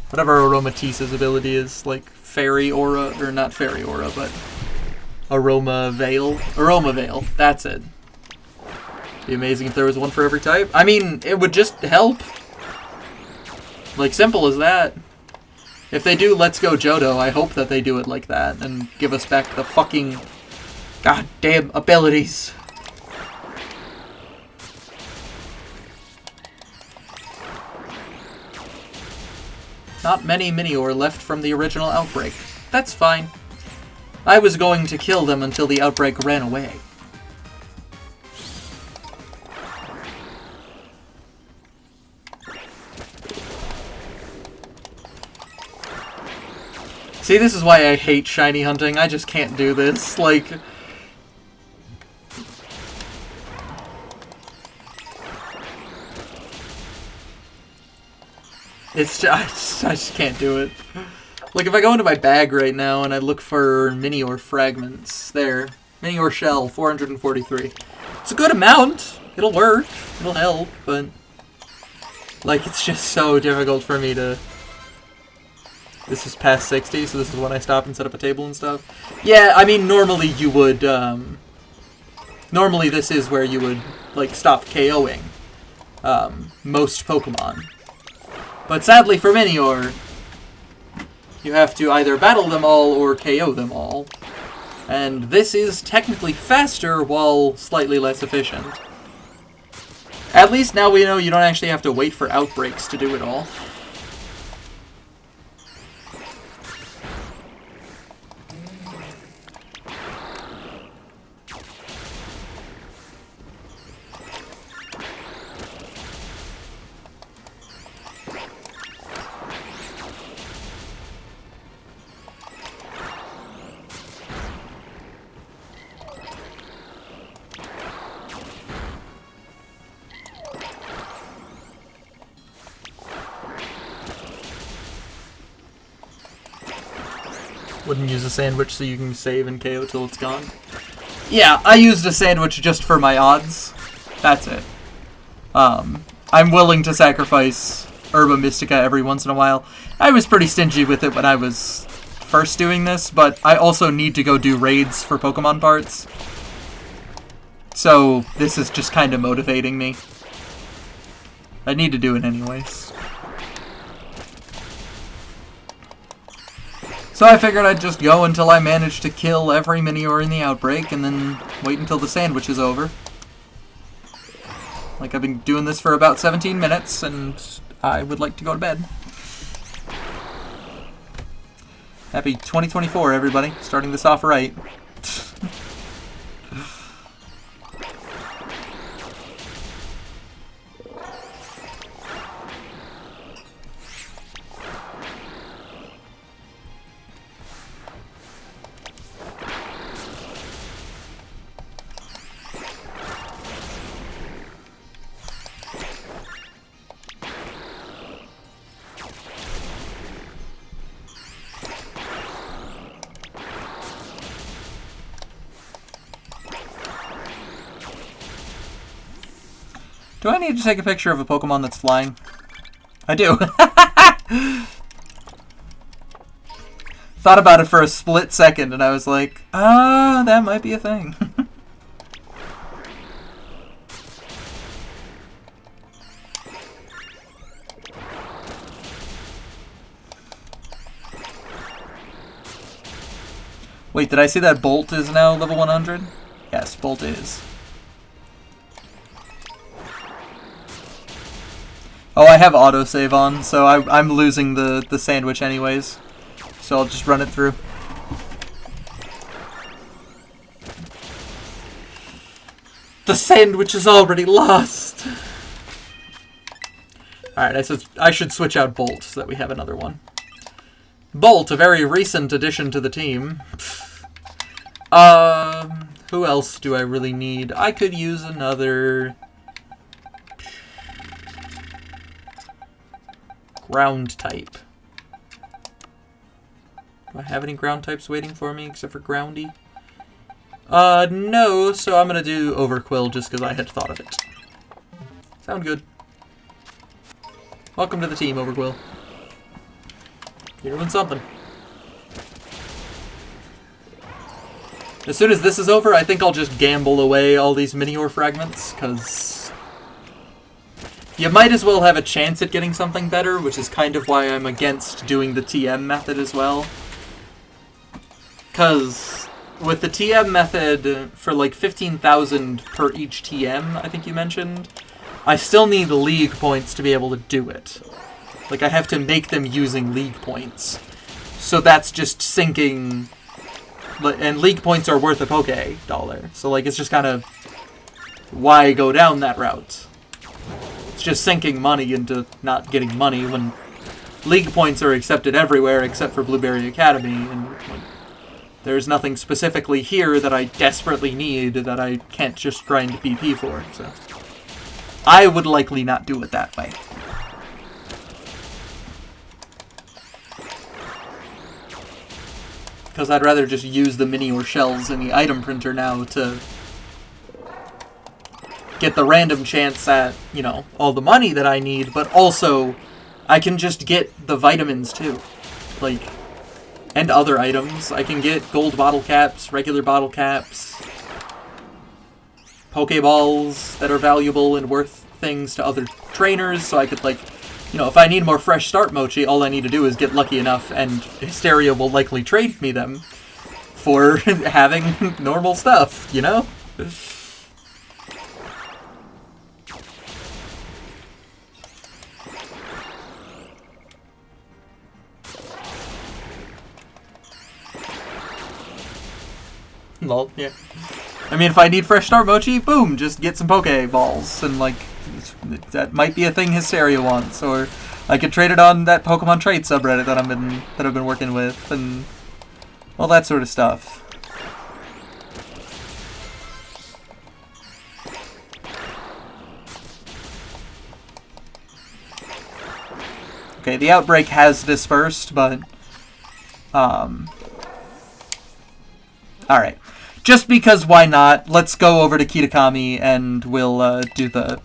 Whatever Aromatisse's ability is, like fairy aura, or not fairy aura, but aroma veil. Aroma veil, that's it. Be amazing if there was one for every type. I mean, it would just help. Like, simple as that. If they do Let's Go Johto, I hope that they do it like that and give us back the fucking goddamn abilities. Not many Minior left from the original outbreak. That's fine. I was going to kill them until the outbreak ran away. See, this is why I hate shiny hunting. I just can't do this. Like... it's just, I just can't do it. Like, if I go into my bag right now and I look for Minior fragments, there. Minior shell, 443. It's a good amount. It'll work. It'll help, but... like, it's just so difficult for me to... This is past 60, so this is when I stop and set up a table and stuff. Yeah, I mean, normally you would, normally this is where you would, like, stop KOing, most Pokemon. But sadly for Minior, you have to either battle them all or KO them all. And this is technically faster while slightly less efficient. At least now we know you don't actually have to wait for outbreaks to do it all. Wouldn't use a sandwich so you can save and KO till it's gone. Yeah, I used a sandwich just for my odds. That's it. I'm willing to sacrifice Herba Mystica every once in a while. I was pretty stingy with it when I was first doing this, but I also need to go do raids for Pokemon parts. So this is just kind of motivating me. I need to do it anyways. So I figured I'd just go until I managed to kill every Minior in the outbreak, and then wait until the sandwich is over. Like, I've been doing this for about 17 minutes, and I would like to go to bed. Happy 2024, everybody. Starting this off right. Do I need to take a picture of a Pokemon that's flying? I do. Thought about it for a split second and I was like, that might be a thing. Wait, did I see that Bolt is now level 100? Yes, Bolt is. Oh, I have autosave on, so I'm losing the sandwich anyways. So I'll just run it through. The sandwich is already lost! Alright, I should switch out Bolt so that we have another one. Bolt, a very recent addition to the team. Who else do I really need? I could use another... ground type. Do I have any ground types waiting for me except for Groundy? No, so I'm gonna do Overquill just because I had thought of it. Sound good. Welcome to the team, Overquill. You're doing something. As soon as this is over, I think I'll just gamble away all these Minior fragments, because you might as well have a chance at getting something better, which is kind of why I'm against doing the TM method as well. Because with the TM method, for like 15,000 per each TM, I think you mentioned, I still need league points to be able to do it. Like, I have to make them using league points. So that's just sinking... And league points are worth a Poke dollar. So, like, it's just kind of... why go down that route? It's just sinking money into not getting money when league points are accepted everywhere except for Blueberry Academy. And like, there's nothing specifically here that I desperately need that I can't just grind BP for. So I would likely not do it that way. Because I'd rather just use the Minior shells in the item printer now to get the random chance at, you know, all the money that I need, but also I can just get the vitamins too. Like, and other items. I can get gold bottle caps, regular bottle caps, Pokeballs that are valuable and worth things to other trainers, so I could, like, you know, if I need more fresh start mochi, all I need to do is get lucky enough, and Hysteria will likely trade me them for having normal stuff, you know? Lol, yeah. I mean, if I need fresh start mochi, boom, just get some Pokeballs, and, like, that might be a thing Hysteria wants, or I could trade it on that Pokemon Trade subreddit that I've been working with, and all that sort of stuff. Okay, the outbreak has dispersed, but alright. Just because why not? Let's go over to Kitakami and we'll do the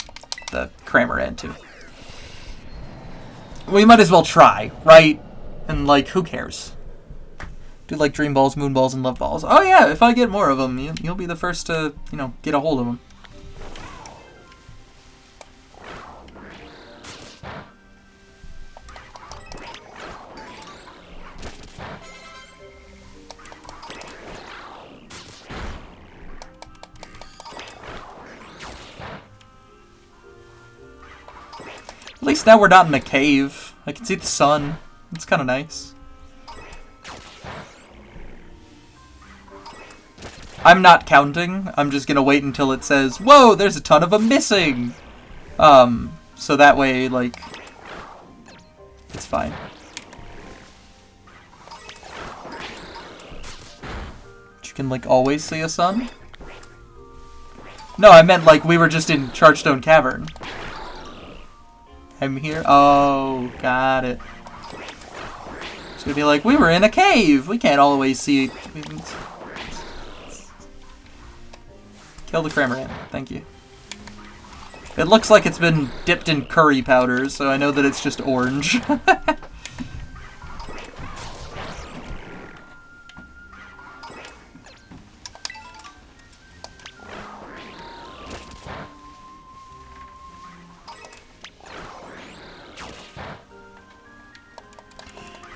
Cramorant too. We might as well try, right? And, like, who cares? Do, like, Dream Balls, Moon Balls, and Love Balls. Oh yeah, if I get more of them, you'll be the first to, you know, get a hold of them. At least now we're not in a cave. I can see the sun. It's kind of nice. I'm not counting. I'm just gonna wait until it says, whoa, there's a ton of them missing! So that way, like, it's fine. You can, like, always see a sun? No, I meant, like, we were just in Chargestone Cavern. I'm here. Oh, got it. It's gonna be like, we were in a cave! We can't always see... Kill the Cramorant. Thank you. It looks like it's been dipped in curry powder, so I know that it's just orange.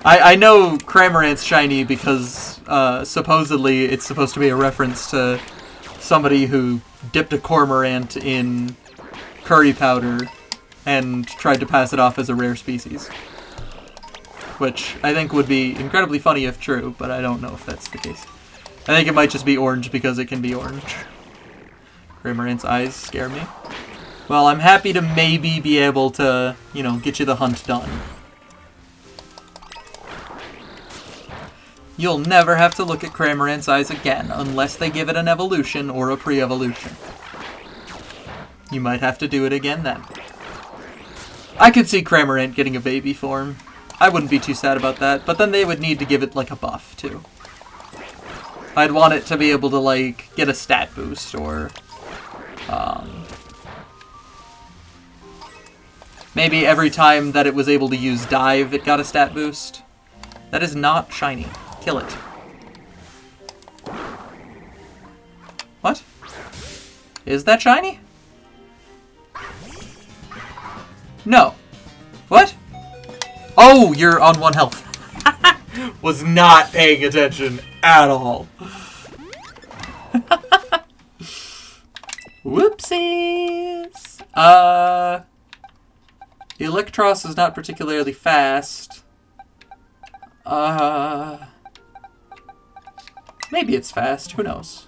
I know Cramorant's shiny because supposedly it's supposed to be a reference to somebody who dipped a Cormorant in curry powder and tried to pass it off as a rare species. Which I think would be incredibly funny if true, but I don't know if that's the case. I think it might just be orange because it can be orange. Cramorant's eyes scare me. Well, I'm happy to maybe be able to, you know, get you the hunt done. You'll never have to look at Cramorant's eyes again unless they give it an evolution or a pre-evolution. You might have to do it again then. I could see Cramorant getting a baby form. I wouldn't be too sad about that, but then they would need to give it, like, a buff, too. I'd want it to be able to, like, get a stat boost, or, maybe every time that it was able to use Dive, it got a stat boost. That is not shiny. Kill it. What? Is that shiny? No. What? Oh, you're on 1 health. Was not paying attention at all. Whoopsies. Eelektross is not particularly fast. Maybe it's fast. Who knows?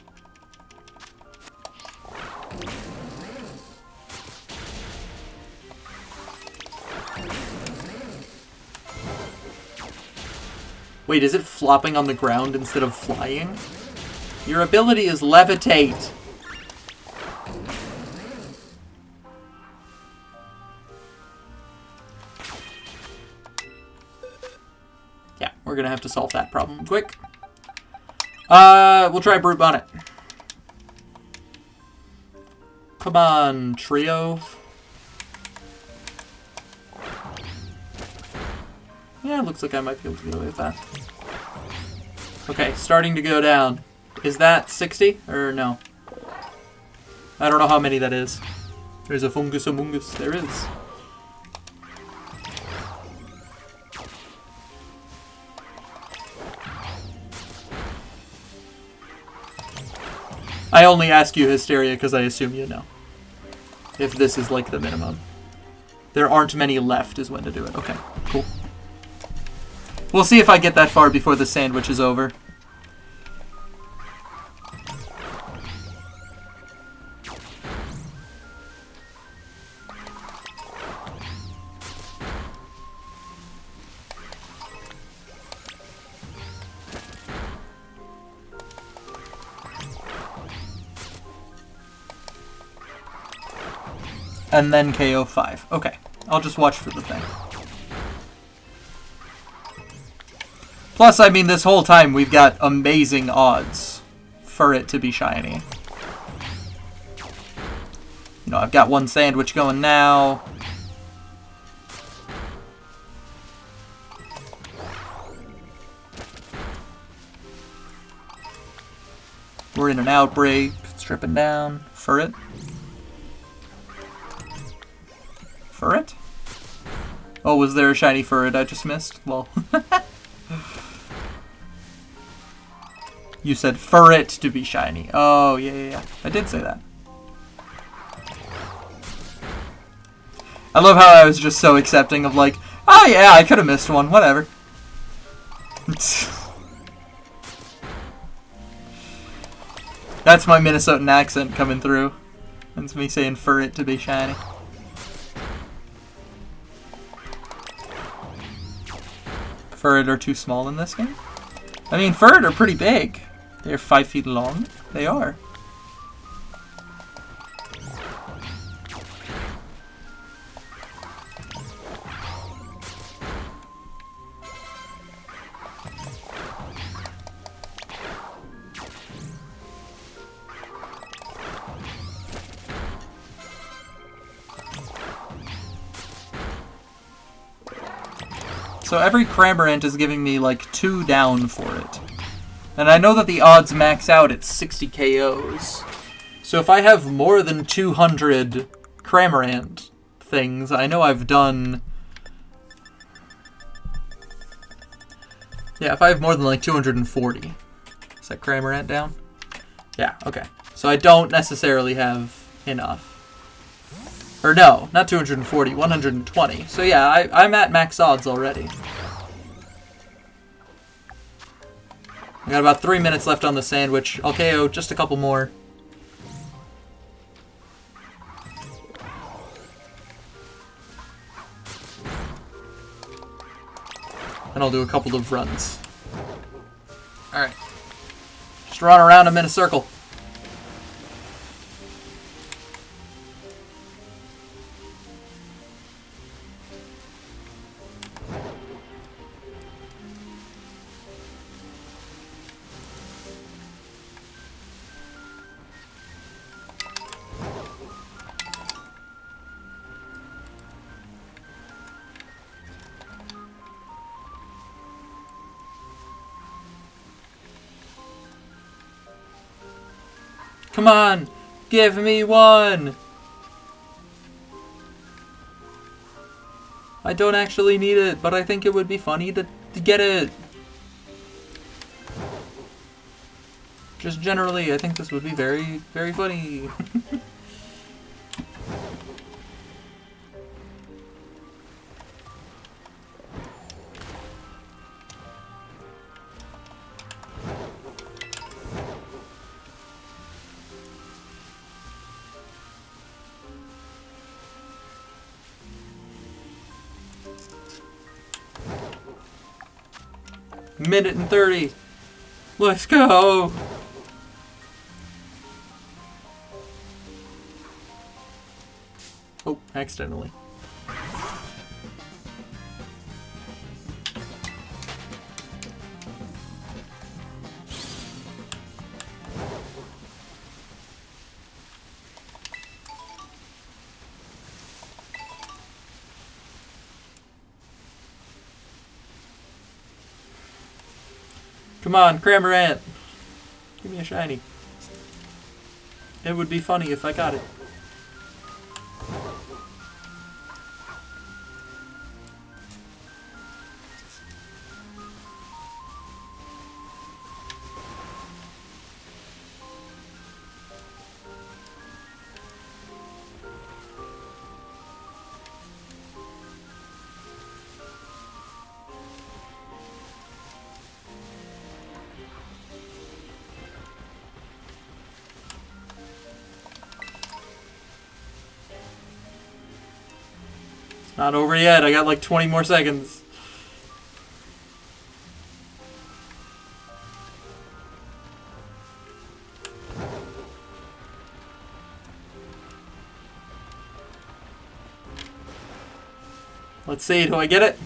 Wait, is it flopping on the ground instead of flying? Your ability is levitate. Yeah, we're gonna have to solve that problem quick. We'll try Brute Bonnet. Come on, Trio. Yeah, looks like I might be able to get away with that. Okay, starting to go down. Is that 60? Or no? I don't know how many that is. There's a Fungus Amungus. There is. I only ask you, Hysteria, because I assume you know. If this is like the minimum. There aren't many left is when to do it. Okay, cool. We'll see if I get that far before the sandwich is over. And then KO 5. Okay, I'll just watch for the thing. Plus, I mean, this whole time we've got amazing odds for it to be shiny. You know, I've got 1 sandwich going now. We're in an outbreak. It's dripping down. Furret. Furret? Oh, was there a shiny Furret I just missed? Well. You said Furret to be shiny. Oh, yeah. I did say that. I love how I was just so accepting of like, oh yeah, I could have missed one, whatever. That's my Minnesotan accent coming through. That's me saying Furret to be shiny. Furret are too small in this game? I mean, Furret are pretty big. They're 5 feet long. They are. So every Cramorant is giving me like 2 down for it. And I know that the odds max out at 60 KOs. So if I have more than 200 Cramorant things, I know I've done... Yeah, if I have more than like 240. Is that Cramorant down? Yeah, okay. So I don't necessarily have enough. Or no, not 240, 120. So yeah, I'm at max odds already. I got about 3 minutes left on the sandwich. I'll KO just a couple more. And I'll do a couple of runs. Alright. Just run around him in a circle. Come on! Give me one! I don't actually need it, but I think it would be funny to get it. Just generally, I think this would be very, very funny. Minute and 30. Let's go. Oh, accidentally. Come on, Cramorant. Give me a shiny. It would be funny if I got it. Not over yet. I got like 20 more seconds. Let's see. Do I get it?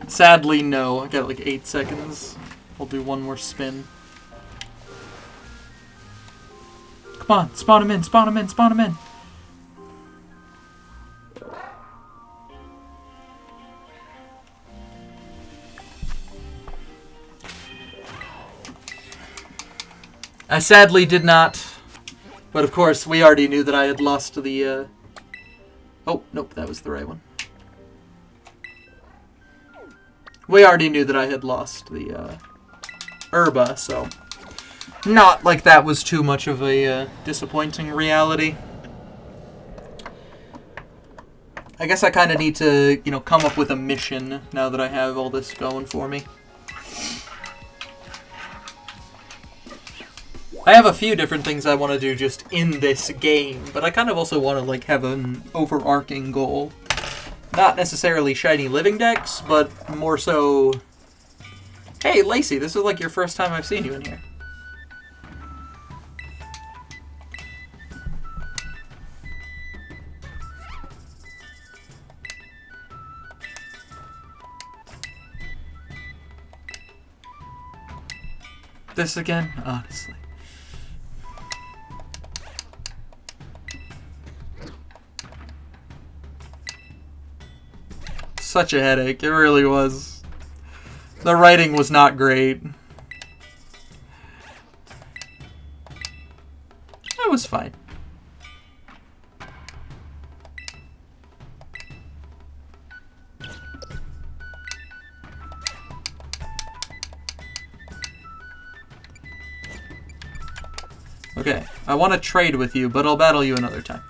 Sadly, no. I got like 8 seconds. I'll do one more spin. Come on, spawn him in, spawn him in, spawn him in. I sadly did not. But of course, we already knew that I had lost the, Oh, nope, that was the right one. We already knew that I had lost the, Herba, so... Not like that was too much of a, disappointing reality. I guess I kind of need to, you know, come up with a mission now that I have all this going for me. I have a few different things I want to do just in this game, but I kind of also want to, like, have an overarching goal. Not necessarily shiny living decks, but more so... Hey, Lacey, this is like your first time I've seen you in here. This again? Honestly. Such a headache. It really was. The writing was not great. It was fine. I want to trade with you, but I'll battle you another time.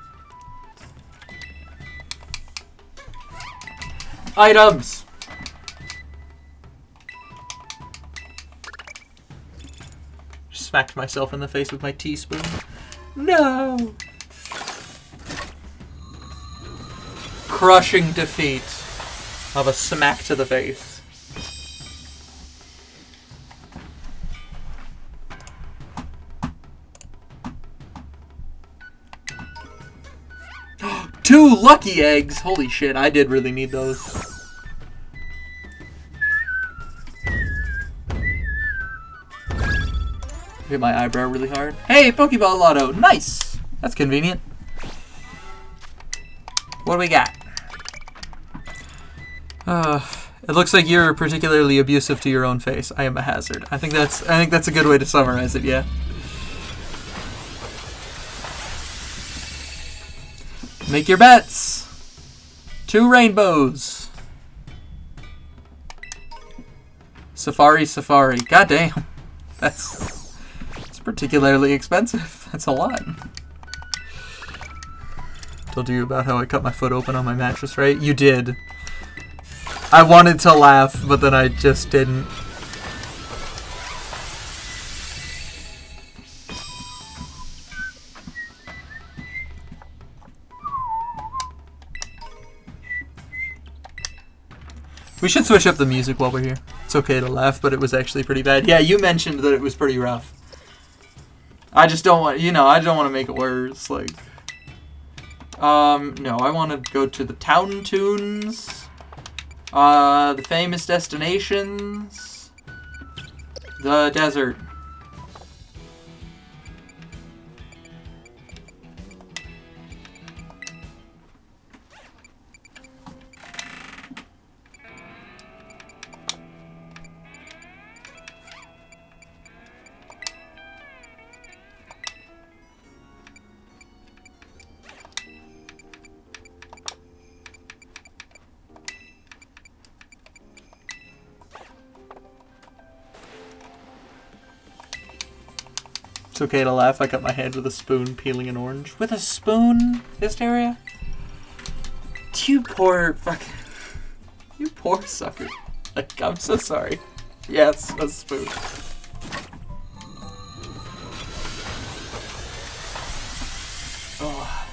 Items! Smacked myself in the face with my teaspoon. No! Crushing defeat of a smack to the face. Two lucky eggs! Holy shit, I did really need those. Hit my eyebrow really hard. Hey, Pokeball Lotto! Nice! That's convenient. What do we got? It looks like you're particularly abusive to your own face. I am a hazard. I think that's a good way to summarize it, yeah. Make your bets. 2 rainbows. Safari, Safari. Goddamn. That's particularly expensive. That's a lot. Told you about how I cut my foot open on my mattress, right? You did. I wanted to laugh, but then I just didn't. We should switch up the music while we're here. It's okay to laugh, but it was actually pretty bad. Yeah, you mentioned that it was pretty rough. I just don't want, I don't want to make it worse. Like, no, I want to go to the town tunes, the famous destinations, the desert. It's okay to laugh. I cut my head with a spoon peeling an orange. With a spoon, Hysteria? You poor fucking... You poor sucker. Like, I'm so sorry. Yes, a spoon. Oh,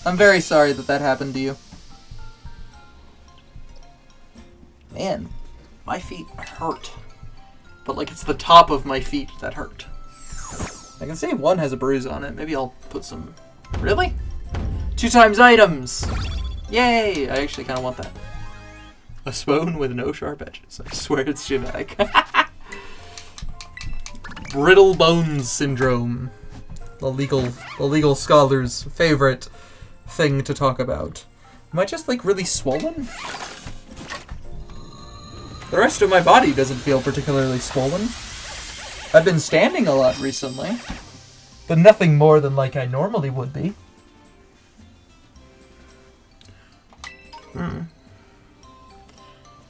I'm very sorry that happened to you. Man, my feet hurt. But, like, it's the top of my feet that hurt. I can say one has a bruise on it. Maybe I'll put some... Really? 2 times items! Yay! I actually kind of want that. A spoon with no sharp edges. I swear it's genetic. Brittle bones syndrome. The legal scholar's favorite thing to talk about. Am I just, like, really swollen? The rest of my body doesn't feel particularly swollen. I've been standing a lot recently, but nothing more than like I normally would be.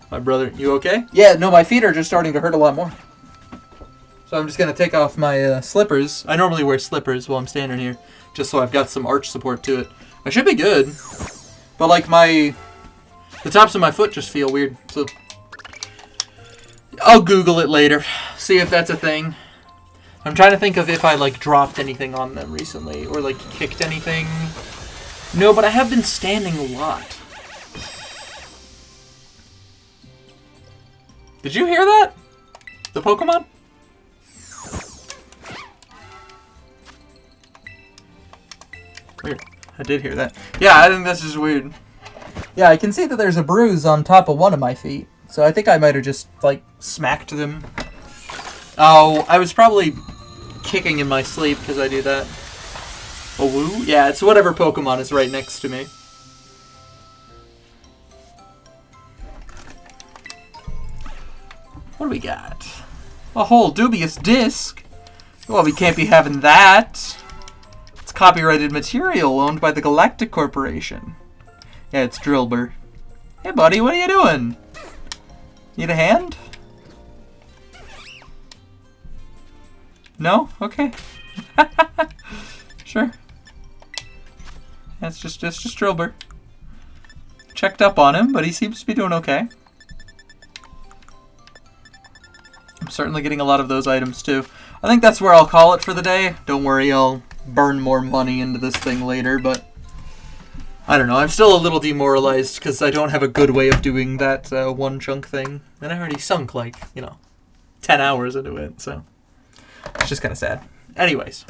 My brother, you okay? Yeah, no, my feet are just starting to hurt a lot more. So I'm just going to take off my slippers. I normally wear slippers while I'm standing here, just so I've got some arch support to it. I should be good, but like the tops of my foot just feel weird, so... I'll Google it later, see if that's a thing. I'm trying to think of if I, like, dropped anything on them recently, or, like, kicked anything. No, but I have been standing a lot. Did you hear that? The Pokemon? Weird. I did hear that. Yeah, I think that's just weird. Yeah, I can see that there's a bruise on top of one of my feet. So I think I might have just, like, smacked them. Oh, I was probably kicking in my sleep because I do that. A woo? Yeah, it's whatever Pokemon is right next to me. What do we got? A whole dubious disc? Well, we can't be having that. It's copyrighted material owned by the Galactic Corporation. Yeah, it's Drillbur. Hey, buddy, what are you doing? Need a hand? No? Okay. Sure. Sure. It's just Drilbur. Checked up on him, but he seems to be doing okay. I'm certainly getting a lot of those items too. I think that's where I'll call it for the day. Don't worry, I'll burn more money into this thing later, but I don't know. I'm still a little demoralized because I don't have a good way of doing that one chunk thing. And I already sunk, 10 hours into it, so it's just kind of sad. Anyways,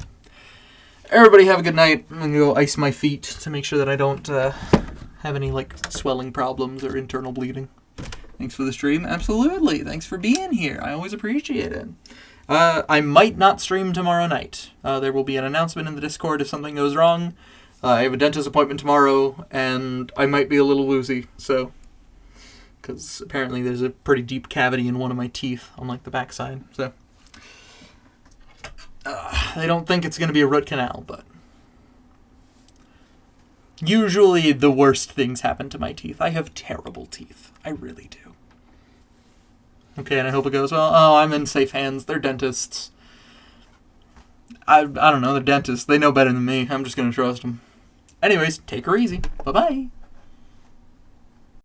everybody have a good night. I'm going to go ice my feet to make sure that I don't have any, swelling problems or internal bleeding. Thanks for the stream. Absolutely. Thanks for being here. I always appreciate it. I might not stream tomorrow night. There will be an announcement in the Discord if something goes wrong. I have a dentist appointment tomorrow, and I might be a little woozy, so... Because apparently there's a pretty deep cavity in one of my teeth on, the backside, so... They don't think it's going to be a root canal, but... Usually the worst things happen to my teeth. I have terrible teeth. I really do. Okay, and I hope it goes well. Oh, I'm in safe hands. They're dentists. I don't know. They're dentists. They know better than me. I'm just going to trust them. Anyways, take her easy. Bye-bye.